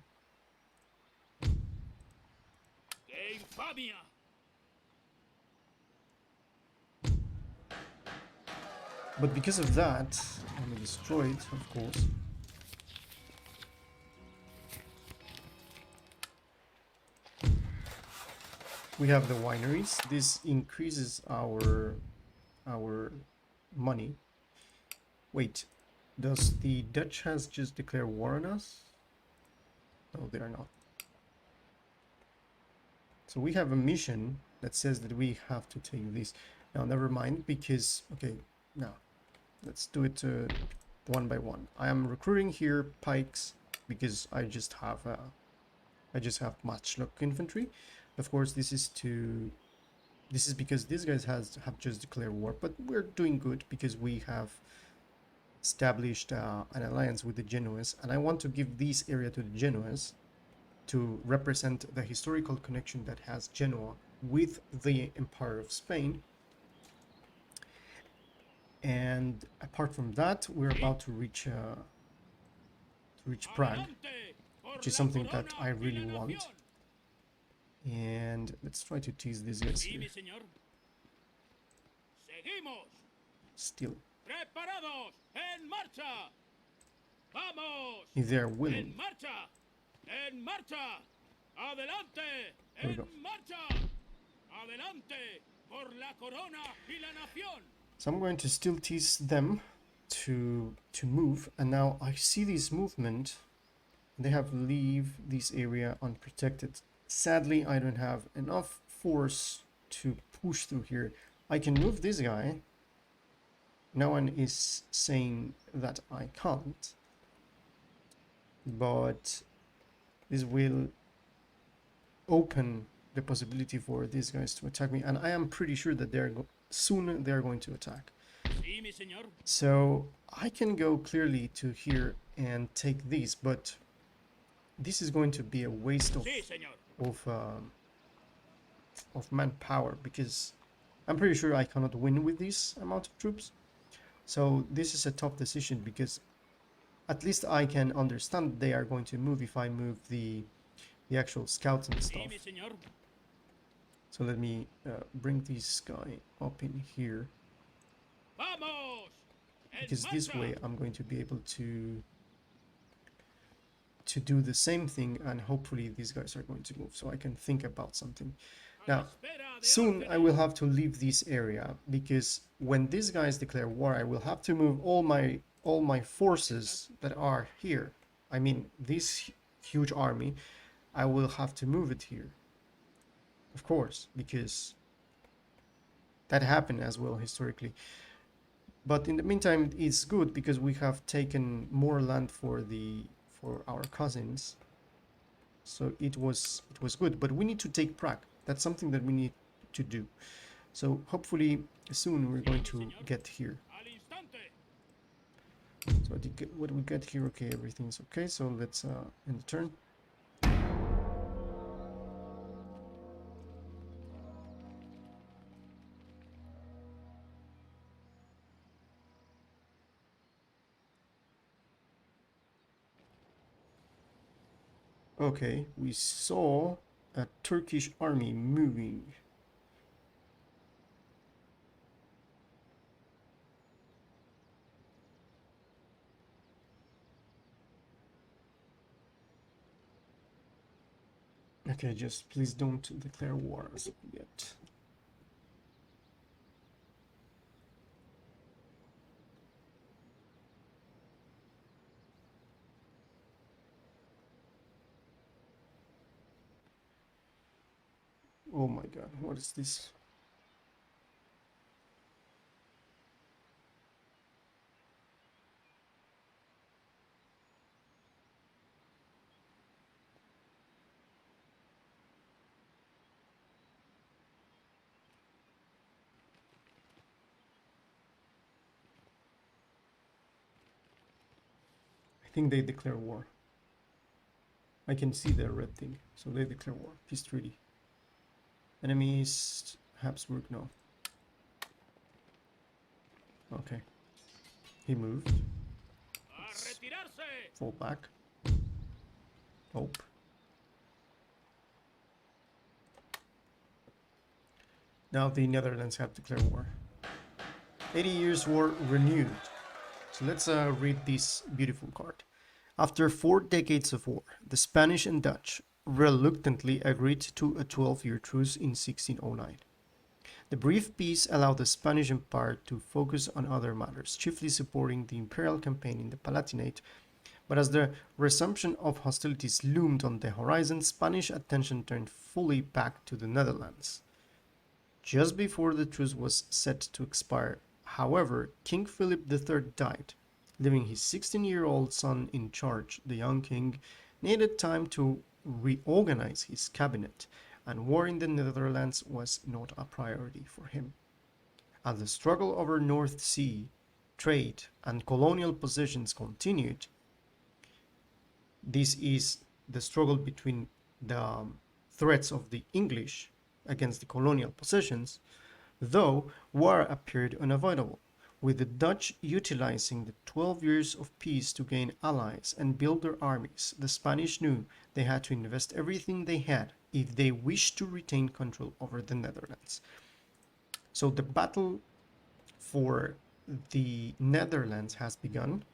Speaker 1: But because of that, I'm destroyed, of course. We have the wineries. This increases our money. Wait, does the Dutch has just declared war on us? No, they are not. So we have a mission that says that we have to take this. Now, never mind, because okay, now let's do it one by one. I am recruiting here pikes because I just have matchlock infantry. Of course, this is because these guys have just declared war, but we're doing good because we have established an alliance with the Genoese, and I want to give this area to the Genoese to represent the historical connection that has Genoa with the Empire of Spain. And apart from that, we're about to reach Prague, which is something that I really want. And let's try to tease these guys here. Still. If they're willing. There we go. So I'm going to still tease them to move, and now I see this movement. They have leave this area unprotected. Sadly, I don't have enough force to push through here. I can move this guy. No one is saying that I can't, but this will open the possibility for these guys to attack me, and I am pretty sure that soon they're going to attack. So I can go clearly to here and take these, but this is going to be a waste of manpower, because I'm pretty sure I cannot win with this amount of troops. So this is a tough decision, because at least I can understand they are going to move if I move the actual scouts and stuff. So let me bring this guy up in here, because this way I'm going to be able to do the same thing, and hopefully these guys are going to move so I can think about something. Now, soon I will have to leave this area, because when these guys declare war, I will have to move all my forces that are here. I mean, this huge army, I will have to move it here. Of course, because that happened as well historically. But in the meantime, it's good because we have taken more land for our cousins. So it was good, but we need to take Prague. That's something that we need to do. So hopefully soon we're going to get here. So what we get here, okay, everything's okay. So let's end the turn. Okay, we saw a Turkish army moving. Okay, just please don't declare war as of yet. Oh my god, what is this? I think they declare war. I can see the red thing, so they declare war. Peace treaty. Enemies, Habsburg, no. Okay. He moved.
Speaker 2: ¡A
Speaker 1: Let's
Speaker 2: retirarse!
Speaker 1: fall back. Hope. Now the Netherlands have declared war. 80 Years' War renewed. So let's read this beautiful card. After 4 decades of war, the Spanish and Dutch reluctantly agreed to a 12-year truce in 1609. The brief peace allowed the Spanish Empire to focus on other matters, chiefly supporting the imperial campaign in the Palatinate. But as the resumption of hostilities loomed on the horizon, Spanish attention turned fully back to the Netherlands. Just before the truce was set to expire, however, King Philip III died, leaving his 16-year-old son in charge. The young king needed time to reorganize his cabinet, and war in the Netherlands was not a priority for him. As the struggle over North Sea trade and colonial possessions continued, this is the struggle between the threats of the English against the colonial possessions, though war appeared unavoidable, with the Dutch utilizing the 12 years of peace to gain allies and build their armies. The Spanish knew they had to invest everything they had if they wished to retain control over the Netherlands. So the battle for the Netherlands has begun,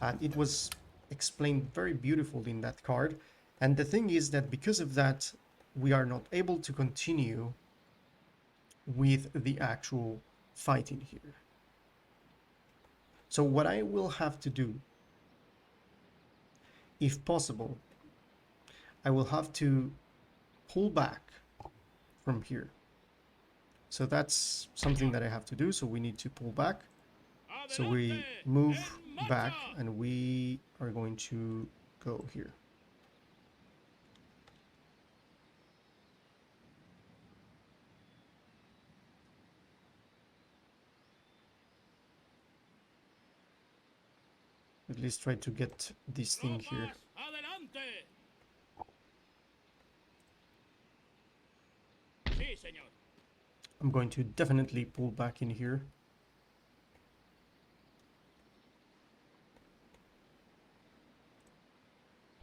Speaker 1: and it was explained very beautifully in that card. And the thing is that because of that, we are not able to continue with the actual fighting here. So what I will have to do, if possible, I will have to pull back from here. So that's something that I have to do. So we need to pull back. So we move back and we are going to go here. At least try to get this thing here.
Speaker 2: Adelante. Sí, señor.
Speaker 1: I'm going to definitely pull back in here.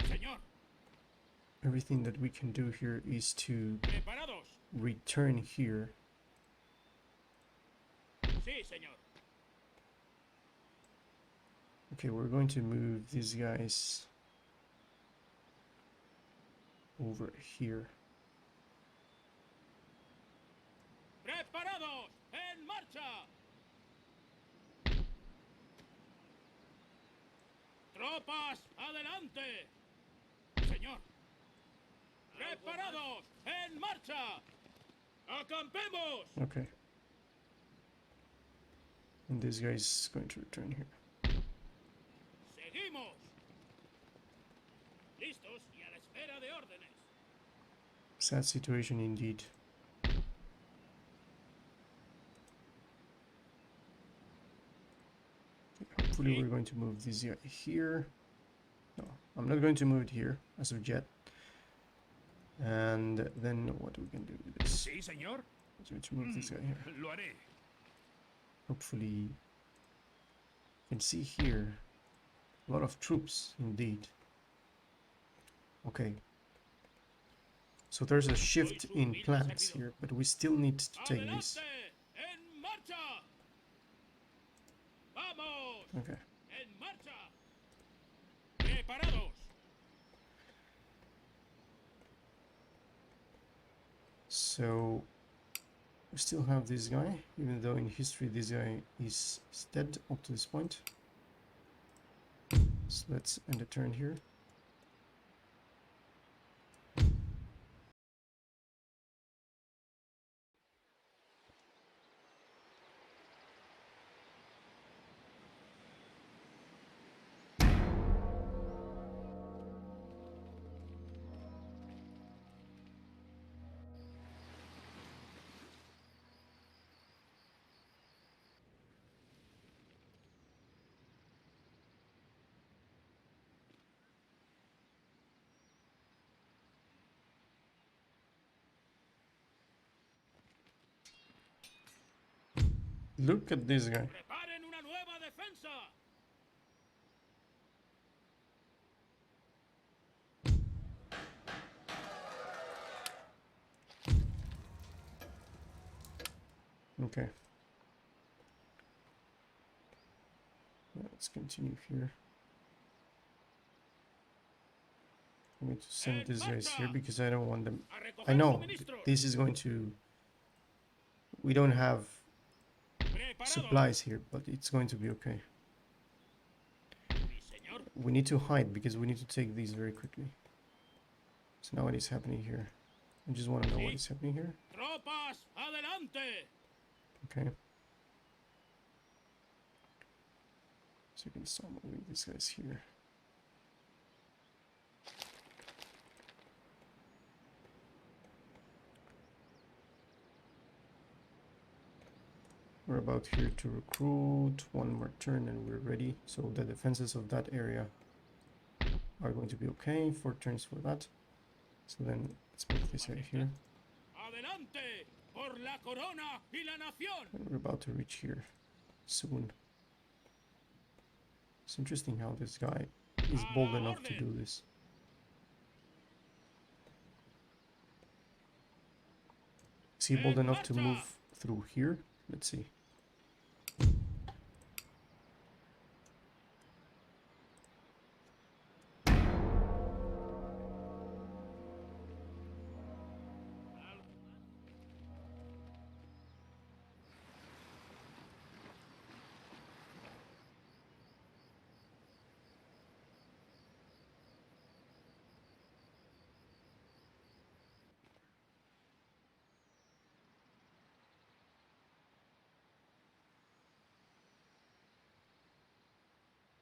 Speaker 2: Señor.
Speaker 1: Everything that we can do here is to
Speaker 2: Preparados.
Speaker 1: return here.
Speaker 2: Sí, señor.
Speaker 1: Okay, we're going to move these guys over here.
Speaker 2: Preparados. En marcha. Tropas, adelante. Señor. Preparados. En marcha. Acampemos.
Speaker 1: Okay. And this guy is going to return here.
Speaker 2: Seguimos. Listos y a la espera de órdenes.
Speaker 1: Sad situation indeed. Hopefully we're going to move this guy here. No, I'm not going to move it here as of yet. And then what we can do with this?
Speaker 3: Sí, señor.
Speaker 1: I'm going to move this guy here.
Speaker 3: Lo haré.
Speaker 1: Hopefully you can see here a lot of troops indeed. Okay. So there's a shift in plans here, but we still need to take this.
Speaker 2: Adelante, en marcha. Vamos,
Speaker 1: Okay.
Speaker 2: en marcha. Preparados.
Speaker 1: So we still have this guy, even though in history this guy is dead up to this point. So let's end the turn here. Look at this guy.
Speaker 2: Preparen una nueva defensa.
Speaker 1: Okay. Let's continue here. I'm going to send these guys here because I don't want them. I know this is going to. We don't have supplies here, but it's going to be okay. We need to hide because we need to take these very quickly. So now what is happening here? I just want to know what is happening here.
Speaker 2: Tropas, adelante.
Speaker 1: Okay. So you can start moving these guys here. We're about here to recruit. One more turn and we're ready. So the defenses of that area are going to be okay. 4 turns for that. So then let's make this right here.
Speaker 2: Adelante por la corona y la nación.
Speaker 1: And we're about to reach here soon. It's interesting how this guy is bold enough to do this. Is he bold enough to move through here? Let's see.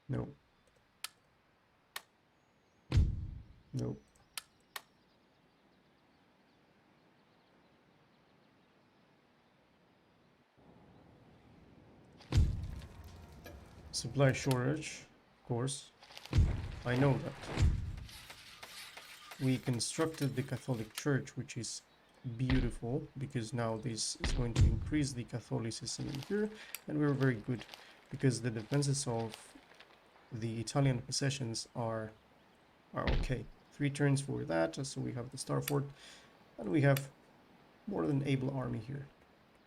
Speaker 1: No. Nope. Supply shortage, of course. I know that. We constructed the Catholic Church, which is beautiful because now this is going to increase the Catholicism in here, and we're very good because the defenses of the Italian possessions are okay. 3 turns for that, so we have the Star Fort, and we have more than able army here.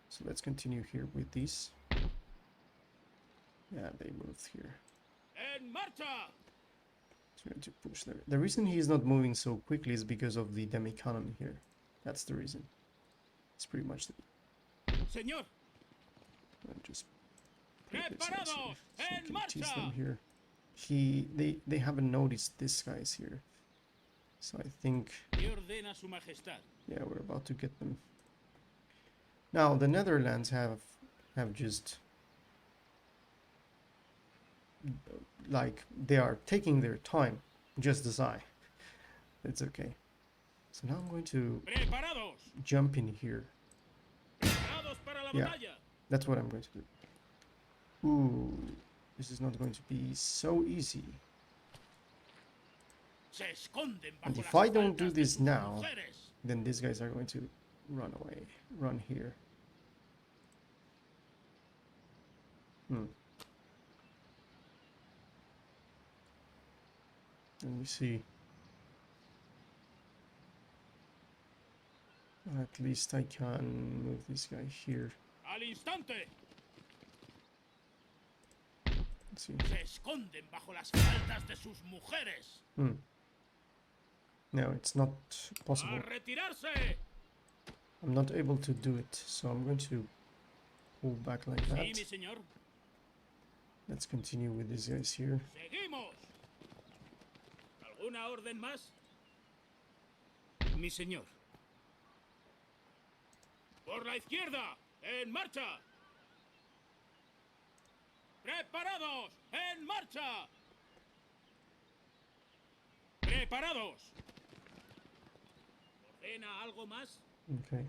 Speaker 1: So let's continue here with these. Yeah, they moved here.
Speaker 2: En marcha.
Speaker 1: So we're going to push there. The reason he's not moving so quickly is because of the demi cannon here. That's the reason. It's pretty much the.
Speaker 2: Señor.
Speaker 1: And just put this guys here, so
Speaker 2: En
Speaker 1: we can tease
Speaker 2: marcha.
Speaker 1: them here. They haven't noticed this guys here, so I think
Speaker 2: ¿Qué ordena su majestad?
Speaker 1: yeah we're about to get them. Now the Netherlands have just like they are taking their time, just as I. It's okay. So now I'm going to
Speaker 2: Preparados.
Speaker 1: jump in here.
Speaker 2: Preparados para la
Speaker 1: Yeah.
Speaker 2: batalla.
Speaker 1: That's what I'm going to do. Ooh, this is not going to be so easy.
Speaker 2: Se esconden bajo
Speaker 1: And
Speaker 2: las
Speaker 1: if I don't do
Speaker 2: espaldas de
Speaker 1: this
Speaker 2: sus
Speaker 1: now,
Speaker 2: mujeres.
Speaker 1: then these guys are going to run away. Run here. Let me see. At least I can move this guy here.
Speaker 2: ¡Al instante!
Speaker 1: Let's see.
Speaker 2: Se esconden bajo las faldas de sus mujeres.
Speaker 1: No, it's not possible.
Speaker 2: ¡A retirarse!
Speaker 1: I'm not able to do it, so I'm going to pull back like
Speaker 2: Sí, mi
Speaker 1: that.
Speaker 2: señor.
Speaker 1: Let's continue with these guys here.
Speaker 2: ¡Seguimos! ¿Alguna orden más? Mi señor. ¡Por la izquierda! ¡En marcha! ¡Preparados! ¡En marcha! ¡Preparados! ¿Ordena algo más?
Speaker 1: Okay.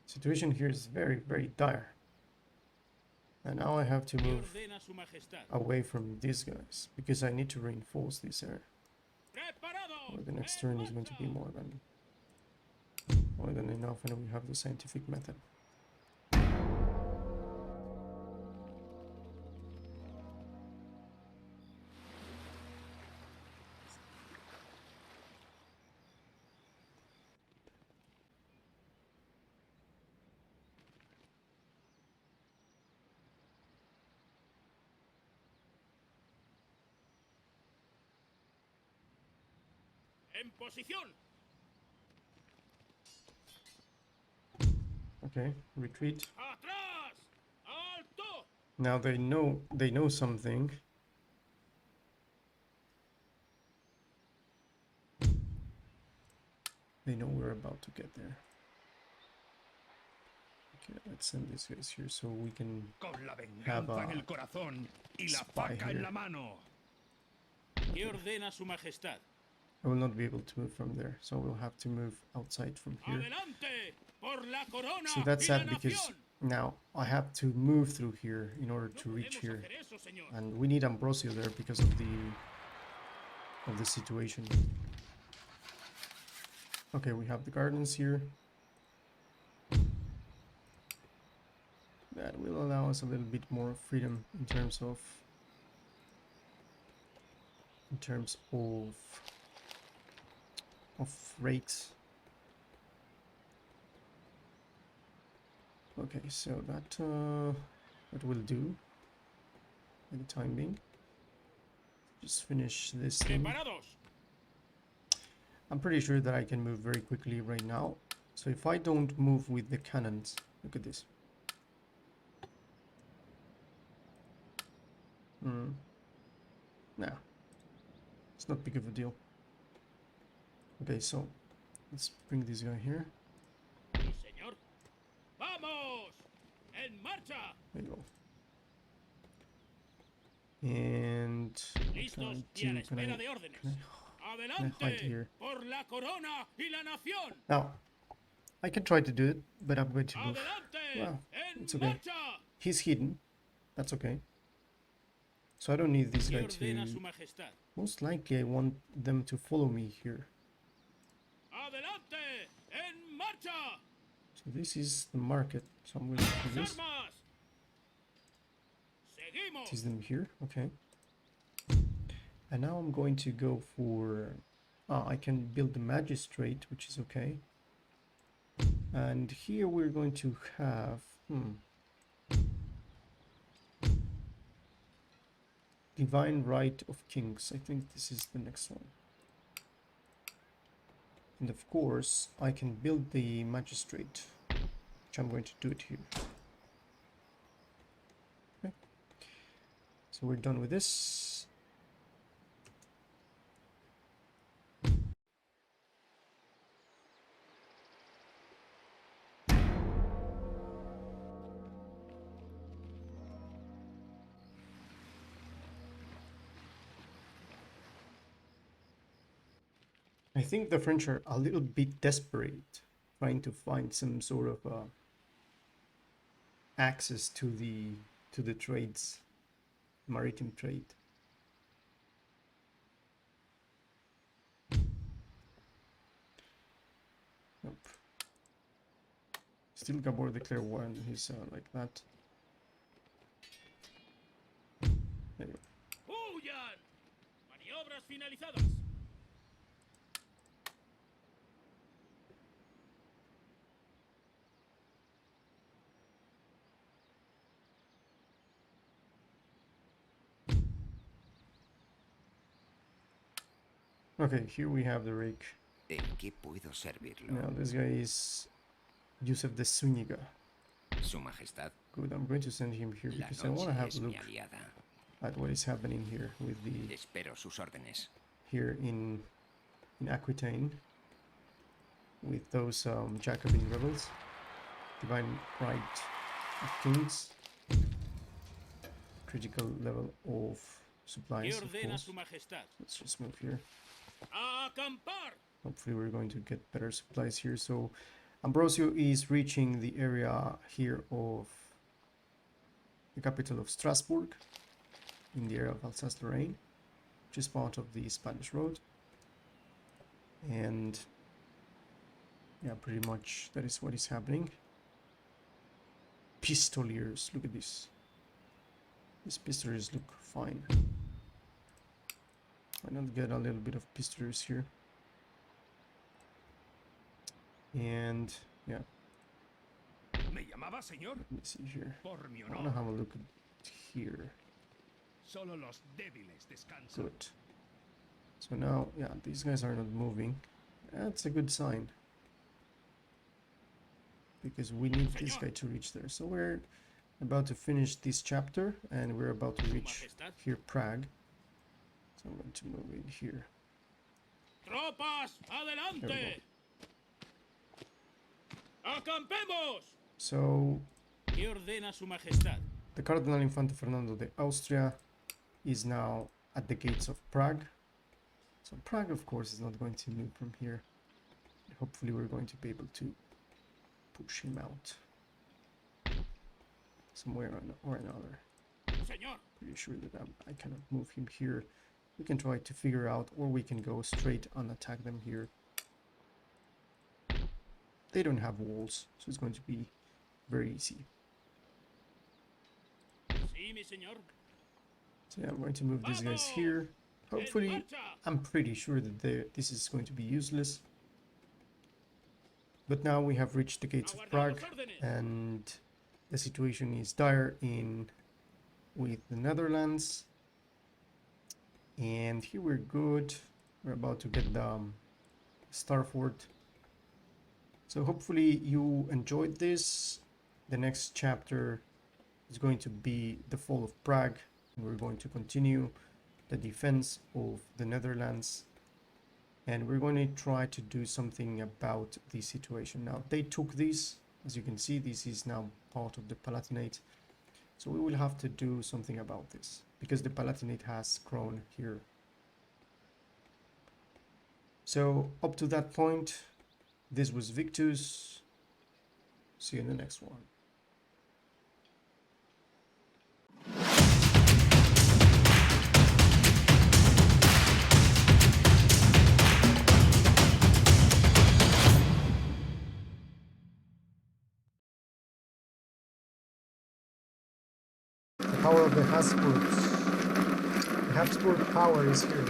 Speaker 1: Situation here is very, very dire. And now I have to
Speaker 2: ¿Qué
Speaker 1: move
Speaker 2: ordena su majestad?
Speaker 1: away from these guys because I need to reinforce this area.
Speaker 2: ¡Preparados!
Speaker 1: Or the next
Speaker 2: ¡En
Speaker 1: turn is going to be
Speaker 2: marcha!
Speaker 1: more than enough, and we have the scientific method.
Speaker 2: ¡En posición!
Speaker 1: Okay, retreat.
Speaker 2: ¡Atrás! ¡Alto!
Speaker 1: Now they know something. They know we're about to get there. Okay, let's send these guys here so we can
Speaker 3: Con la
Speaker 1: have
Speaker 3: venganza en
Speaker 1: a
Speaker 3: el corazón y la
Speaker 1: spy
Speaker 3: faca
Speaker 1: here.
Speaker 3: en la mano.
Speaker 2: ¿Qué ordena su majestad?
Speaker 1: I will not be able to move from there, so we'll have to move outside from here.
Speaker 2: ¡Adelante! ¡Por la corona
Speaker 1: So that's
Speaker 2: y la
Speaker 1: sad because
Speaker 2: nación!
Speaker 1: now I have to move through here in order to
Speaker 2: No
Speaker 1: reach
Speaker 2: podemos
Speaker 1: here,
Speaker 2: hacer eso, señor.
Speaker 1: and we need Ambrosio there because of the situation. Okay, we have the gardens here. That will allow us a little bit more freedom in terms of rates. Okay, so that will do for the time being. Just finish this thing.
Speaker 2: ¡Preparados!
Speaker 1: I'm pretty sure that I can move very quickly right now. So if I don't move with the cannons, look at this. No, it's not big of a deal. Okay, so let's bring this guy here.
Speaker 2: Sí, señor. ¡Vamos! ¡En marcha!
Speaker 1: There you go. And
Speaker 2: Listos y a la espera de órdenes.
Speaker 1: hide
Speaker 2: ¡Adelante!
Speaker 1: here?
Speaker 2: ¡Por la corona y la nación!
Speaker 1: Now, I can try to do it, but I'm going to move.
Speaker 2: ¡Adelante!
Speaker 1: Well,
Speaker 2: ¡En
Speaker 1: it's okay.
Speaker 2: marcha!
Speaker 1: He's hidden. That's okay. So I don't need this
Speaker 2: ¿Qué
Speaker 1: guy
Speaker 2: ordena
Speaker 1: to...
Speaker 2: su majestad?
Speaker 1: Most likely I want them to follow me here.
Speaker 2: ¡Adelante! ¡En marcha!
Speaker 1: So this is the market. So I'm going to do
Speaker 2: ¡Las
Speaker 1: this.
Speaker 2: armas! ¡Seguimos!
Speaker 1: Tease them here. Okay. And now I'm going to go for... I can build the magistrate, which is okay. And here we're going to have... Divine Right of Kings. I think this is the next one. And of course, I can build the magistrate, which I'm going to do it here. Okay. So we're done with this. I think the French are a little bit desperate, trying to find some sort of access to the trades, maritime trade. Nope. Still Gabor declare war, and he's like that. There you go.
Speaker 2: ¡Huyan! ¡Maniobras finalizadas!
Speaker 1: Okay, here we have the rake.
Speaker 5: ¿En qué puedo servirlo?
Speaker 1: Now this guy is Joseph de Zúñiga.
Speaker 5: Su Majestad,
Speaker 1: Good, I'm going to send him here
Speaker 5: la
Speaker 1: because I want to
Speaker 5: noche
Speaker 1: have
Speaker 5: es
Speaker 1: a
Speaker 5: mi
Speaker 1: look
Speaker 5: aliada.
Speaker 1: at what is happening here with the
Speaker 5: Espero sus órdenes.
Speaker 1: here in Aquitaine with those Jacobin rebels, divine right of kings, critical level of
Speaker 2: ¿Qué
Speaker 1: supplies. Of
Speaker 2: ordena
Speaker 1: course.
Speaker 2: su majestad?
Speaker 1: Let's just move here.
Speaker 2: ¡A acampar!
Speaker 1: Hopefully we're going to get better supplies here. So Ambrosio is reaching the area here of the capital of Strasbourg in the area of Alsace-Lorraine, which is part of the Spanish road. And yeah, pretty much that is what is happening. Pistoliers, look at this. These pistoliers look fine. Why not get a little bit of pistoliers here? And yeah,
Speaker 3: ¿Me llamaba, señor?
Speaker 1: let me see here.
Speaker 3: Por mi
Speaker 1: I want to
Speaker 3: honor.
Speaker 1: have a look at here.
Speaker 3: Solo los débiles descansan.
Speaker 1: Good. So now, yeah, these guys are not moving. That's a good sign. Because we need this guy to reach there. So we're about to finish this chapter and we're about to reach here Prague. So I'm going to move in here.
Speaker 2: ¡Tropas, adelante!
Speaker 1: There
Speaker 2: ¡Acampemos!
Speaker 1: So
Speaker 2: ¿Qué ordena su majestad?
Speaker 1: the Cardinal Infante Fernando de Austria is now at the gates of Prague. So Prague, of course, is not going to move from here. Hopefully we're going to be able to push him out somewhere or another.
Speaker 2: Señor,
Speaker 1: Pretty sure that I cannot move him here. We can try to figure out, or we can go straight and attack them here. They don't have walls, so it's going to be very easy.
Speaker 2: sí, mi señor.
Speaker 1: So yeah, I'm going to move these guys here. Hopefully,
Speaker 2: En marcha.
Speaker 1: I'm pretty sure that this is going to be useless. But now we have reached the gates of Prague, and the situation is dire with the Netherlands. And here we're good. We're about to get the Star Fort. So hopefully you enjoyed this. The next chapter is going to be the fall of Prague. And we're going to continue the defense of the Netherlands. And we're going to try to do something about the situation. Now, they took this. As you can see, this is now part of the Palatinate. So we will have to do something about this, because the Palatinate has grown here. So, up to that point, this was Victus. See you in the next one. The power of the Habsburgs. The Habsburg power is here.